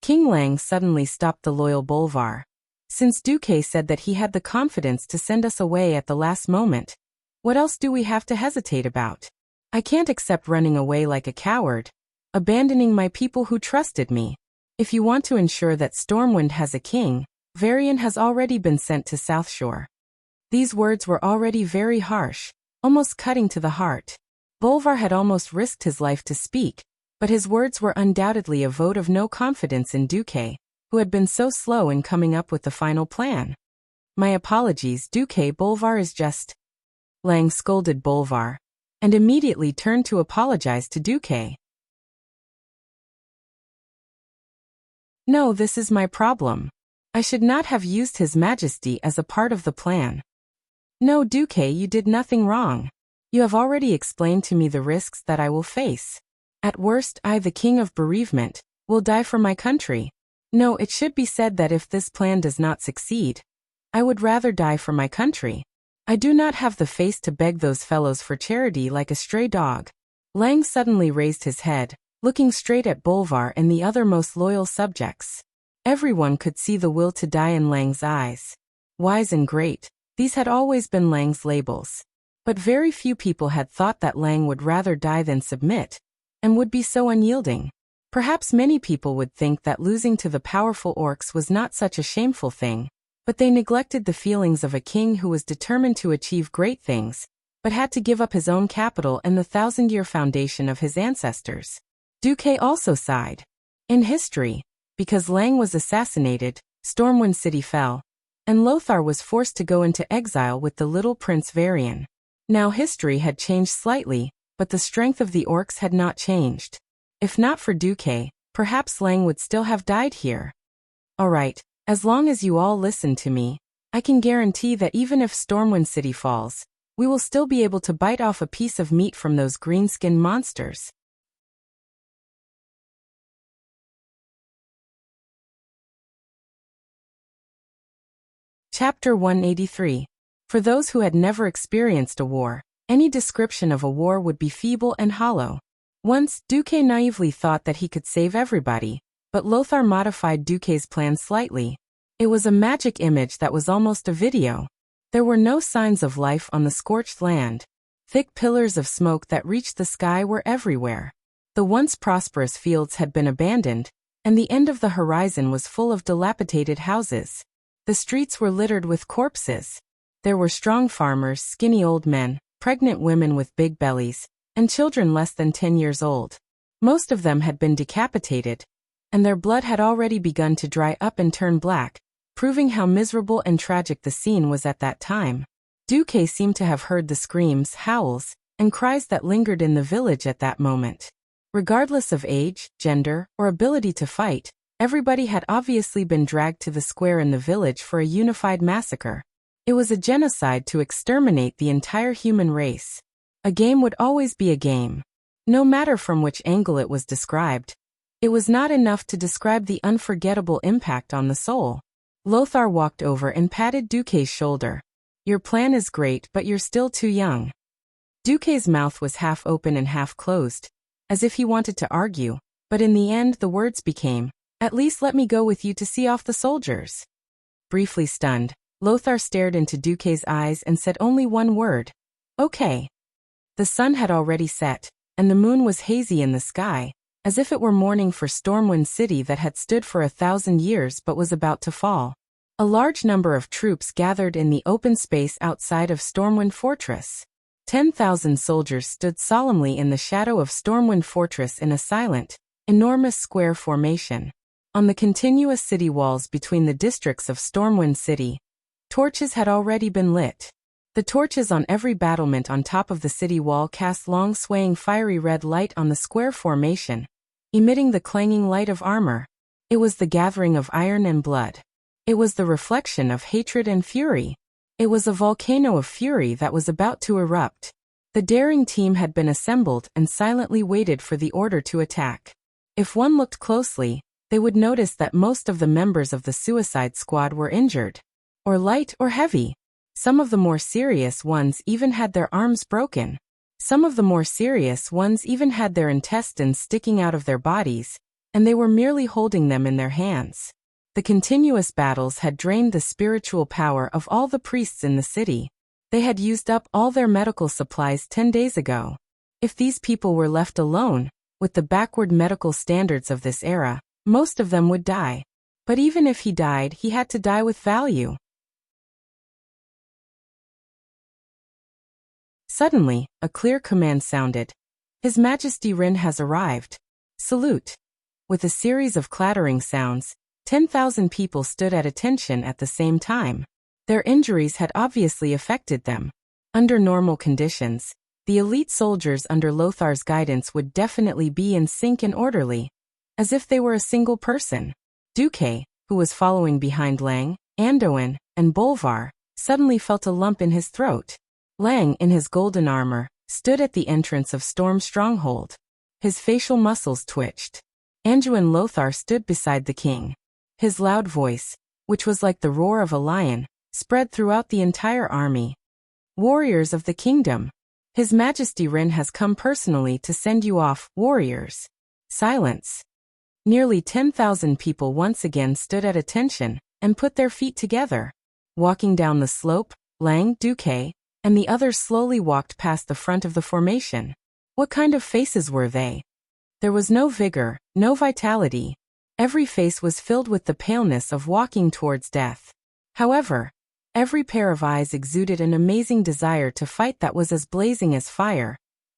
Speaker 1: King Lang suddenly stopped the loyal Bolvar. Since Duque said that he had the confidence to send us away at the last moment, what else do we have to hesitate about? I can't accept running away like a coward, abandoning my people who trusted me. If you want to ensure that Stormwind has a king, Varian has already been sent to South Shore. These words were already very harsh, almost cutting to the heart. Bolvar had almost risked his life to speak, but his words were undoubtedly a vote of no confidence in Duque, who had been so slow in coming up with the final plan. My apologies, Duque. Bolvar is just... Lang scolded Bolvar, and immediately turned to apologize to Duque. No, this is my problem. I should not have used His Majesty as a part of the plan. No, Duque, you did nothing wrong. You have already explained to me the risks that I will face. At worst, I, the king of bereavement, will die for my country. No, it should be said that if this plan does not succeed, I would rather die for my country. I do not have the face to beg those fellows for charity like a stray dog. Lang suddenly raised his head, looking straight at Bolvar and the other most loyal subjects. Everyone could see the will to die in Lang's eyes. Wise and great, these had always been Lang's labels. But very few people had thought that Lang would rather die than submit, and would be so unyielding. Perhaps many people would think that losing to the powerful orcs was not such a shameful thing, but they neglected the feelings of a king who was determined to achieve great things, but had to give up his own capital and the thousand-year foundation of his ancestors. Duque also sighed. In history, because Lang was assassinated, Stormwind City fell, and Lothar was forced to go into exile with the little Prince Varian. Now history had changed slightly, but the strength of the orcs had not changed. If not for Duque, perhaps Lang would still have died here. All right, as long as you all listen to me, I can guarantee that even if Stormwind City falls, we will still be able to bite off a piece of meat from those green-skinned monsters. Chapter 183. For those who had never experienced a war, any description of a war would be feeble and hollow. Once, Duque naively thought that he could save everybody, but Lothar modified Duque's plan slightly. It was a magic image that was almost a video. There were no signs of life on the scorched land. Thick pillars of smoke that reached the sky were everywhere. The once prosperous fields had been abandoned, and the end of the horizon was full of dilapidated houses. The streets were littered with corpses. There were strong farmers, skinny old men, pregnant women with big bellies, and children less than 10 years old. Most of them had been decapitated, and their blood had already begun to dry up and turn black, proving how miserable and tragic the scene was at that time. Duque seemed to have heard the screams, howls, and cries that lingered in the village at that moment. Regardless of age, gender, or ability to fight, everybody had obviously been dragged to the square in the village for a unified massacre. It was a genocide to exterminate the entire human race. A game would always be a game, no matter from which angle it was described. It was not enough to describe the unforgettable impact on the soul. Lothar walked over and patted Duque's shoulder. Your plan is great, but you're still too young. Duque's mouth was half open and half closed, as if he wanted to argue, but in the end the words became, at least let me go with you to see off the soldiers. Briefly stunned, Lothar stared into Duque's eyes and said only one word. Okay. The sun had already set, and the moon was hazy in the sky, as if it were morning for Stormwind City that had stood for 1,000 years but was about to fall. A large number of troops gathered in the open space outside of Stormwind Fortress. 10,000 soldiers stood solemnly in the shadow of Stormwind Fortress in a silent, enormous square formation. On the continuous city walls between the districts of Stormwind City, torches had already been lit. The torches on every battlement on top of the city wall cast long swaying fiery red light on the square formation, emitting the clanging light of armor. It was the gathering of iron and blood. It was the reflection of hatred and fury. It was a volcano of fury that was about to erupt. The daring team had been assembled and silently waited for the order to attack. If one looked closely, they would notice that most of the members of the suicide squad were injured, or light or heavy. Some of the more serious ones even had their arms broken. Some of the more serious ones even had their intestines sticking out of their bodies, and they were merely holding them in their hands. The continuous battles had drained the spiritual power of all the priests in the city. They had used up all their medical supplies 10 days ago. If these people were left alone, with the backward medical standards of this era, most of them would die. But even if he died, he had to die with value. Suddenly, a clear command sounded. His Majesty Rin has arrived. Salute. With a series of clattering sounds, 10,000 people stood at attention at the same time. Their injuries had obviously affected them. Under normal conditions, the elite soldiers under Lothar's guidance would definitely be in sync and orderly, as if they were a single person. Duque, who was following behind Lang, Anduin, and Bolvar, suddenly felt a lump in his throat. Lang, in his golden armor, stood at the entrance of Storm's stronghold. His facial muscles twitched. Anduin Lothar stood beside the king. His loud voice, which was like the roar of a lion, spread throughout the entire army. Warriors of the kingdom, His Majesty Rin has come personally to send you off, warriors. Silence. Nearly 10,000 people once again stood at attention and put their feet together. Walking down the slope, Lang, Duque, and the others slowly walked past the front of the formation. What kind of faces were they? There was no vigor, no vitality. Every face was filled with the paleness of walking towards death. However, every pair of eyes exuded an amazing desire to fight that was as blazing as fire,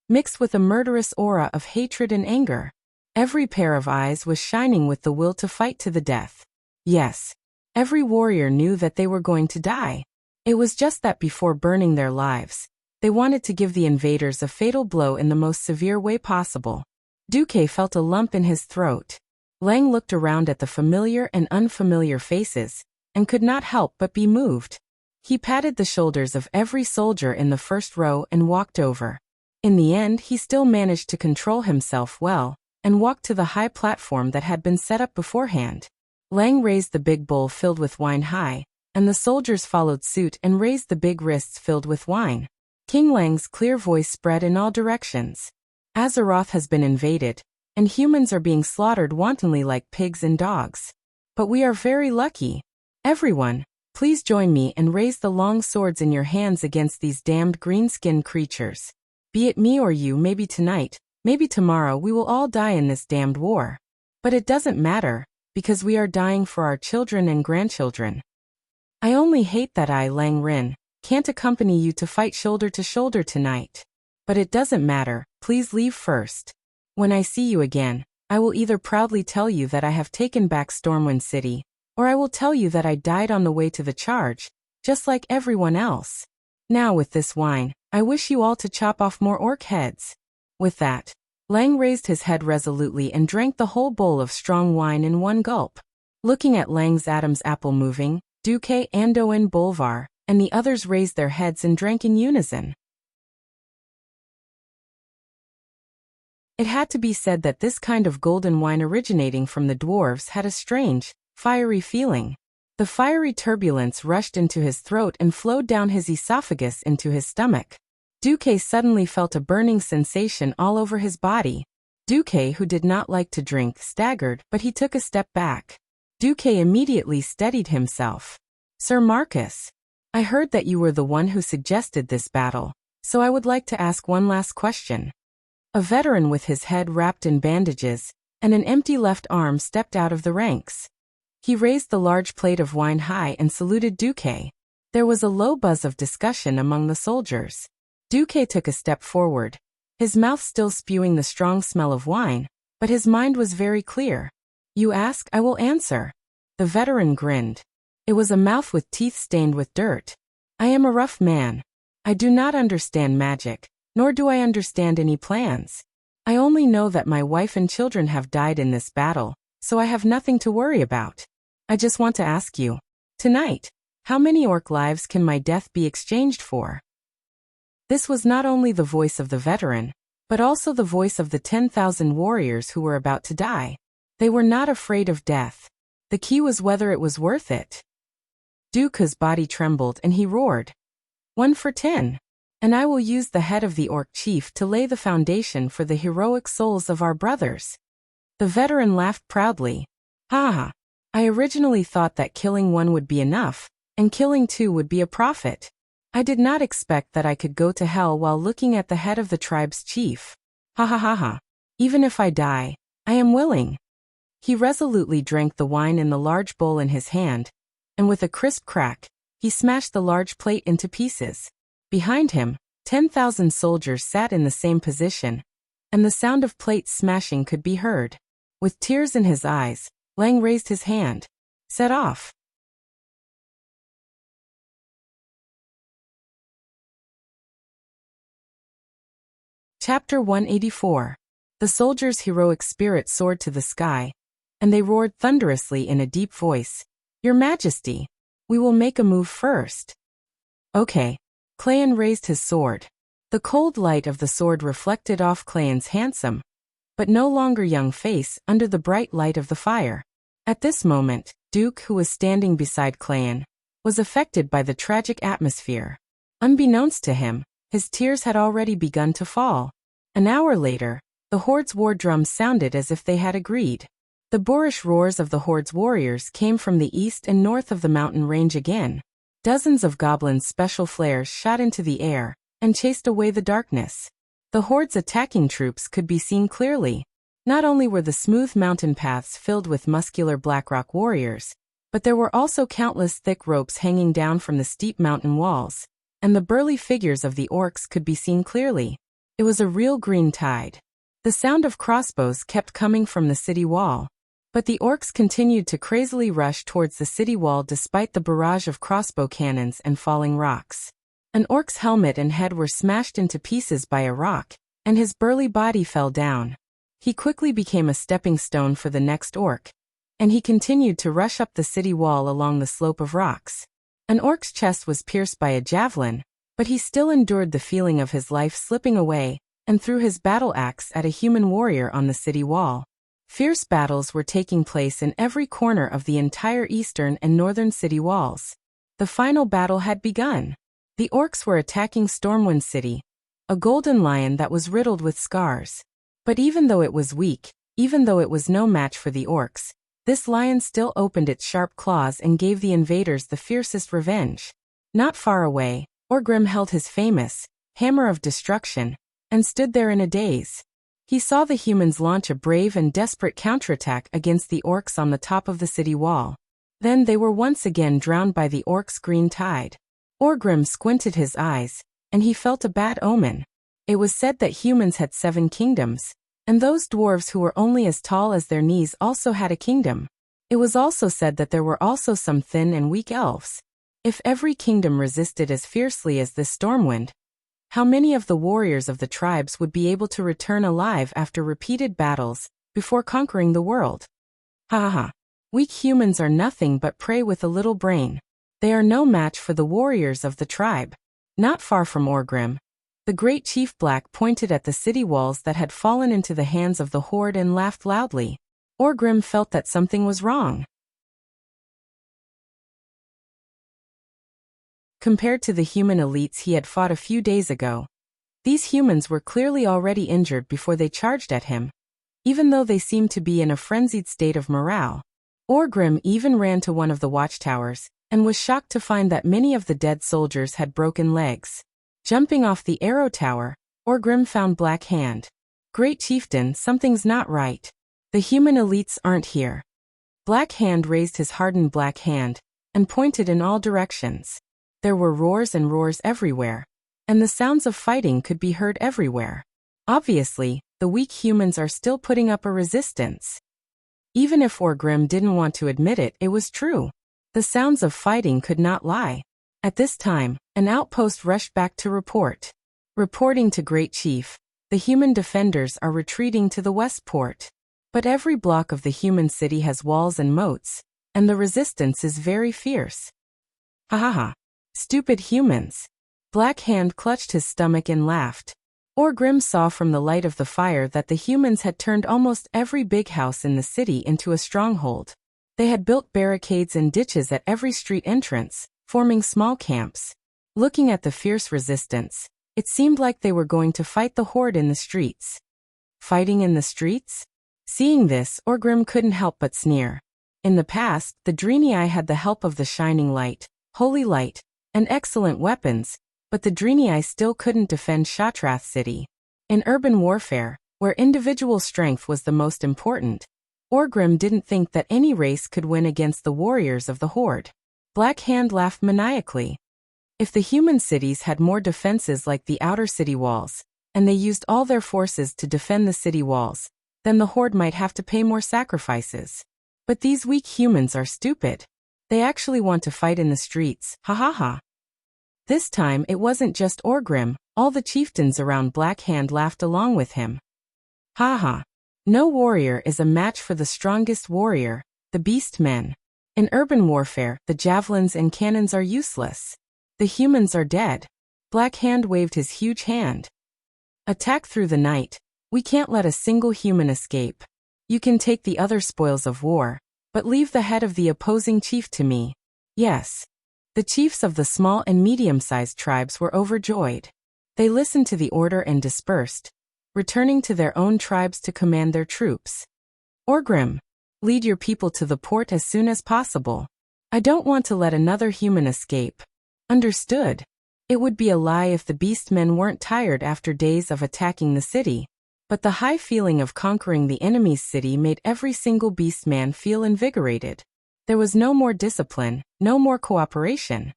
Speaker 1: mixed with a murderous aura of hatred and anger. Every pair of eyes was shining with the will to fight to the death. Yes, every warrior knew that they were going to die. It was just that before burning their lives, they wanted to give the invaders a fatal blow in the most severe way possible. Duque felt a lump in his throat. Lang looked around at the familiar and unfamiliar faces, and could not help but be moved. He patted the shoulders of every soldier in the first row and walked over. In the end, he still managed to control himself well, and walked to the high platform that had been set up beforehand. Lang raised the big bowl filled with wine high, and the soldiers followed suit and raised the big wrists filled with wine. King Lang's clear voice spread in all directions. Azeroth has been invaded, and humans are being slaughtered wantonly like pigs and dogs. But we are very lucky. Everyone, please join me and raise the long swords in your hands against these damned green-skinned creatures. Be it me or you, maybe tonight, maybe tomorrow, we will all die in this damned war. But it doesn't matter, because we are dying for our children and grandchildren. I only hate that I, Lang Rin, can't accompany you to fight shoulder to shoulder tonight. But it doesn't matter, please leave first. When I see you again, I will either proudly tell you that I have taken back Stormwind City, or I will tell you that I died on the way to the charge, just like everyone else. Now with this wine, I wish you all to chop off more orc heads. With that, Lang raised his head resolutely and drank the whole bowl of strong wine in one gulp. Looking at Lang's Adam's apple moving, Duque, Anduin, Bolvar, and the others raised their heads and drank in unison. It had to be said that this kind of golden wine originating from the dwarves had a strange, fiery feeling. The fiery turbulence rushed into his throat and flowed down his esophagus into his stomach. Duque suddenly felt a burning sensation all over his body. Duque, who did not like to drink, staggered, but he took a step back. Duque immediately steadied himself. Sir Marcus, I heard that you were the one who suggested this battle, so I would like to ask one last question. A veteran with his head wrapped in bandages and an empty left arm stepped out of the ranks. He raised the large plate of wine high and saluted Duque. There was a low buzz of discussion among the soldiers. Duque took a step forward, his mouth still spewing the strong smell of wine, but his mind was very clear. You ask, I will answer. The veteran grinned. It was a mouth with teeth stained with dirt. I am a rough man. I do not understand magic, nor do I understand any plans. I only know that my wife and children have died in this battle, so I have nothing to worry about. I just want to ask you, tonight, how many orc lives can my death be exchanged for? This was not only the voice of the veteran, but also the voice of the 10,000 warriors who were about to die. They were not afraid of death. The key was whether it was worth it. Duque's body trembled and he roared. 1 for 10. and I will use the head of the orc chief to lay the foundation for the heroic souls of our brothers." The veteran laughed proudly. "Ha ha! I originally thought that killing one would be enough, and killing two would be a profit. I did not expect that I could go to hell while looking at the head of the tribe's chief. Ha ha ha ha! Even if I die, I am willing." He resolutely drank the wine in the large bowl in his hand, and with a crisp crack, he smashed the large plate into pieces. Behind him, 10,000 soldiers sat in the same position, and the sound of plates smashing could be heard. With tears in his eyes, Lang raised his hand. "Set off." Chapter 184. The soldiers' heroic spirit soared to the sky, and they roared thunderously in a deep voice, "Your Majesty, we will make a move first." "Okay." Clayan raised his sword. The cold light of the sword reflected off Clayan's handsome, but no longer young face under the bright light of the fire. At this moment, Duke, who was standing beside Clayan, was affected by the tragic atmosphere. Unbeknownst to him, his tears had already begun to fall. An hour later, the Horde's war drums sounded as if they had agreed. The boorish roars of the Horde's warriors came from the east and north of the mountain range again. Dozens of goblins' special flares shot into the air and chased away the darkness. The Horde's attacking troops could be seen clearly. Not only were the smooth mountain paths filled with muscular Blackrock warriors, but there were also countless thick ropes hanging down from the steep mountain walls, and the burly figures of the orcs could be seen clearly. It was a real green tide. The sound of crossbows kept coming from the city wall, but the orcs continued to crazily rush towards the city wall despite the barrage of crossbow cannons and falling rocks. An orc's helmet and head were smashed into pieces by a rock, and his burly body fell down. He quickly became a stepping stone for the next orc, and he continued to rush up the city wall along the slope of rocks. An orc's chest was pierced by a javelin, but he still endured the feeling of his life slipping away and threw his battle axe at a human warrior on the city wall. Fierce battles were taking place in every corner of the entire eastern and northern city walls. The final battle had begun. The orcs were attacking Stormwind City, a golden lion that was riddled with scars. But even though it was weak, even though it was no match for the orcs, this lion still opened its sharp claws and gave the invaders the fiercest revenge. Not far away, Orgrim held his famous hammer of destruction and stood there in a daze. He saw the humans launch a brave and desperate counterattack against the orcs on the top of the city wall. Then they were once again drowned by the orcs' green tide. Orgrim squinted his eyes, and he felt a bad omen. It was said that humans had 7 kingdoms, and those dwarves who were only as tall as their knees also had a kingdom. It was also said that there were also some thin and weak elves. If every kingdom resisted as fiercely as this Stormwind, how many of the warriors of the tribes would be able to return alive after repeated battles before conquering the world? Ha ha ha. Weak humans are nothing but prey with a little brain. They are no match for the warriors of the tribe. Not far from Orgrim, the great chief Black pointed at the city walls that had fallen into the hands of the Horde and laughed loudly. Orgrim felt that something was wrong. Compared to the human elites he had fought a few days ago, these humans were clearly already injured before they charged at him, even though they seemed to be in a frenzied state of morale. Orgrim even ran to one of the watchtowers, and was shocked to find that many of the dead soldiers had broken legs. Jumping off the arrow tower, Orgrim found Black Hand. "Great Chieftain, something's not right. The human elites aren't here." Black Hand raised his hardened black hand, and pointed in all directions. There were roars and roars everywhere, and the sounds of fighting could be heard everywhere. Obviously, the weak humans are still putting up a resistance. Even if Orgrim didn't want to admit it, it was true. The sounds of fighting could not lie. At this time, an outpost rushed back to report. Reporting to Great Chief, the human defenders are retreating to the west port. But every block of the human city has walls and moats, and the resistance is very fierce. Ha ha ha. Stupid humans. Black Hand clutched his stomach and laughed. Orgrim saw from the light of the fire that the humans had turned almost every big house in the city into a stronghold. They had built barricades and ditches at every street entrance, forming small camps. Looking at the fierce resistance, It seemed like they were going to fight the horde in the streets. Fighting in the streets? Seeing this, Orgrim couldn't help but sneer. In the past, the Draenei had the help of the Shining Light, Holy Light, and excellent weapons, but the Draenei still couldn't defend Shatrath City. In urban warfare, where individual strength was the most important, Orgrim didn't think that any race could win against the warriors of the horde. Black Hand laughed maniacally. If the human cities had more defenses like the outer city walls, and they used all their forces to defend the city walls, then the horde might have to pay more sacrifices. But these weak humans are stupid. They actually want to fight in the streets, ha ha ha. This time it wasn't just Orgrim, all the chieftains around Black Hand laughed along with him. Ha ha. No warrior is a match for the strongest warrior, the beast men. In urban warfare, the javelins and cannons are useless. The humans are dead. Black Hand waved his huge hand. Attack through the night. We can't let a single human escape. You can take the other spoils of war, but leave the head of the opposing chief to me. Yes. The chiefs of the small and medium-sized tribes were overjoyed. They listened to the order and dispersed, returning to their own tribes to command their troops. Orgrim, lead your people to the port as soon as possible. I don't want to let another human escape. Understood. It would be a lie if the beastmen weren't tired after days of attacking the city. But the high feeling of conquering the enemy's city made every single beastman feel invigorated. There was no more discipline, no more cooperation.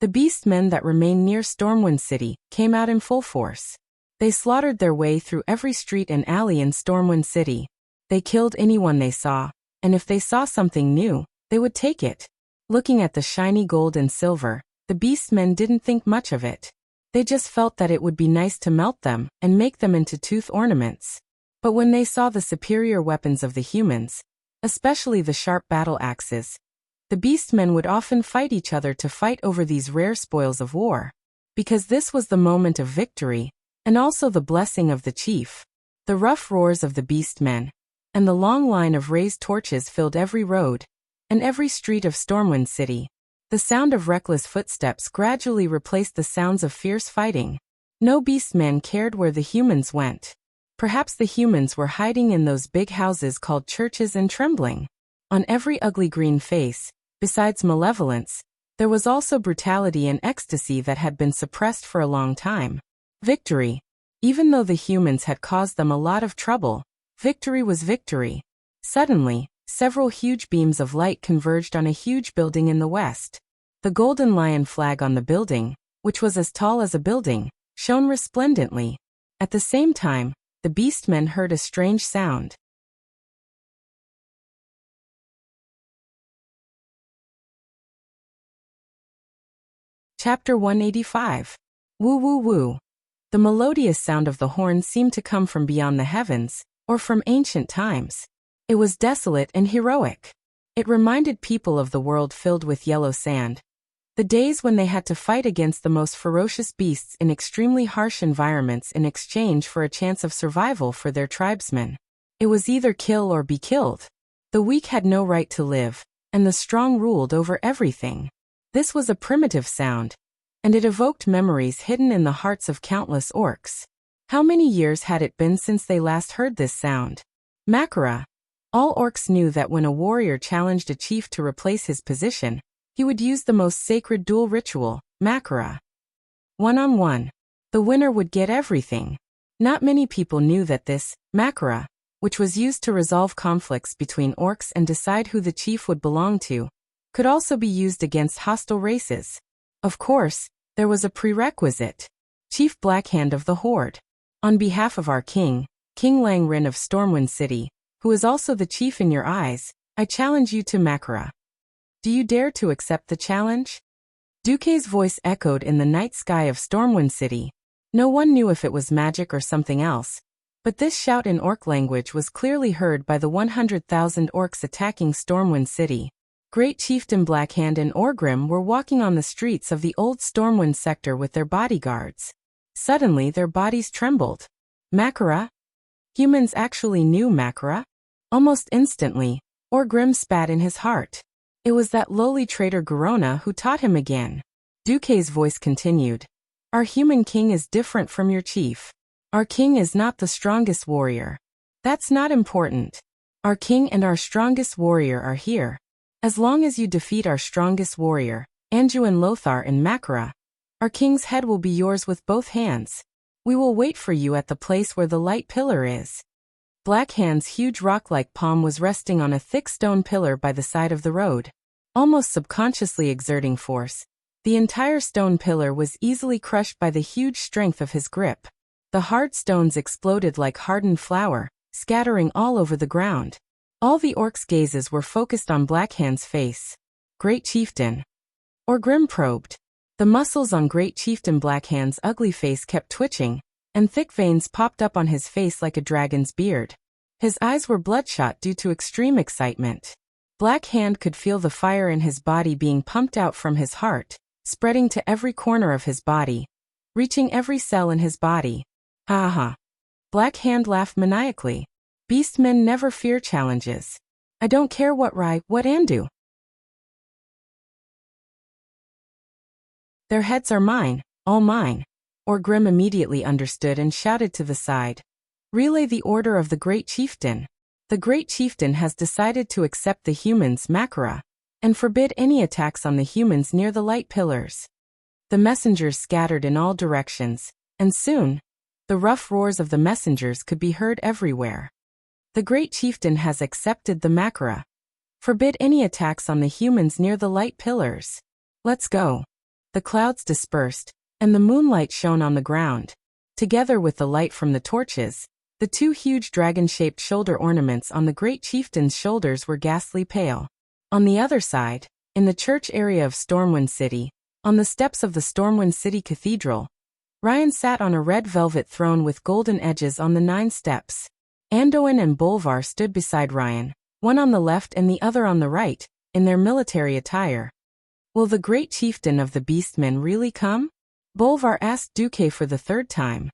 Speaker 1: The beastmen that remained near Stormwind City came out in full force. They slaughtered their way through every street and alley in Stormwind City. They killed anyone they saw, and if they saw something new, they would take it. Looking at the shiny gold and silver, the beastmen didn't think much of it. They just felt that it would be nice to melt them and make them into tooth ornaments. But when they saw the superior weapons of the humans, especially the sharp battle axes, the beastmen would often fight each other to fight over these rare spoils of war. Because this was the moment of victory, and also the blessing of the chief. The rough roars of the beastmen, and the long line of raised torches filled every road, and every street of Stormwind City. The sound of reckless footsteps gradually replaced the sounds of fierce fighting. No beastmen cared where the humans went. Perhaps the humans were hiding in those big houses called churches and trembling. On every ugly green face, besides malevolence, there was also brutality and ecstasy that had been suppressed for a long time. Victory. Even though the humans had caused them a lot of trouble, victory was victory. Suddenly, several huge beams of light converged on a huge building in the west. The golden lion flag on the building, which was as tall as a building, shone resplendently. At the same time, the beastmen heard a strange sound. Chapter 185. Woo woo woo. The melodious sound of the horn seemed to come from beyond the heavens, or from ancient times. It was desolate and heroic. It reminded people of the world filled with yellow sand. The days when they had to fight against the most ferocious beasts in extremely harsh environments in exchange for a chance of survival for their tribesmen. It was either kill or be killed. The weak had no right to live, and the strong ruled over everything. This was a primitive sound, and it evoked memories hidden in the hearts of countless orcs. How many years had it been since they last heard this sound? Makara. All orcs knew that when a warrior challenged a chief to replace his position, he would use the most sacred duel ritual, Makara. One-on-one. The winner would get everything. Not many people knew that this, Makara, which was used to resolve conflicts between orcs and decide who the chief would belong to, could also be used against hostile races. Of course, there was a prerequisite. Chief Blackhand of the Horde. On behalf of our king, King Langrin of Stormwind City, who is also the chief in your eyes, I challenge you to Makara. Do you dare to accept the challenge? Duke's voice echoed in the night sky of Stormwind City. No one knew if it was magic or something else, but this shout in orc language was clearly heard by the 100,000 orcs attacking Stormwind City. Great Chieftain Blackhand and Orgrim were walking on the streets of the old Stormwind sector with their bodyguards. Suddenly their bodies trembled. Makara? Humans actually knew Makara? Almost instantly, Orgrim spat in his heart. It was that lowly traitor Garona who taught him again. Duque's voice continued. Our human king is different from your chief. Our king is not the strongest warrior. That's not important. Our king and our strongest warrior are here. As long as you defeat our strongest warrior, Anduin Lothar and Makara, our king's head will be yours with both hands. We will wait for you at the place where the light pillar is. Black Hand's huge rock-like palm was resting on a thick stone pillar by the side of the road. Almost subconsciously exerting force, the entire stone pillar was easily crushed by the huge strength of his grip. The hard stones exploded like hardened flour, scattering all over the ground. All the orcs' gazes were focused on Black Hand's face. Great Chieftain. Orgrim probed. The muscles on Great Chieftain Black Hand's ugly face kept twitching, and thick veins popped up on his face like a dragon's beard. His eyes were bloodshot due to extreme excitement. Black Hand could feel the fire in his body being pumped out from his heart, spreading to every corner of his body, reaching every cell in his body. Ha ha. Black Hand laughed maniacally. Beastmen never fear challenges. I don't care what Andu. Their heads are mine, all mine. Orgrim immediately understood and shouted to the side. Relay the order of the Great Chieftain. The Great Chieftain has decided to accept the humans' Makara, and forbid any attacks on the humans near the light pillars. The messengers scattered in all directions, and soon, the rough roars of the messengers could be heard everywhere. The Great Chieftain has accepted the Makara. Forbid any attacks on the humans near the light pillars. Let's go. The clouds dispersed, and the moonlight shone on the ground. Together with the light from the torches, the two huge dragon-shaped shoulder ornaments on the Great Chieftain's shoulders were ghastly pale. On the other side, in the church area of Stormwind City, on the steps of the Stormwind City Cathedral, Ryan sat on a red velvet throne with golden edges on the 9 steps. Anduin and Bolvar stood beside Ryan, one on the left and the other on the right, in their military attire. Will the Great Chieftain of the Beastmen really come? Bolvar asked Duque for the 3rd time.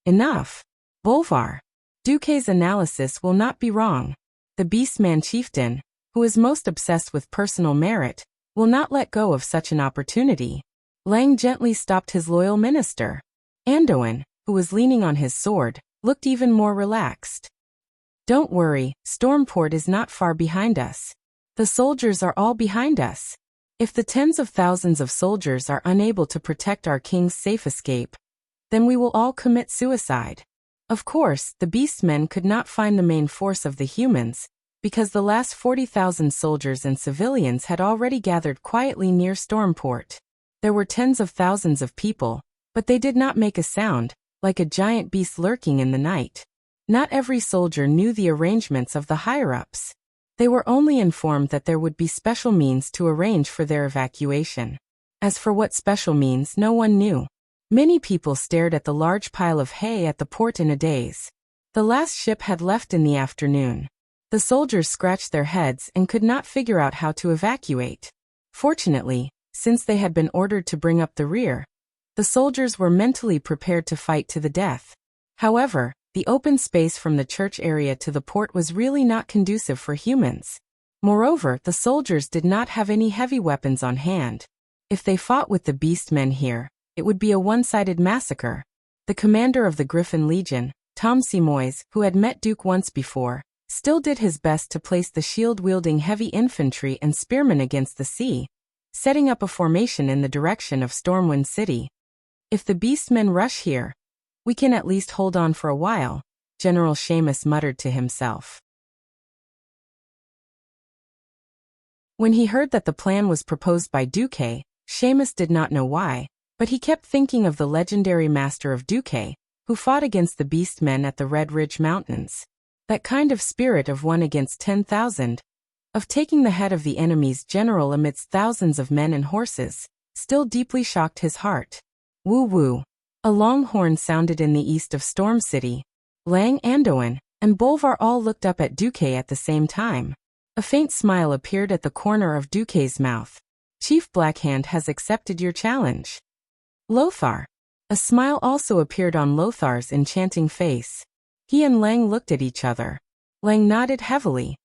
Speaker 1: Enough. Bolvar. Duque's analysis will not be wrong. The Beastman Chieftain, who is most obsessed with personal merit, will not let go of such an opportunity. Lang gently stopped his loyal minister. Anduin, who was leaning on his sword, looked even more relaxed. Don't worry, Stormport is not far behind us. The soldiers are all behind us. If the tens of thousands of soldiers are unable to protect our king's safe escape, then we will all commit suicide. Of course, the Beastmen could not find the main force of the humans, because the last 40,000 soldiers and civilians had already gathered quietly near Stormport. There were tens of thousands of people, but they did not make a sound, like a giant beast lurking in the night. Not every soldier knew the arrangements of the higher-ups. They were only informed that there would be special means to arrange for their evacuation. As for what special means, no one knew. Many people stared at the large pile of hay at the port in a daze. The last ship had left in the afternoon. The soldiers scratched their heads and could not figure out how to evacuate. Fortunately, since they had been ordered to bring up the rear, the soldiers were mentally prepared to fight to the death. However, the open space from the church area to the port was really not conducive for humans. Moreover, the soldiers did not have any heavy weapons on hand. If they fought with the Beastmen here, it would be a one-sided massacre. The commander of the Griffin Legion, Tom Simois, who had met Duke once before, still did his best to place the shield-wielding heavy infantry and spearmen against the sea, setting up a formation in the direction of Stormwind City. If the Beastmen rush here, we can at least hold on for a while, General Seamus muttered to himself. When he heard that the plan was proposed by Duque, Seamus did not know why, but he kept thinking of the legendary master of Duque, who fought against the Beastmen at the Red Ridge Mountains. That kind of spirit of 1 against 10,000, of taking the head of the enemy's general amidst thousands of men and horses, still deeply shocked his heart. Woo-woo. A long horn sounded in the east of Storm City. Lang, Anduin, and Bolvar all looked up at Duque at the same time. A faint smile appeared at the corner of Duque's mouth. Chief Blackhand has accepted your challenge. Lothar. A smile also appeared on Lothar's enchanting face. He and Lang looked at each other. Lang nodded heavily.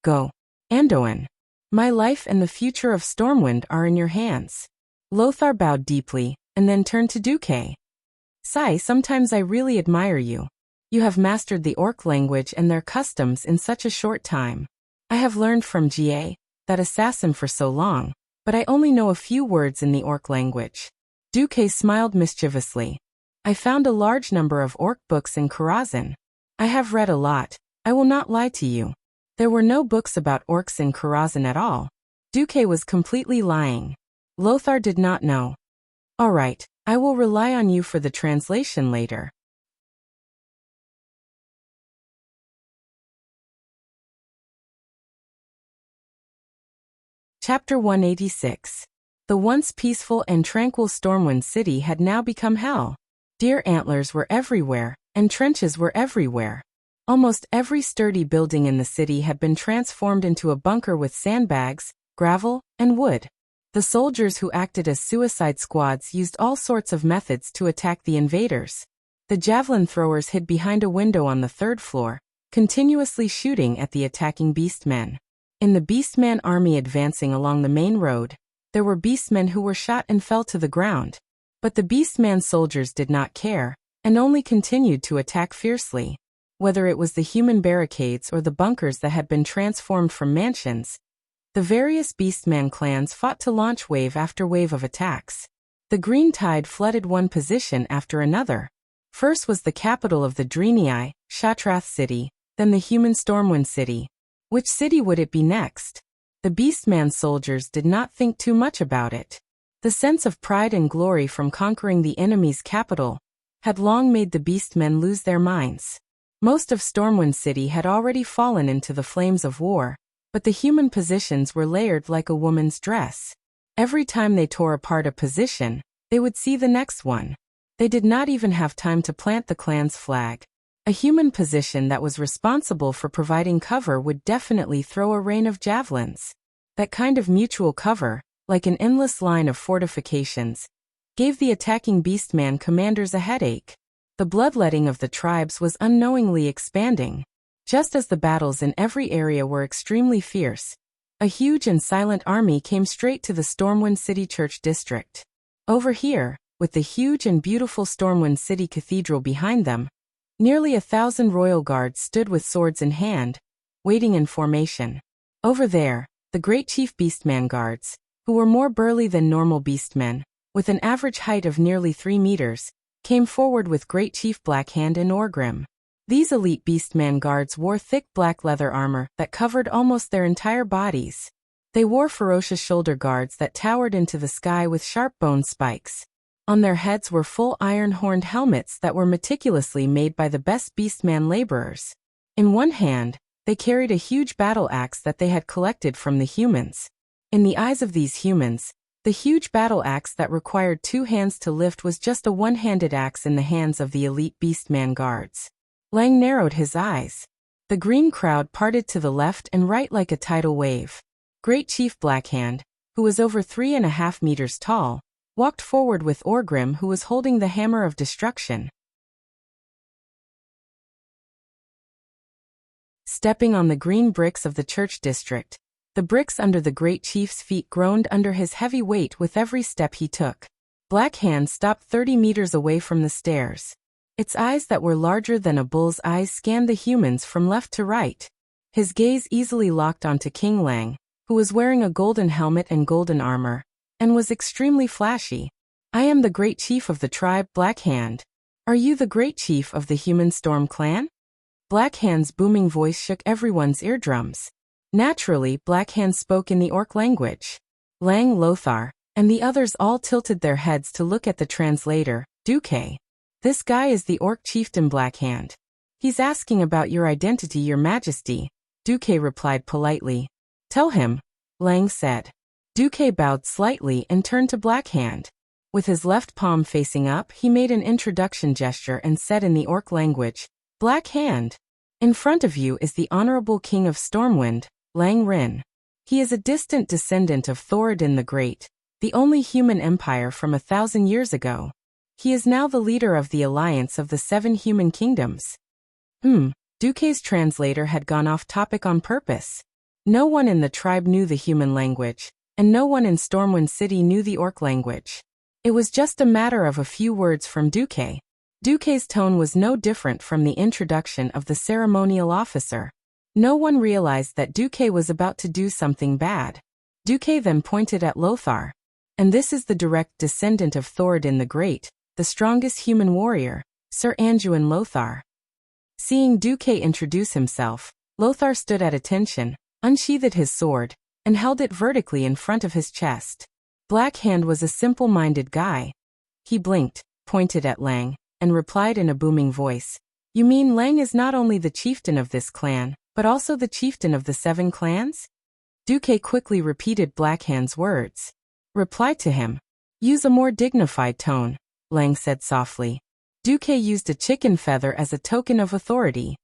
Speaker 1: Go. Anduin. My life and the future of Stormwind are in your hands. Lothar bowed deeply, and then turned to Duque. Sai, sometimes I really admire you. You have mastered the orc language and their customs in such a short time. I have learned from Jie, that assassin, for so long, but I only know a few words in the orc language. Duque smiled mischievously. I found a large number of orc books in Karazhan. I have read a lot, I will not lie to you. There were no books about orcs in Karazhan at all. Duque was completely lying. Lothar did not know. All right, I will rely on you for the translation later. Chapter 186. The once peaceful and tranquil Stormwind city had now become hell. Deer antlers were everywhere, and trenches were everywhere. Almost every sturdy building in the city had been transformed into a bunker with sandbags, gravel, and wood. The soldiers who acted as suicide squads used all sorts of methods to attack the invaders. The javelin throwers hid behind a window on the third floor, continuously shooting at the attacking beastmen. In the beastman army advancing along the main road, there were beastmen who were shot and fell to the ground. But the beastman soldiers did not care, and only continued to attack fiercely. Whether it was the human barricades or the bunkers that had been transformed from mansions, the various beastman clans fought to launch wave after wave of attacks. The green tide flooded one position after another. First was the capital of the Dreenii, Shatrath city, then the human Stormwind city. Which city would it be next? The beastman soldiers did not think too much about it. The sense of pride and glory from conquering the enemy's capital had long made the beastmen lose their minds. Most of Stormwind city had already fallen into the flames of war, but the human positions were layered like a woman's dress. Every time they tore apart a position, they would see the next one. They did not even have time to plant the clan's flag. A human position that was responsible for providing cover would definitely throw a rain of javelins. That kind of mutual cover, like an endless line of fortifications, gave the attacking beastman commanders a headache. The bloodletting of the tribes was unknowingly expanding. Just as the battles in every area were extremely fierce, a huge and silent army came straight to the Stormwind City Church District. Over here, with the huge and beautiful Stormwind City Cathedral behind them, nearly 1,000 royal guards stood with swords in hand, waiting in formation. Over there, the great chief beastman guards, who were more burly than normal beastmen, with an average height of nearly 3 meters, came forward with great chief Blackhand and Orgrim. These elite beastman guards wore thick black leather armor that covered almost their entire bodies. They wore ferocious shoulder guards that towered into the sky with sharp bone spikes. On their heads were full iron-horned helmets that were meticulously made by the best beastman laborers. In one hand, they carried a huge battle axe that they had collected from the humans. In the eyes of these humans, the huge battle axe that required 2 hands to lift was just a one-handed axe in the hands of the elite beastman guards. Lang narrowed his eyes. The green crowd parted to the left and right like a tidal wave. Great Chief Blackhand, who was over 3.5 meters tall, walked forward with Orgrim, who was holding the hammer of destruction. Stepping on the green bricks of the church district, the bricks under the great chief's feet groaned under his heavy weight with every step he took. Blackhand stopped 30 meters away from the stairs. Its eyes that were larger than a bull's eyes scanned the humans from left to right. His gaze easily locked onto King Lang, who was wearing a golden helmet and golden armor, and was extremely flashy. I am the great chief of the tribe Blackhand. Are you the great chief of the human Storm clan? Blackhand's booming voice shook everyone's eardrums. Naturally, Blackhand spoke in the orc language. Lang, Lothar, and the others all tilted their heads to look at the translator, Duque. This guy is the orc chieftain Blackhand. He's asking about your identity, your majesty, Duque replied politely. Tell him, Lang said. Duque bowed slightly and turned to Blackhand. With his left palm facing up, he made an introduction gesture and said in the orc language, Blackhand, in front of you is the honorable king of Stormwind, Lang Rin. He is a distant descendant of Thoradin the Great, the only human empire from 1,000 years ago. He is now the leader of the alliance of the 7 human kingdoms. Duque's translator had gone off topic on purpose. No one in the tribe knew the human language, and no one in Stormwind City knew the orc language. It was just a matter of a few words from Duque. Duque's tone was no different from the introduction of the ceremonial officer. No one realized that Duque was about to do something bad. Duque then pointed at Lothar. And this is the direct descendant of Thoradin the Great, the strongest human warrior, Sir Anduin Lothar. Seeing Duque introduce himself, Lothar stood at attention, unsheathed his sword, and held it vertically in front of his chest. Black Hand was a simple-minded guy. He blinked, pointed at Lang, and replied in a booming voice, "You mean Lang is not only the chieftain of this clan, but also the chieftain of the 7 clans?" Duque quickly repeated Black Hand's words. "Reply to him. Use a more dignified tone," Lang said softly. Duque used a chicken feather as a token of authority.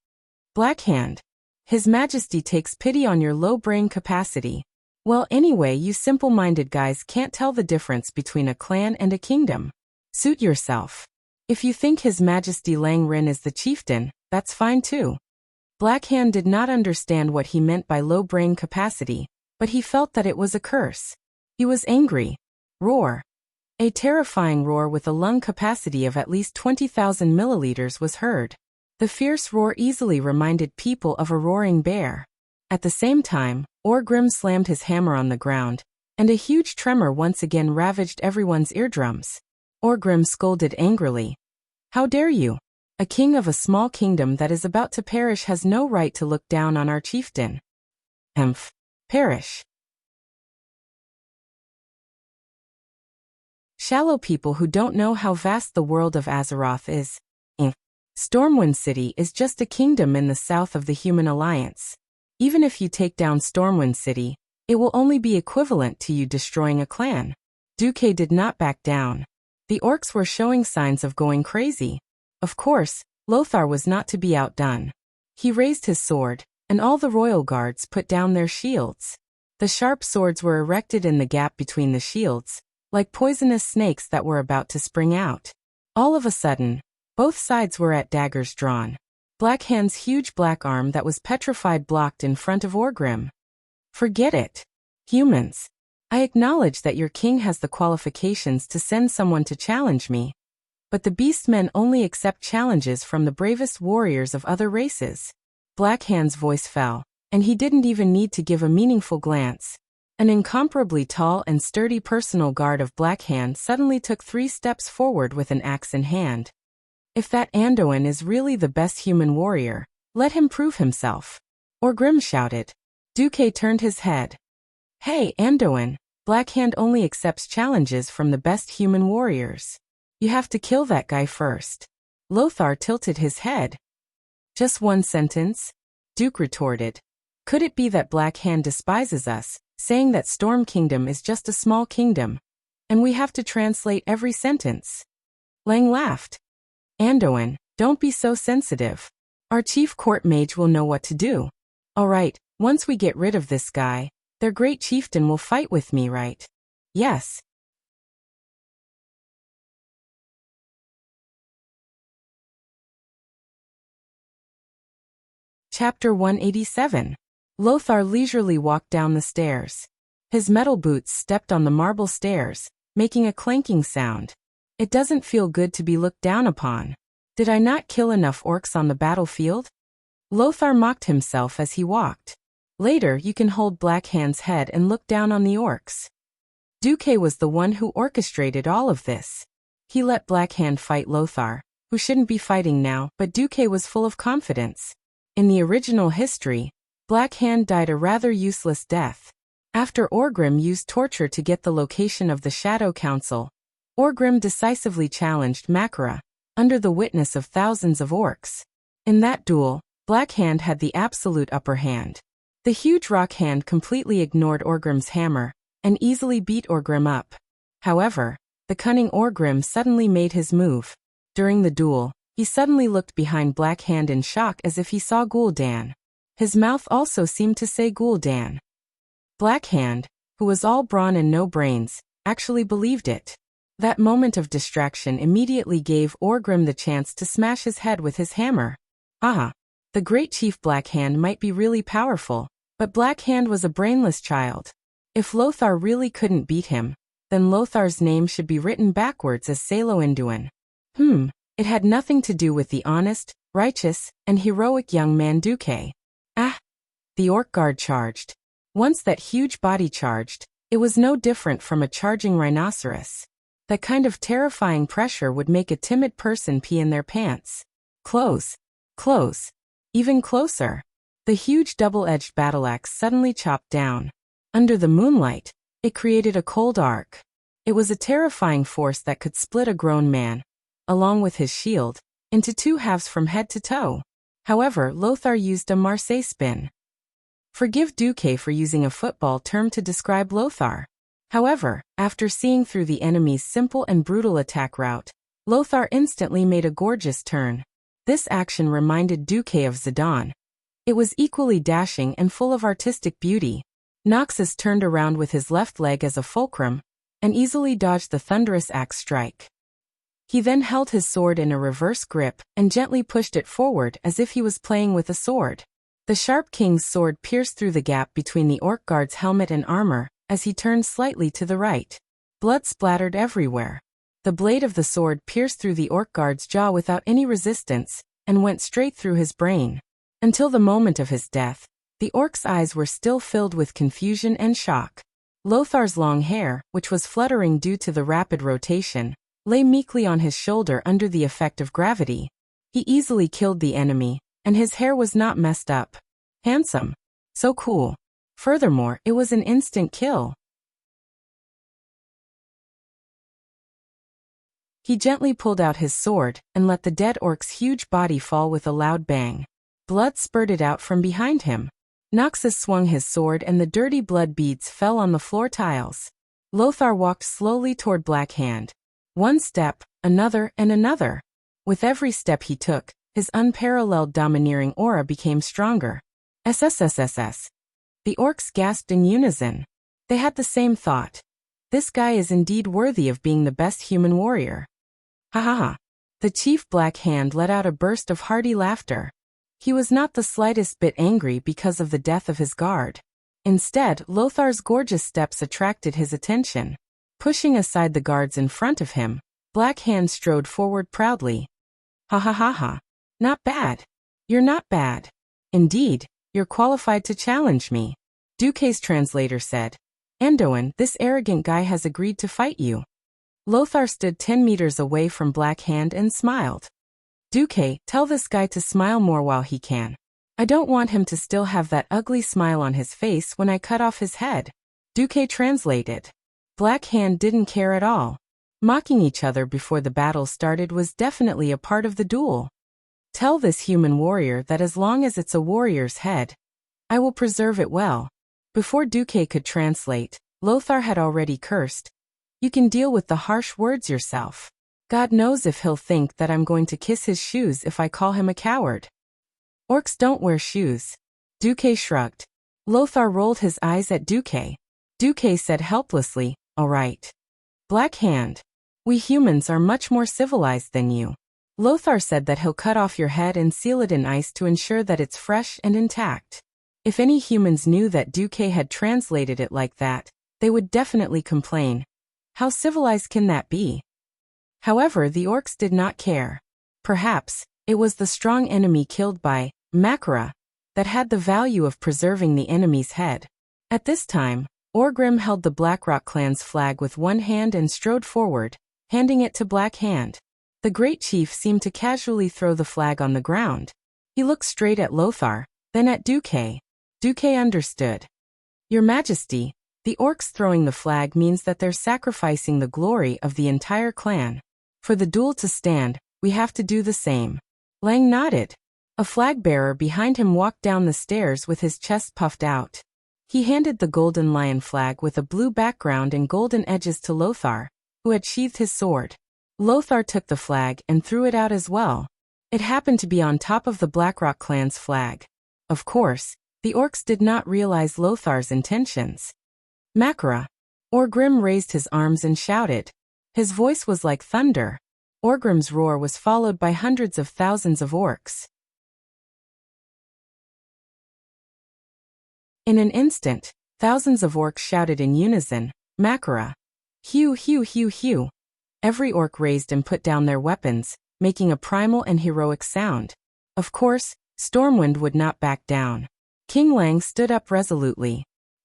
Speaker 1: "Black Hand. His Majesty takes pity on your low brain capacity. Well, anyway, you simple-minded guys can't tell the difference between a clan and a kingdom. Suit yourself. If you think His Majesty Lang Rin is the chieftain, that's fine too." Black Hand did not understand what he meant by low brain capacity, but he felt that it was a curse. He was angry. Roar. A terrifying roar with a lung capacity of at least 20,000 milliliters was heard. The fierce roar easily reminded people of a roaring bear. At the same time, Orgrim slammed his hammer on the ground, and a huge tremor once again ravaged everyone's eardrums. Orgrim scolded angrily. "How dare you? A king of a small kingdom that is about to perish has no right to look down on our chieftain." Perish. Shallow people who don't know how vast the world of Azeroth is. Stormwind City is just a kingdom in the south of the Human Alliance. Even if you take down Stormwind City, it will only be equivalent to you destroying a clan. Duque did not back down. The orcs were showing signs of going crazy. Of course, Lothar was not to be outdone. He raised his sword, and all the royal guards put down their shields. The sharp swords were erected in the gap between the shields, like poisonous snakes that were about to spring out. All of a sudden, both sides were at daggers drawn. Black Hand's huge black arm that was petrified blocked in front of Orgrim. "Forget it. Humans. I acknowledge that your king has the qualifications to send someone to challenge me. But the Beastmen only accept challenges from the bravest warriors of other races." Black Hand's voice fell, and he didn't even need to give a meaningful glance. An incomparably tall and sturdy personal guard of Black Hand suddenly took 3 steps forward with an axe in hand. "If that Anduin is really the best human warrior, let him prove himself," Orgrim shouted. Duque turned his head. "Hey, Anduin, Black Hand only accepts challenges from the best human warriors. You have to kill that guy first." Lothar tilted his head. "Just one sentence?" Duke retorted. "Could it be that Black Hand despises us, saying that Storm Kingdom is just a small kingdom, and we have to translate every sentence?" Lang laughed. "Anduin, don't be so sensitive. Our chief court mage will know what to do. All right, once we get rid of this guy, their great chieftain will fight with me, right?" "Yes." Chapter 187. Lothar leisurely walked down the stairs. His metal boots stepped on the marble stairs, making a clanking sound. "It doesn't feel good to be looked down upon. Did I not kill enough orcs on the battlefield?" Lothar mocked himself as he walked. "Later you can hold Black Hand's head and look down on the orcs." Duque was the one who orchestrated all of this. He let Black Hand fight Lothar, who shouldn't be fighting now, but Duque was full of confidence. In the original history, Black Hand died a rather useless death. After Orgrim used torture to get the location of the Shadow Council, Orgrim decisively challenged Makara, under the witness of thousands of orcs. In that duel, Black Hand had the absolute upper hand. The huge rock hand completely ignored Orgrim's hammer, and easily beat Orgrim up. However, the cunning Orgrim suddenly made his move. During the duel, he suddenly looked behind Black Hand in shock as if he saw Gul'dan. His mouth also seemed to say Gul'dan. Black Hand, who was all brawn and no brains, actually believed it. That moment of distraction immediately gave Orgrim the chance to smash his head with his hammer. Aha! The great chief Black Hand might be really powerful, but Black Hand was a brainless child. If Lothar really couldn't beat him, then Lothar's name should be written backwards as Salo Induin. It had nothing to do with the honest, righteous, and heroic young man Duque. Ah! The orc guard charged. Once that huge body charged, it was no different from a charging rhinoceros. That kind of terrifying pressure would make a timid person pee in their pants. Close. Close. Even closer. The huge double-edged battleaxe suddenly chopped down. Under the moonlight, it created a cold arc. It was a terrifying force that could split a grown man, along with his shield, into two halves from head to toe. However, Lothar used a Marseille spin. Forgive Duque for using a football term to describe Lothar. However, after seeing through the enemy's simple and brutal attack route, Lothar instantly made a gorgeous turn. This action reminded Duque of Zidane. It was equally dashing and full of artistic beauty. Noxus turned around with his left leg as a fulcrum, and easily dodged the thunderous axe strike. He then held his sword in a reverse grip and gently pushed it forward as if he was playing with a sword. The sharp king's sword pierced through the gap between the orc guard's helmet and armor as he turned slightly to the right. Blood splattered everywhere. The blade of the sword pierced through the orc guard's jaw without any resistance and went straight through his brain. Until the moment of his death, the orc's eyes were still filled with confusion and shock. Lothar's long hair, which was fluttering due to the rapid rotation, lay meekly on his shoulder under the effect of gravity. He easily killed the enemy, and his hair was not messed up. Handsome. So cool. Furthermore, it was an instant kill. He gently pulled out his sword and let the dead orc's huge body fall with a loud bang. Blood spurted out from behind him. Noxus swung his sword and the dirty blood beads fell on the floor tiles. Lothar walked slowly toward Black Hand. One step, another, and another. With every step he took, his unparalleled domineering aura became stronger. SSSSS. The orcs gasped in unison. They had the same thought. This guy is indeed worthy of being the best human warrior. Ha ha ha. The chief Black Hand let out a burst of hearty laughter. He was not the slightest bit angry because of the death of his guard. Instead, Lothar's gorgeous steps attracted his attention. Pushing aside the guards in front of him, Black Hand strode forward proudly. Ha ha ha ha. Not bad. You're not bad. Indeed, you're qualified to challenge me. Duque's translator said. Anduin, this arrogant guy has agreed to fight you. Lothar stood 10 meters away from Black Hand and smiled. Duque, tell this guy to smile more while he can. I don't want him to still have that ugly smile on his face when I cut off his head. Duque translated. Black Hand didn't care at all. Mocking each other before the battle started was definitely a part of the duel. Tell this human warrior that as long as it's a warrior's head, I will preserve it well. Before Duque could translate, Lothar had already cursed. You can deal with the harsh words yourself. God knows if he'll think that I'm going to kiss his shoes if I call him a coward. Orcs don't wear shoes. Duque shrugged. Lothar rolled his eyes at Duque. Duque said helplessly, all right. Black Hand. We humans are much more civilized than you. Lothar said that he'll cut off your head and seal it in ice to ensure that it's fresh and intact. If any humans knew that Duque had translated it like that, they would definitely complain. How civilized can that be? However, the orcs did not care. Perhaps, it was the strong enemy killed by Makara that had the value of preserving the enemy's head. At this time, Orgrim held the Blackrock clan's flag with one hand and strode forward, handing it to Black Hand. The great chief seemed to casually throw the flag on the ground. He looked straight at Lothar, then at Duque. Duque understood. Your Majesty, the orcs throwing the flag means that they're sacrificing the glory of the entire clan. For the duel to stand, we have to do the same. Lang nodded. A flag bearer behind him walked down the stairs with his chest puffed out. He handed the golden lion flag with a blue background and golden edges to Lothar, who had sheathed his sword. Lothar took the flag and threw it out as well. It happened to be on top of the Blackrock clan's flag. Of course, the orcs did not realize Lothar's intentions. Makara. Orgrim raised his arms and shouted. His voice was like thunder. Orgrim's roar was followed by hundreds of thousands of orcs. In an instant, Thousands of orcs shouted in unison, Makara. Hew, hew, hew, hew. Every orc raised and put down their weapons, making a primal and heroic sound. Of course, Stormwind would not back down. King Lang stood up resolutely.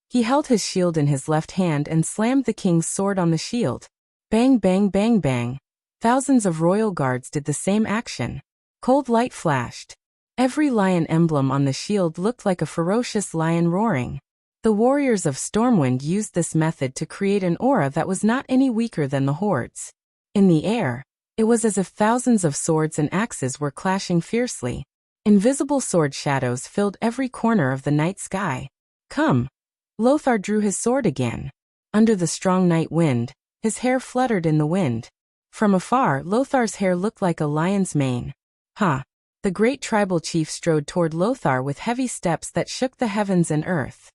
Speaker 1: He held his shield in his left hand and slammed the king's sword on the shield. Bang, bang, bang, bang. Thousands of royal guards did the same action. Cold light flashed. Every lion emblem on the shield looked like a ferocious lion roaring. The warriors of Stormwind used this method to create an aura that was not any weaker than the hordes. In the air, it was as if thousands of swords and axes were clashing fiercely. Invisible sword shadows filled every corner of the night sky. Come! Lothar drew his sword again. Under the strong night wind, his hair fluttered in the wind. From afar, Lothar's hair looked like a lion's mane. Ha! The great tribal chief strode toward Lothar with heavy steps that shook the heavens and earth.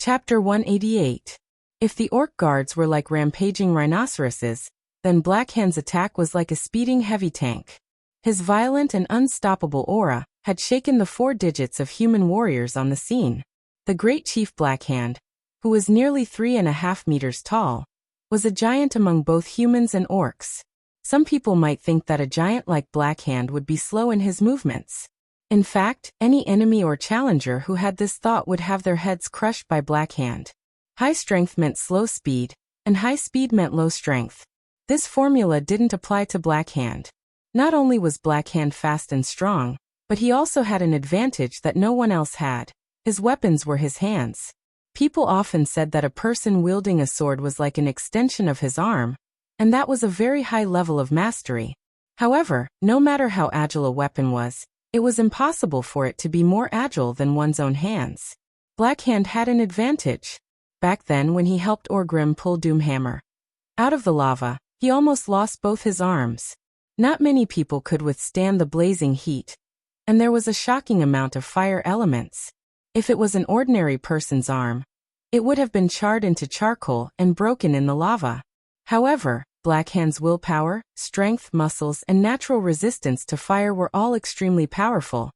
Speaker 1: Chapter 188. If the orc guards were like rampaging rhinoceroses, then Blackhand's attack was like a speeding heavy tank. His violent and unstoppable aura had shaken the 4 digits of human warriors on the scene. The great chief Blackhand, who was nearly 3.5 meters tall, was a giant among both humans and orcs. Some people might think that a giant like Blackhand would be slow in his movements. In fact, any enemy or challenger who had this thought would have their heads crushed by Blackhand. High strength meant slow speed, and high speed meant low strength. This formula didn't apply to Blackhand. Not only was Blackhand fast and strong, but he also had an advantage that no one else had. His weapons were his hands. People often said that a person wielding a sword was like an extension of his arm, and that was a very high level of mastery. However, no matter how agile a weapon was, it was impossible for it to be more agile than one's own hands. Blackhand had an advantage. Back then, when he helped Orgrim pull Doomhammer out of the lava, he almost lost both his arms. Not many people could withstand the blazing heat, and there was a shocking amount of fire elements. If it was an ordinary person's arm, it would have been charred into charcoal and broken in the lava. However, Blackhand's willpower, strength, muscles, and natural resistance to fire were all extremely powerful,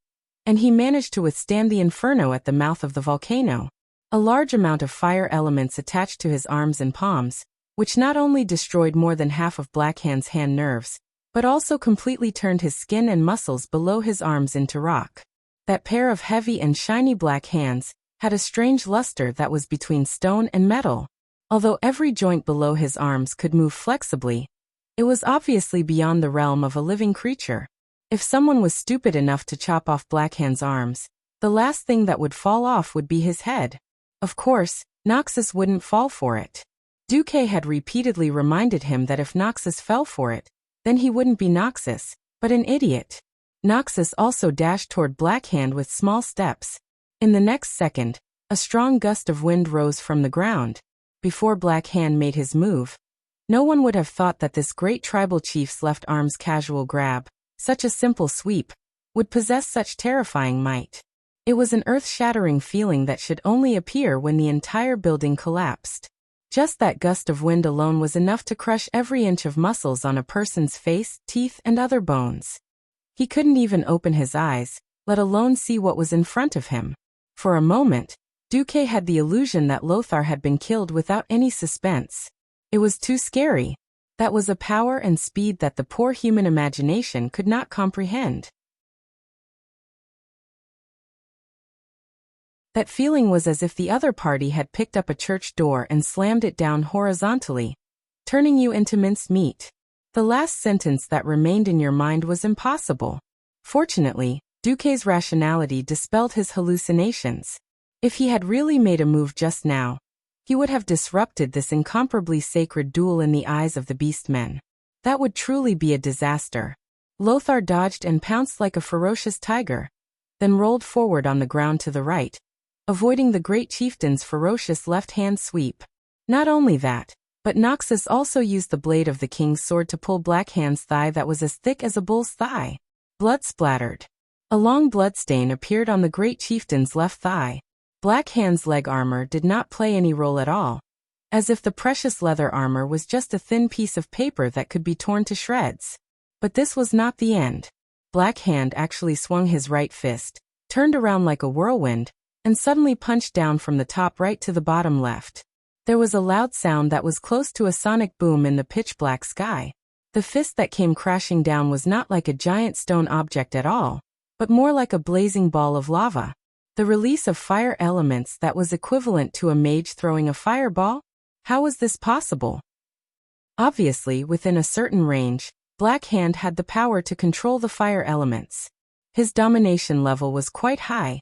Speaker 1: and he managed to withstand the inferno at the mouth of the volcano. A large amount of fire elements attached to his arms and palms, which not only destroyed more than half of Blackhand's hand nerves, but also completely turned his skin and muscles below his arms into rock. That pair of heavy and shiny black hands had a strange luster that was between stone and metal. Although every joint below his arms could move flexibly, it was obviously beyond the realm of a living creature. If someone was stupid enough to chop off Blackhand's arms, the last thing that would fall off would be his head. Of course, Noxus wouldn't fall for it. Duque had repeatedly reminded him that if Noxus fell for it, then he wouldn't be Noxus, but an idiot. Noxus also dashed toward Blackhand with small steps. In the next second, a strong gust of wind rose from the ground. Before Blackhand made his move, no one would have thought that this great tribal chief's left arm's casual grab, such a simple sweep, would possess such terrifying might. It was an earth-shattering feeling that should only appear when the entire building collapsed. Just that gust of wind alone was enough to crush every inch of muscles on a person's face, teeth, and other bones. He couldn't even open his eyes, let alone see what was in front of him. For a moment, Duque had the illusion that Lothar had been killed without any suspense. It was too scary. That was a power and speed that the poor human imagination could not comprehend. That feeling was as if the other party had picked up a church door and slammed it down horizontally, turning you into minced meat. The last sentence that remained in your mind was impossible. Fortunately, Duque's rationality dispelled his hallucinations. If he had really made a move just now, he would have disrupted this incomparably sacred duel in the eyes of the beastmen. That would truly be a disaster. Lothar dodged and pounced like a ferocious tiger, then rolled forward on the ground to the right, avoiding the great chieftain's ferocious left-hand sweep. Not only that, but Noxus also used the blade of the king's sword to pull Blackhand's thigh that was as thick as a bull's thigh. Blood splattered. A long bloodstain appeared on the great chieftain's left thigh. Blackhand's leg armor did not play any role at all, as if the precious leather armor was just a thin piece of paper that could be torn to shreds. But this was not the end. Black Hand actually swung his right fist, turned around like a whirlwind, and suddenly punched down from the top right to the bottom left. There was a loud sound that was close to a sonic boom in the pitch-black sky. The fist that came crashing down was not like a giant stone object at all, but more like a blazing ball of lava. The release of fire elements that was equivalent to a mage throwing a fireball? How was this possible? Obviously, within a certain range, Black Hand had the power to control the fire elements. His domination level was quite high,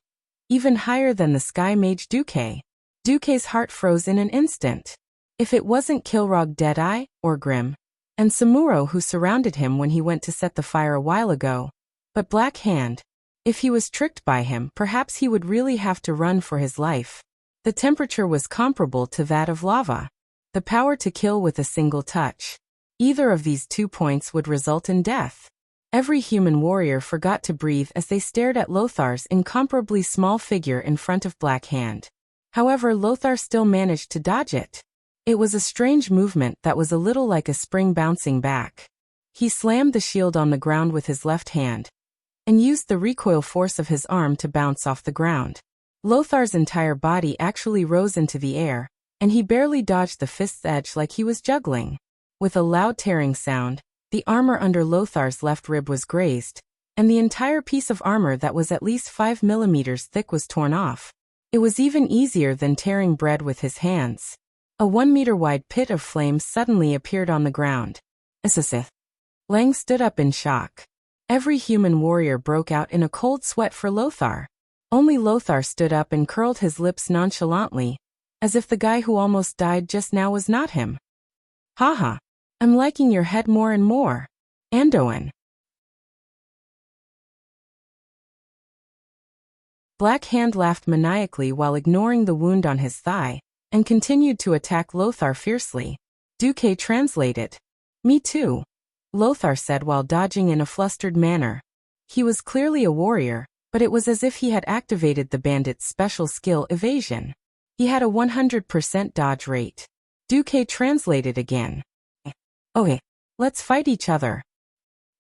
Speaker 1: even higher than the Sky Mage Duque. Duque's heart froze in an instant. If it wasn't Kilrog Deadeye, or Grim, and Samuro who surrounded him when he went to set the fire a while ago, but Black Hand, if he was tricked by him, perhaps he would really have to run for his life. The temperature was comparable to that of lava. The power to kill with a single touch. Either of these 2 points would result in death. Every human warrior forgot to breathe as they stared at Lothar's incomparably small figure in front of Black Hand. However, Lothar still managed to dodge it. It was a strange movement that was a little like a spring bouncing back. He slammed the shield on the ground with his left hand, and used the recoil force of his arm to bounce off the ground. Lothar's entire body actually rose into the air, and he barely dodged the fist's edge like he was juggling. With a loud tearing sound, the armor under Lothar's left rib was grazed, and the entire piece of armor that was at least 5 millimeters thick was torn off. It was even easier than tearing bread with his hands. A 1-meter-wide pit of flames suddenly appeared on the ground. Assassin. Lang stood up in shock. Every human warrior broke out in a cold sweat for Lothar. Only Lothar stood up and curled his lips nonchalantly, as if the guy who almost died just now was not him. Haha. I'm liking your head more and more. Andoin. Black Hand laughed maniacally while ignoring the wound on his thigh, and continued to attack Lothar fiercely. Duque translated. Me too, Lothar said while dodging in a flustered manner. He was clearly a warrior, but it was as if he had activated the bandit's special skill evasion. He had a 100% dodge rate. Duque translated again. Okay, let's fight each other.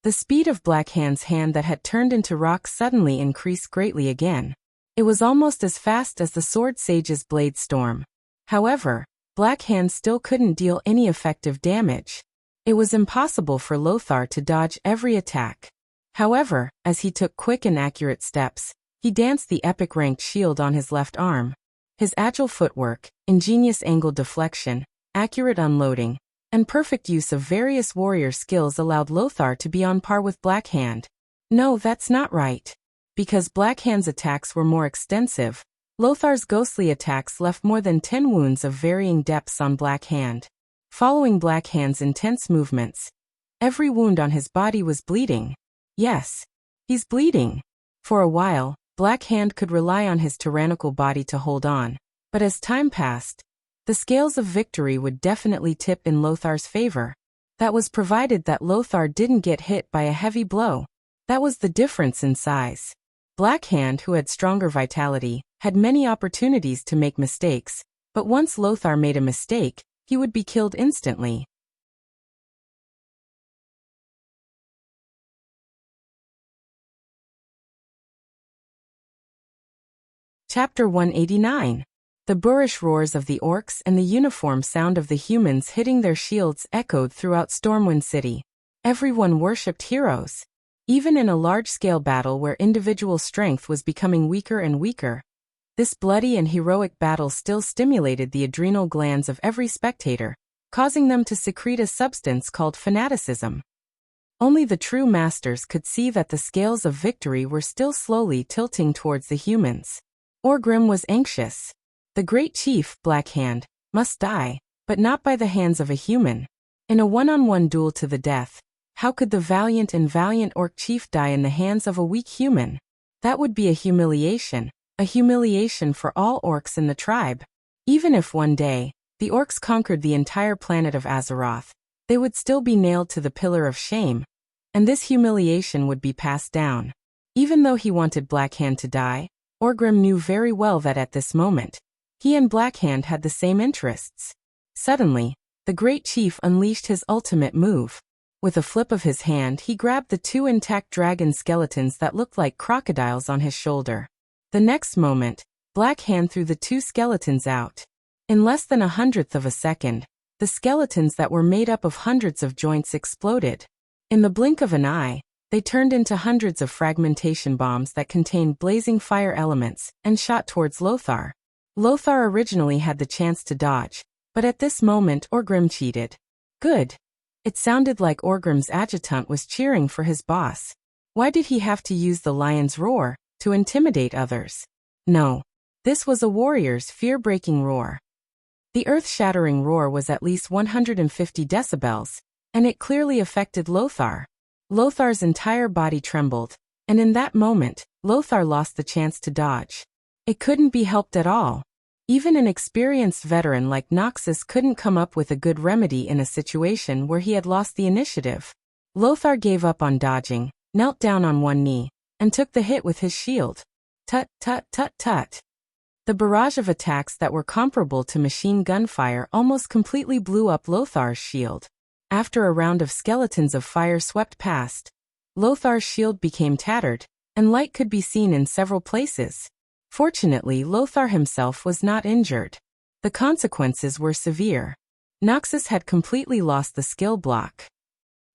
Speaker 1: The speed of Black Hand's hand that had turned into rock suddenly increased greatly again. It was almost as fast as the Sword Sage's blade storm. However, Black Hand still couldn't deal any effective damage. It was impossible for Lothar to dodge every attack. However, as he took quick and accurate steps, he danced the epic ranked shield on his left arm. His agile footwork, ingenious angle deflection, accurate unloading, and perfect use of various warrior skills allowed Lothar to be on par with Black Hand. No, that's not right. Because Black Hand's attacks were more extensive, Lothar's ghostly attacks left more than 10 wounds of varying depths on Black Hand. Following Black Hand's intense movements, every wound on his body was bleeding. Yes, he's bleeding. For a while, Black Hand could rely on his tyrannical body to hold on, but as time passed, the scales of victory would definitely tip in Lothar's favor. That was provided that Lothar didn't get hit by a heavy blow. That was the difference in size. Black Hand, who had stronger vitality, had many opportunities to make mistakes, but once Lothar made a mistake, he would be killed instantly. Chapter 189. The boorish roars of the orcs and the uniform sound of the humans hitting their shields echoed throughout Stormwind City. Everyone worshipped heroes. Even in a large-scale battle where individual strength was becoming weaker and weaker, this bloody and heroic battle still stimulated the adrenal glands of every spectator, causing them to secrete a substance called fanaticism. Only the true masters could see that the scales of victory were still slowly tilting towards the humans. Orgrim was anxious. The great chief, Black Hand, must die, but not by the hands of a human. In a one-on-one duel to the death, how could the valiant orc chief die in the hands of a weak human? That would be a humiliation for all orcs in the tribe. Even if one day, the orcs conquered the entire planet of Azeroth, they would still be nailed to the pillar of shame, and this humiliation would be passed down. Even though he wanted Black Hand to die, Orgrim knew very well that at this moment, he and Black Hand had the same interests. Suddenly, the great chief unleashed his ultimate move. With a flip of his hand, he grabbed the two intact dragon skeletons that looked like crocodiles on his shoulder. The next moment, Black Hand threw the two skeletons out. In less than 1/100th of a second, the skeletons that were made up of hundreds of joints exploded. In the blink of an eye, they turned into hundreds of fragmentation bombs that contained blazing fire elements and shot towards Lothar. Lothar originally had the chance to dodge, but at this moment Orgrim cheated. Good. It sounded like Orgrim's adjutant was cheering for his boss. Why did he have to use the lion's roar to intimidate others? No. This was a warrior's fear-breaking roar. The earth-shattering roar was at least 150 decibels, and it clearly affected Lothar. Lothar's entire body trembled, and in that moment, Lothar lost the chance to dodge. It couldn't be helped at all. Even an experienced veteran like Noxus couldn't come up with a good remedy in a situation where he had lost the initiative. Lothar gave up on dodging, knelt down on one knee, and took the hit with his shield. Tut, tut, tut, tut. The barrage of attacks that were comparable to machine gun fire almost completely blew up Lothar's shield. After a round of skeletons of fire swept past, Lothar's shield became tattered, and light could be seen in several places. Fortunately, Lothar himself was not injured. The consequences were severe. Noxus had completely lost the skill block.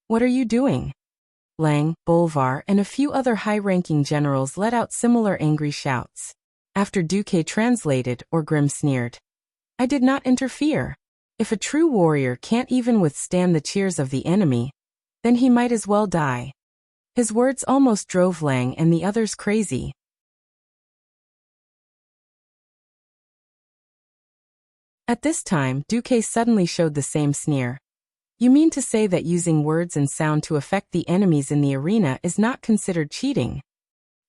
Speaker 1: "What are you doing?" Lang, Bolvar, and a few other high-ranking generals let out similar angry shouts. After Duque translated, Orgrim sneered. "I did not interfere. If a true warrior can't even withstand the cheers of the enemy, then he might as well die." His words almost drove Lang and the others crazy. At this time, Duque suddenly showed the same sneer. "You mean to say that using words and sound to affect the enemies in the arena is not considered cheating?"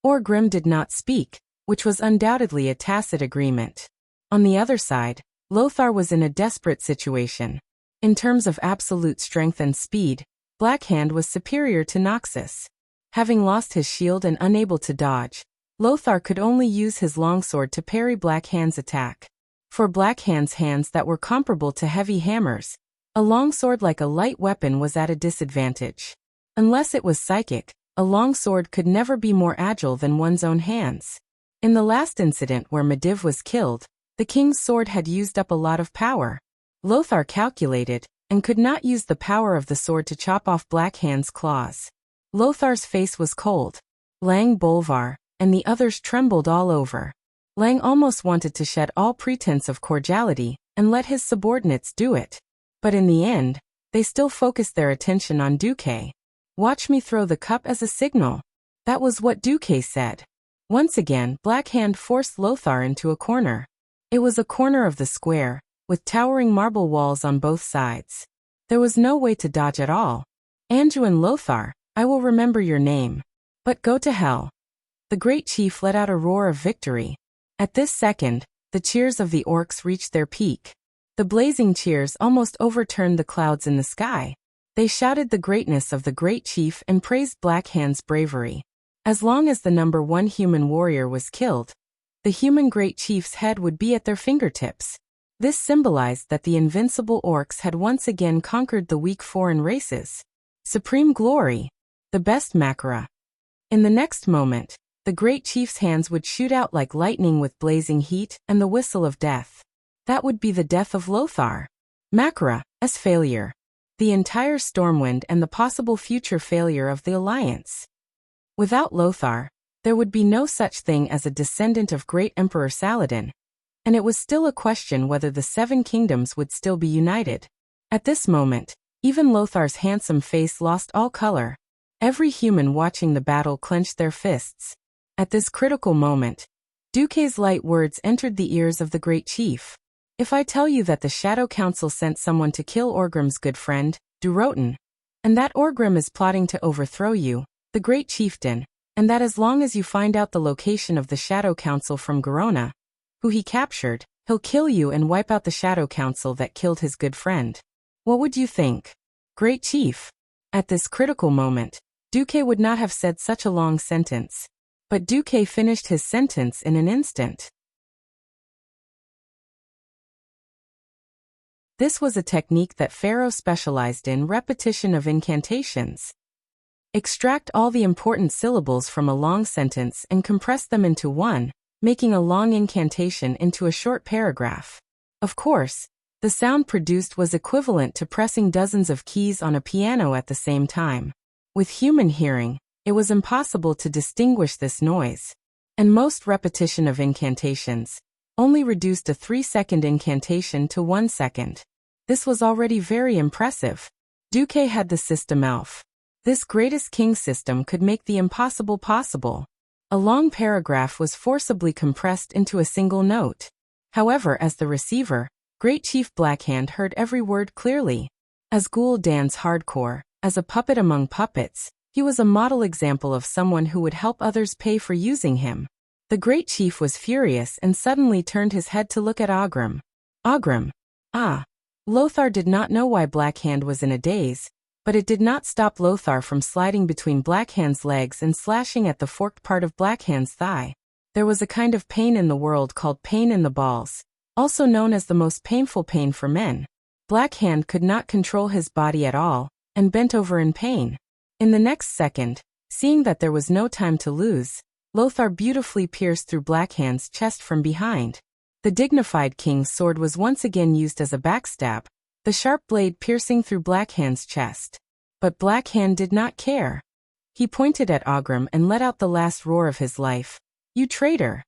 Speaker 1: Orgrim did not speak, which was undoubtedly a tacit agreement. On the other side, Lothar was in a desperate situation. In terms of absolute strength and speed, Black Hand was superior to Noxus. Having lost his shield and unable to dodge, Lothar could only use his longsword to parry Black Hand's attack. For Black Hand's hands that were comparable to heavy hammers, a longsword like a light weapon was at a disadvantage. Unless it was psychic, a longsword could never be more agile than one's own hands. In the last incident where Medivh was killed, the king's sword had used up a lot of power. Lothar calculated, and could not use the power of the sword to chop off Black Hand's claws. Lothar's face was cold. Lang, Bolvar, and the others trembled all over. Lang almost wanted to shed all pretense of cordiality and let his subordinates do it. But in the end, they still focused their attention on Duque. "Watch me throw the cup as a signal." That was what Duque said. Once again, Black Hand forced Lothar into a corner. It was a corner of the square, with towering marble walls on both sides. There was no way to dodge at all. "Anduin Lothar, I will remember your name. But go to hell." The great chief let out a roar of victory. At this second, the cheers of the orcs reached their peak. The blazing cheers almost overturned the clouds in the sky. They shouted the greatness of the great chief and praised Black Hand's bravery. As long as the number one human warrior was killed, the human great chief's head would be at their fingertips. This symbolized that the invincible orcs had once again conquered the weak foreign races. Supreme glory! The best Makara. In the next moment, the great chief's hands would shoot out like lightning with blazing heat and the whistle of death. That would be the death of Lothar. Makara, as failure. The entire Stormwind and the possible future failure of the Alliance. Without Lothar, there would be no such thing as a descendant of great Emperor Saladin, and it was still a question whether the Seven Kingdoms would still be united. At this moment, even Lothar's handsome face lost all color. Every human watching the battle clenched their fists. At this critical moment, Duque's light words entered the ears of the great chief. "If I tell you that the Shadow Council sent someone to kill Orgrim's good friend, Durotan, and that Orgrim is plotting to overthrow you, the great chieftain, and that as long as you find out the location of the Shadow Council from Garona, who he captured, he'll kill you and wipe out the Shadow Council that killed his good friend, what would you think, great chief?" At this critical moment, Duque would not have said such a long sentence. But Duque finished his sentence in an instant. This was a technique that Pharaoh specialized in: repetition of incantations. Extract all the important syllables from a long sentence and compress them into one, making a long incantation into a short paragraph. Of course, the sound produced was equivalent to pressing dozens of keys on a piano at the same time. With human hearing, it was impossible to distinguish this noise. And most repetition of incantations only reduced a 3-second incantation to 1 second. This was already very impressive. Duque had the system Elf. This greatest king system could make the impossible possible. A long paragraph was forcibly compressed into a single note. However, as the receiver, Great Chief Blackhand heard every word clearly. As Gul'dan's hardcore, as a puppet among puppets, he was a model example of someone who would help others pay for using him. The Great Chief was furious and suddenly turned his head to look at Ogrim. Ogrim. Ah. Lothar did not know why Blackhand was in a daze, but it did not stop Lothar from sliding between Blackhand's legs and slashing at the forked part of Blackhand's thigh. There was a kind of pain in the world called pain in the balls, also known as the most painful pain for men. Blackhand could not control his body at all, and bent over in pain. In the next second, seeing that there was no time to lose, Lothar beautifully pierced through Blackhand's chest from behind. The dignified king's sword was once again used as a backstab, the sharp blade piercing through Blackhand's chest. But Blackhand did not care. He pointed at Ogrim and let out the last roar of his life. "You traitor!"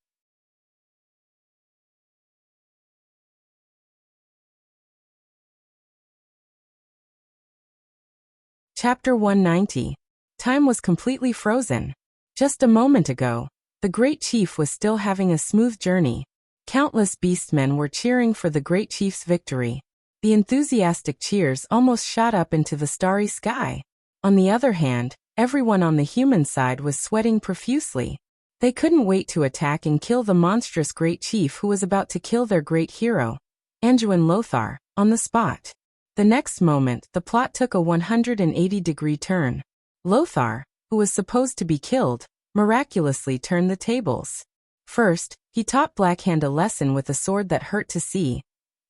Speaker 1: Chapter 190. Time was completely frozen. Just a moment ago, the Great Chief was still having a smooth journey. Countless beastmen were cheering for the Great Chief's victory. The enthusiastic cheers almost shot up into the starry sky. On the other hand, everyone on the human side was sweating profusely. They couldn't wait to attack and kill the monstrous Great Chief who was about to kill their great hero, Anduin Lothar, on the spot. The next moment, the plot took a 180-degree turn. Lothar, who was supposed to be killed, miraculously turned the tables. First, he taught Blackhand a lesson with a sword that hurt to see,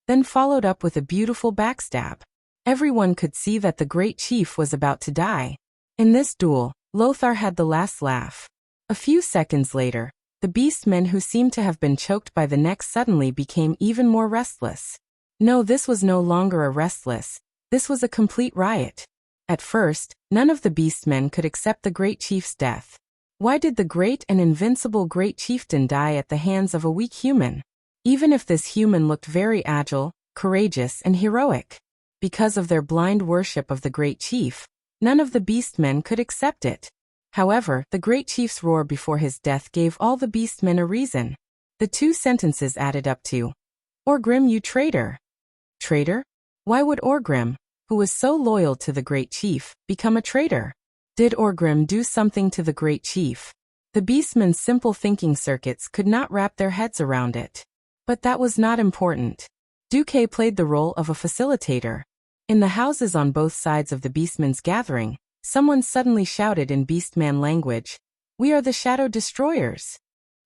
Speaker 1: then followed up with a beautiful backstab. Everyone could see that the Great Chief was about to die. In this duel, Lothar had the last laugh. A few seconds later, the beastmen who seemed to have been choked by the neck suddenly became even more restless. No, this was no longer a restless, this was a complete riot. At first, none of the beastmen could accept the Great Chief's death. Why did the great and invincible Great Chieftain die at the hands of a weak human? Even if this human looked very agile, courageous, and heroic. Because of their blind worship of the Great Chief, none of the beastmen could accept it. However, the Great Chief's roar before his death gave all the beastmen a reason. The two sentences added up to, "Orgrim, you traitor." Traitor? Why would Orgrim, who was so loyal to the Great Chief, become a traitor? Did Orgrim do something to the Great Chief? The beastmen's simple thinking circuits could not wrap their heads around it. But that was not important. Duque played the role of a facilitator. In the houses on both sides of the beastmen's gathering, someone suddenly shouted in beastman language, "We are the Shadow Destroyers."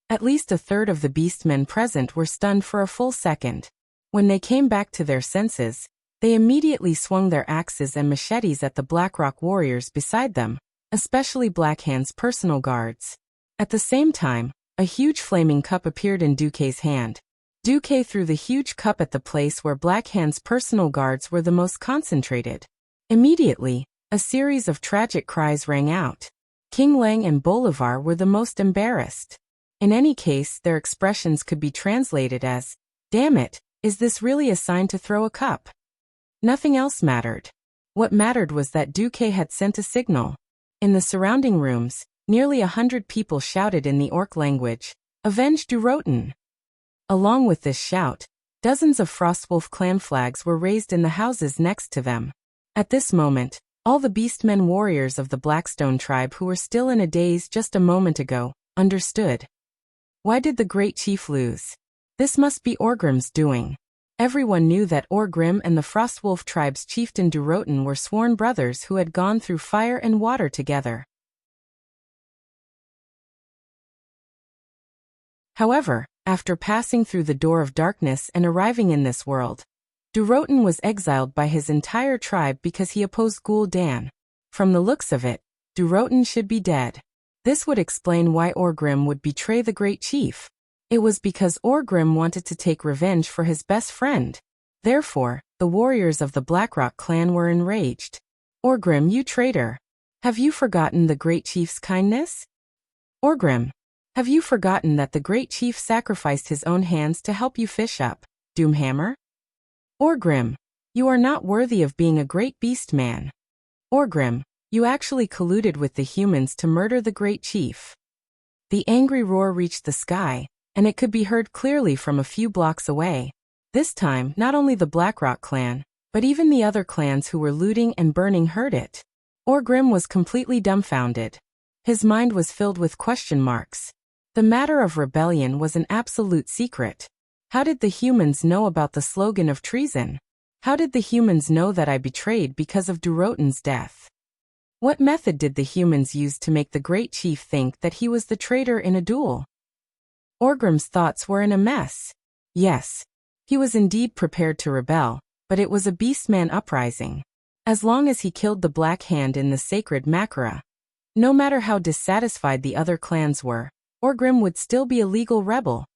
Speaker 1: At least a third of the beastmen present were stunned for a full second. When they came back to their senses, they immediately swung their axes and machetes at the Blackrock warriors beside them, especially Blackhand's personal guards. At the same time, a huge flaming cup appeared in Duque's hand. Duque threw the huge cup at the place where Blackhand's personal guards were the most concentrated. Immediately, a series of tragic cries rang out. King Lang and Bolivar were the most embarrassed. In any case, their expressions could be translated as, "Damn it, is this really a sign to throw a cup?" Nothing else mattered. What mattered was that Duque had sent a signal. In the surrounding rooms, nearly 100 people shouted in the Orc language, "Avenge Durotan!" Along with this shout, dozens of Frostwolf clan flags were raised in the houses next to them. At this moment, all the beastmen warriors of the Blackstone tribe who were still in a daze just a moment ago, understood. Why did the Great Chief lose? This must be Orgrim's doing. Everyone knew that Orgrim and the Frostwolf tribe's chieftain Durotan were sworn brothers who had gone through fire and water together. However, after passing through the door of darkness and arriving in this world, Durotan was exiled by his entire tribe because he opposed Gul'dan. From the looks of it, Durotan should be dead. This would explain why Orgrim would betray the great chief. It was because Orgrim wanted to take revenge for his best friend. Therefore, the warriors of the Blackrock clan were enraged. Orgrim, you traitor! Have you forgotten the great chief's kindness? Orgrim, have you forgotten that the great chief sacrificed his own hands to help you fish up Doomhammer? Orgrim, you are not worthy of being a great beast man. Orgrim, you actually colluded with the humans to murder the great chief. The angry roar reached the sky, and it could be heard clearly from a few blocks away. This time, not only the Blackrock clan, but even the other clans who were looting and burning heard it. Orgrim was completely dumbfounded. His mind was filled with question marks. The matter of rebellion was an absolute secret. How did the humans know about the slogan of treason? How did the humans know that I betrayed because of Durotan's death? What method did the humans use to make the great chief think that he was the traitor in a duel? Orgrim's thoughts were in a mess. Yes, he was indeed prepared to rebel, but it was a beastman uprising. As long as he killed the Black Hand in the sacred Makara, no matter how dissatisfied the other clans were, Orgrim would still be a legal rebel.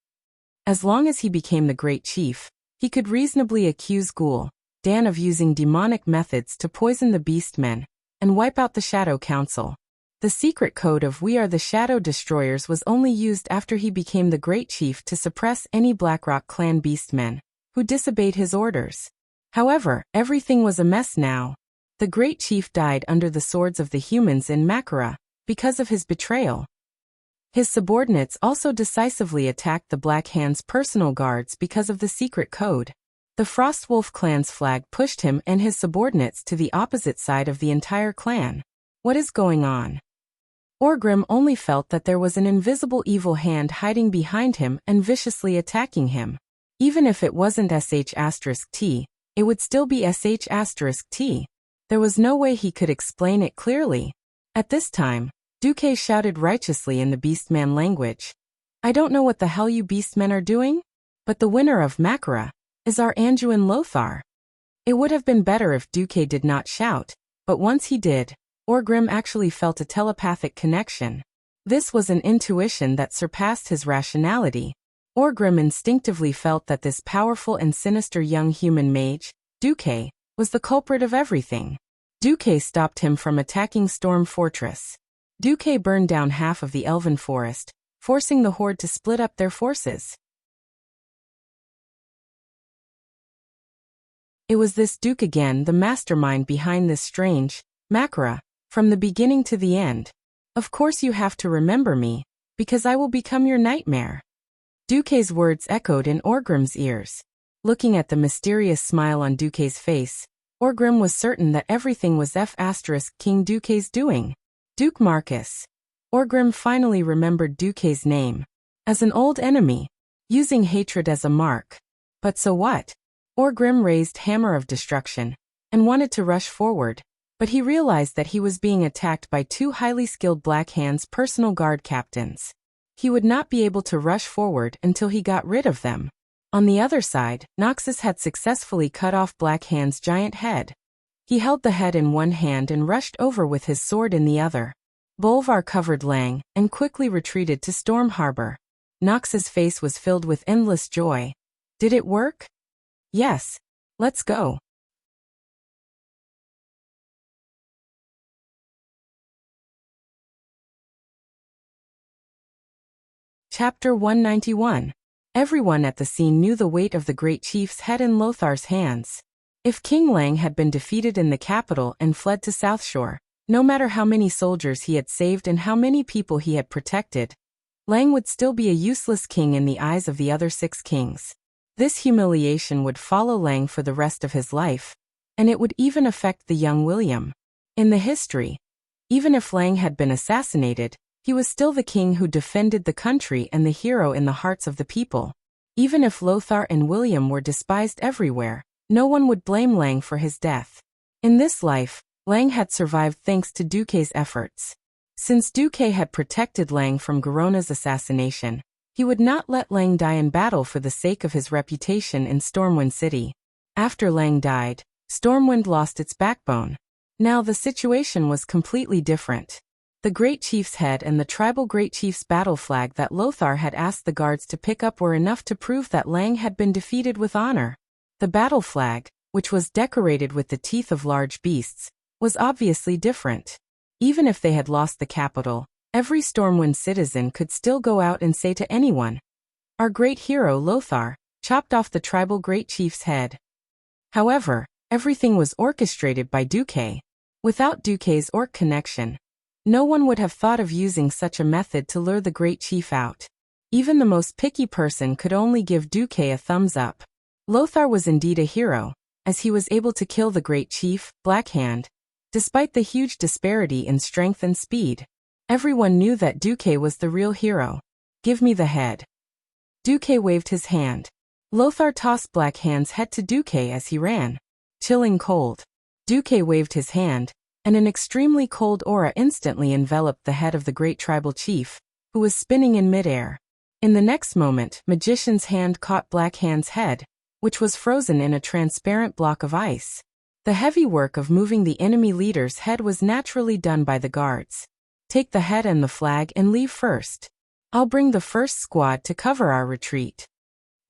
Speaker 1: As long as he became the great chief, he could reasonably accuse Gul'dan of using demonic methods to poison the beastmen and wipe out the Shadow Council. The secret code of "We are the Shadow Destroyers" was only used after he became the great chief to suppress any Blackrock clan beastmen who disobeyed his orders. However, everything was a mess now. The great chief died under the swords of the humans in Makara because of his betrayal. His subordinates also decisively attacked the Black Hand's personal guards because of the secret code. The Frostwolf clan's flag pushed him and his subordinates to the opposite side of the entire clan. What is going on? Orgrim only felt that there was an invisible evil hand hiding behind him and viciously attacking him. Even if it wasn't sh*t, it would still be sh*t. There was no way he could explain it clearly. At this time, Duque shouted righteously in the Beastman language. I don't know what the hell you Beastmen are doing, but the winner of Makara is our Anduin Lothar. It would have been better if Duque did not shout, but once he did, Orgrim actually felt a telepathic connection. This was an intuition that surpassed his rationality. Orgrim instinctively felt that this powerful and sinister young human mage, Duque, was the culprit of everything. Duque stopped him from attacking Storm Fortress. Duque burned down half of the Elven Forest, forcing the Horde to split up their forces. It was this Duke again, the mastermind behind this strange Makara, from the beginning to the end. Of course you have to remember me, because I will become your nightmare. Duque's words echoed in Orgrim's ears. Looking at the mysterious smile on Duque's face, Orgrim was certain that everything was King Duque's doing. Duke Marcus. Orgrim finally remembered Duque's name. As an old enemy, using hatred as a mark. But so what? Orgrim raised Hammer of Destruction and wanted to rush forward, but he realized that he was being attacked by two highly skilled Black Hand's personal guard captains. He would not be able to rush forward until he got rid of them. On the other side, Noxus had successfully cut off Black Hand's giant head. He held the head in one hand and rushed over with his sword in the other. Bolvar covered Lang and quickly retreated to Storm Harbor. Nox's face was filled with endless joy. Did it work? Yes. Let's go. Chapter 191. Everyone at the scene knew the weight of the great chief's head in Lothar's hands. If King Lang had been defeated in the capital and fled to Southshore, no matter how many soldiers he had saved and how many people he had protected, Lang would still be a useless king in the eyes of the other 6 kings. This humiliation would follow Lang for the rest of his life, and it would even affect the young William. In the history, even if Lang had been assassinated, he was still the king who defended the country and the hero in the hearts of the people. Even if Lothar and William were despised everywhere, no one would blame Lang for his death. In this life, Lang had survived thanks to Duque's efforts. Since Duque had protected Lang from Garona's assassination, he would not let Lang die in battle for the sake of his reputation in Stormwind City. After Lang died, Stormwind lost its backbone. Now the situation was completely different. The Great Chief's head and the tribal Great Chief's battle flag that Lothar had asked the guards to pick up were enough to prove that Lang had been defeated with honor. The battle flag, which was decorated with the teeth of large beasts, was obviously different. Even if they had lost the capital, every Stormwind citizen could still go out and say to anyone, "Our great hero Lothar chopped off the tribal Great Chief's head." However, everything was orchestrated by Duque. Without Duque's orc connection, no one would have thought of using such a method to lure the Great Chief out. Even the most picky person could only give Duque a thumbs up. Lothar was indeed a hero, as he was able to kill the Great Chief, Blackhand, despite the huge disparity in strength and speed. Everyone knew that Duque was the real hero. "Give me the head." Duque waved his hand. Lothar tossed Blackhand's head to Duque as he ran. Chilling cold. Duque waved his hand, and an extremely cold aura instantly enveloped the head of the great tribal chief, who was spinning in midair. In the next moment, Magician's hand caught Blackhand's head, which was frozen in a transparent block of ice. The heavy work of moving the enemy leader's head was naturally done by the guards. "Take the head and the flag and leave first. I'll bring the first squad to cover our retreat."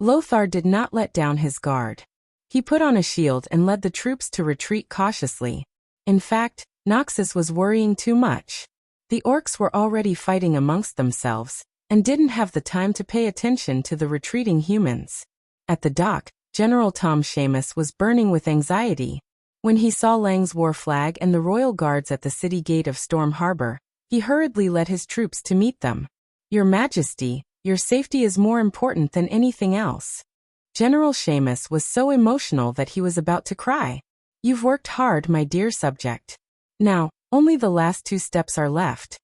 Speaker 1: Lothar did not let down his guard. He put on a shield and led the troops to retreat cautiously. In fact, Noxus was worrying too much. The orcs were already fighting amongst themselves, and didn't have the time to pay attention to the retreating humans. At the dock, General Tom Seamus was burning with anxiety. When he saw Lang's war flag and the royal guards at the city gate of Storm Harbor, he hurriedly led his troops to meet them. "Your Majesty, your safety is more important than anything else." General Seamus was so emotional that he was about to cry. "You've worked hard, my dear subject. Now, only the last 2 steps are left."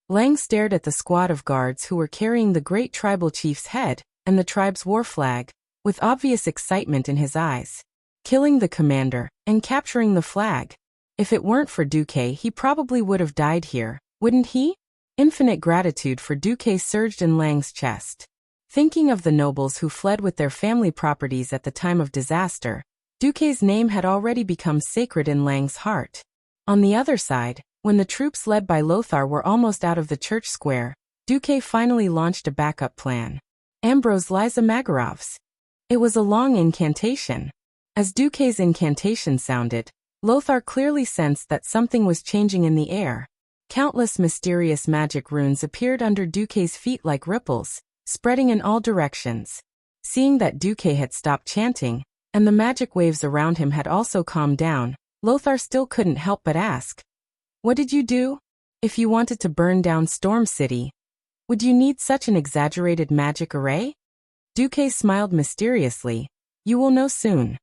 Speaker 1: Lang stared at the squad of guards who were carrying the great tribal chief's head and the tribe's war flag, with obvious excitement in his eyes. Killing the commander and capturing the flag. If it weren't for Duque, he probably would have died here, wouldn't he? Infinite gratitude for Duque surged in Lang's chest. Thinking of the nobles who fled with their family properties at the time of disaster, Duque's name had already become sacred in Lang's heart. On the other side, when the troops led by Lothar were almost out of the church square, Duque finally launched a backup plan. Ambrose Liza Magarov's. It was a long incantation. As Duque's incantation sounded, Lothar clearly sensed that something was changing in the air. Countless mysterious magic runes appeared under Duque's feet like ripples, spreading in all directions. Seeing that Duque had stopped chanting, and the magic waves around him had also calmed down, Lothar still couldn't help but ask, "What did you do? If you wanted to burn down Storm City, would you need such an exaggerated magic array?" Duque smiled mysteriously. "You will know soon."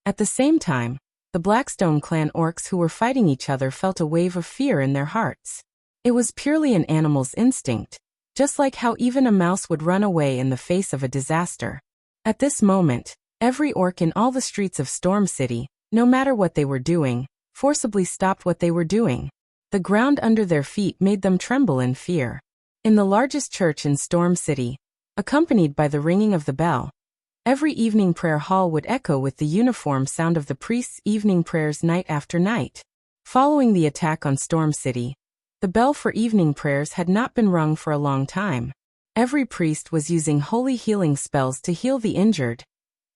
Speaker 1: At the same time, the Blackstone clan orcs who were fighting each other felt a wave of fear in their hearts. It was purely an animal's instinct, just like how even a mouse would run away in the face of a disaster. At this moment, every orc in all the streets of Storm City, no matter what they were doing, forcibly stopped what they were doing. The ground under their feet made them tremble in fear. In the largest church in Storm City, accompanied by the ringing of the bell, every evening prayer hall would echo with the uniform sound of the priest's evening prayers night after night. Following the attack on Storm City, the bell for evening prayers had not been rung for a long time. Every priest was using holy healing spells to heal the injured,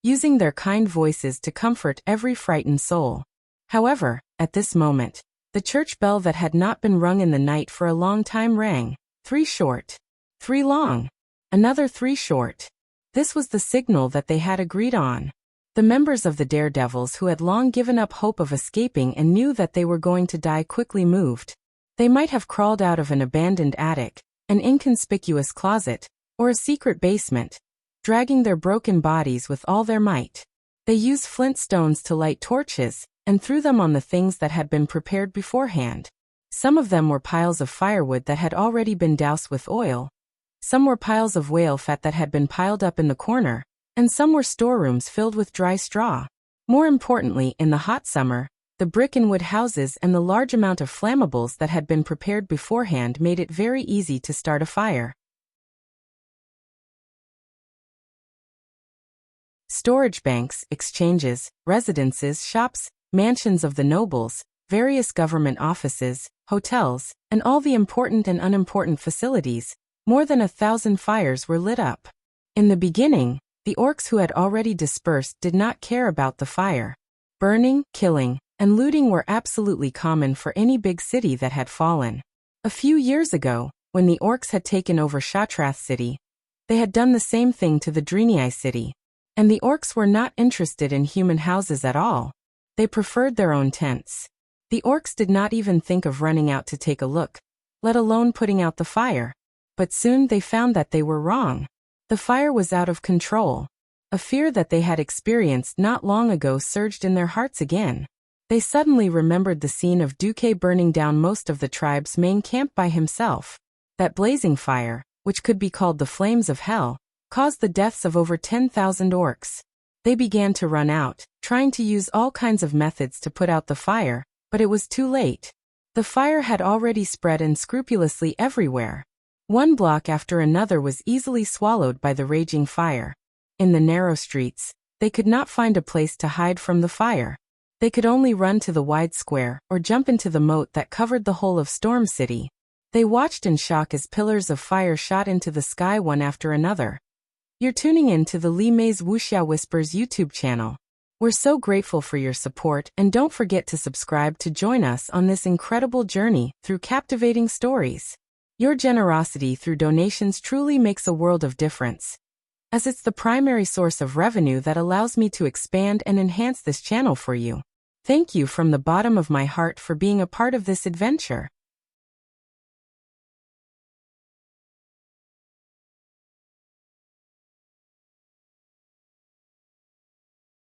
Speaker 1: using their kind voices to comfort every frightened soul. However, at this moment, the church bell that had not been rung in the night for a long time rang. 3 short. 3 long. Another 3 short. This was the signal that they had agreed on. The members of the Daredevils who had long given up hope of escaping and knew that they were going to die quickly moved. They might have crawled out of an abandoned attic, an inconspicuous closet, or a secret basement, dragging their broken bodies with all their might. They used flint stones to light torches, and threw them on the things that had been prepared beforehand. Some of them were piles of firewood that had already been doused with oil. Some were piles of whale fat that had been piled up in the corner, and some were storerooms filled with dry straw. More importantly, in the hot summer, the brick and wood houses and the large amount of flammables that had been prepared beforehand made it very easy to start a fire. Storage banks, exchanges, residences, shops, mansions of the nobles, various government offices, hotels, and all the important and unimportant facilities. More than 1,000 fires were lit up. In the beginning, the orcs who had already dispersed did not care about the fire. Burning, killing, and looting were absolutely common for any big city that had fallen. A few years ago, when the orcs had taken over Shatrath city, they had done the same thing to the Drenii city. And the orcs were not interested in human houses at all. They preferred their own tents. The orcs did not even think of running out to take a look, let alone putting out the fire. But soon they found that they were wrong. The fire was out of control. A fear that they had experienced not long ago surged in their hearts again. They suddenly remembered the scene of Duque burning down most of the tribe's main camp by himself. That blazing fire, which could be called the flames of hell, caused the deaths of over 10,000 orcs. They began to run out, trying to use all kinds of methods to put out the fire, but it was too late. The fire had already spread unscrupulously everywhere. One block after another was easily swallowed by the raging fire. In the narrow streets, they could not find a place to hide from the fire. They could only run to the wide square or jump into the moat that covered the whole of Storm City. They watched in shock as pillars of fire shot into the sky one after another. You're tuning in to the Li Mei's Wuxia Whispers YouTube channel. We're so grateful for your support, and don't forget to subscribe to join us on this incredible journey through captivating stories. Your generosity through donations truly makes a world of difference, as it's the primary source of revenue that allows me to expand and enhance this channel for you. Thank you from the bottom of my heart for being a part of this adventure.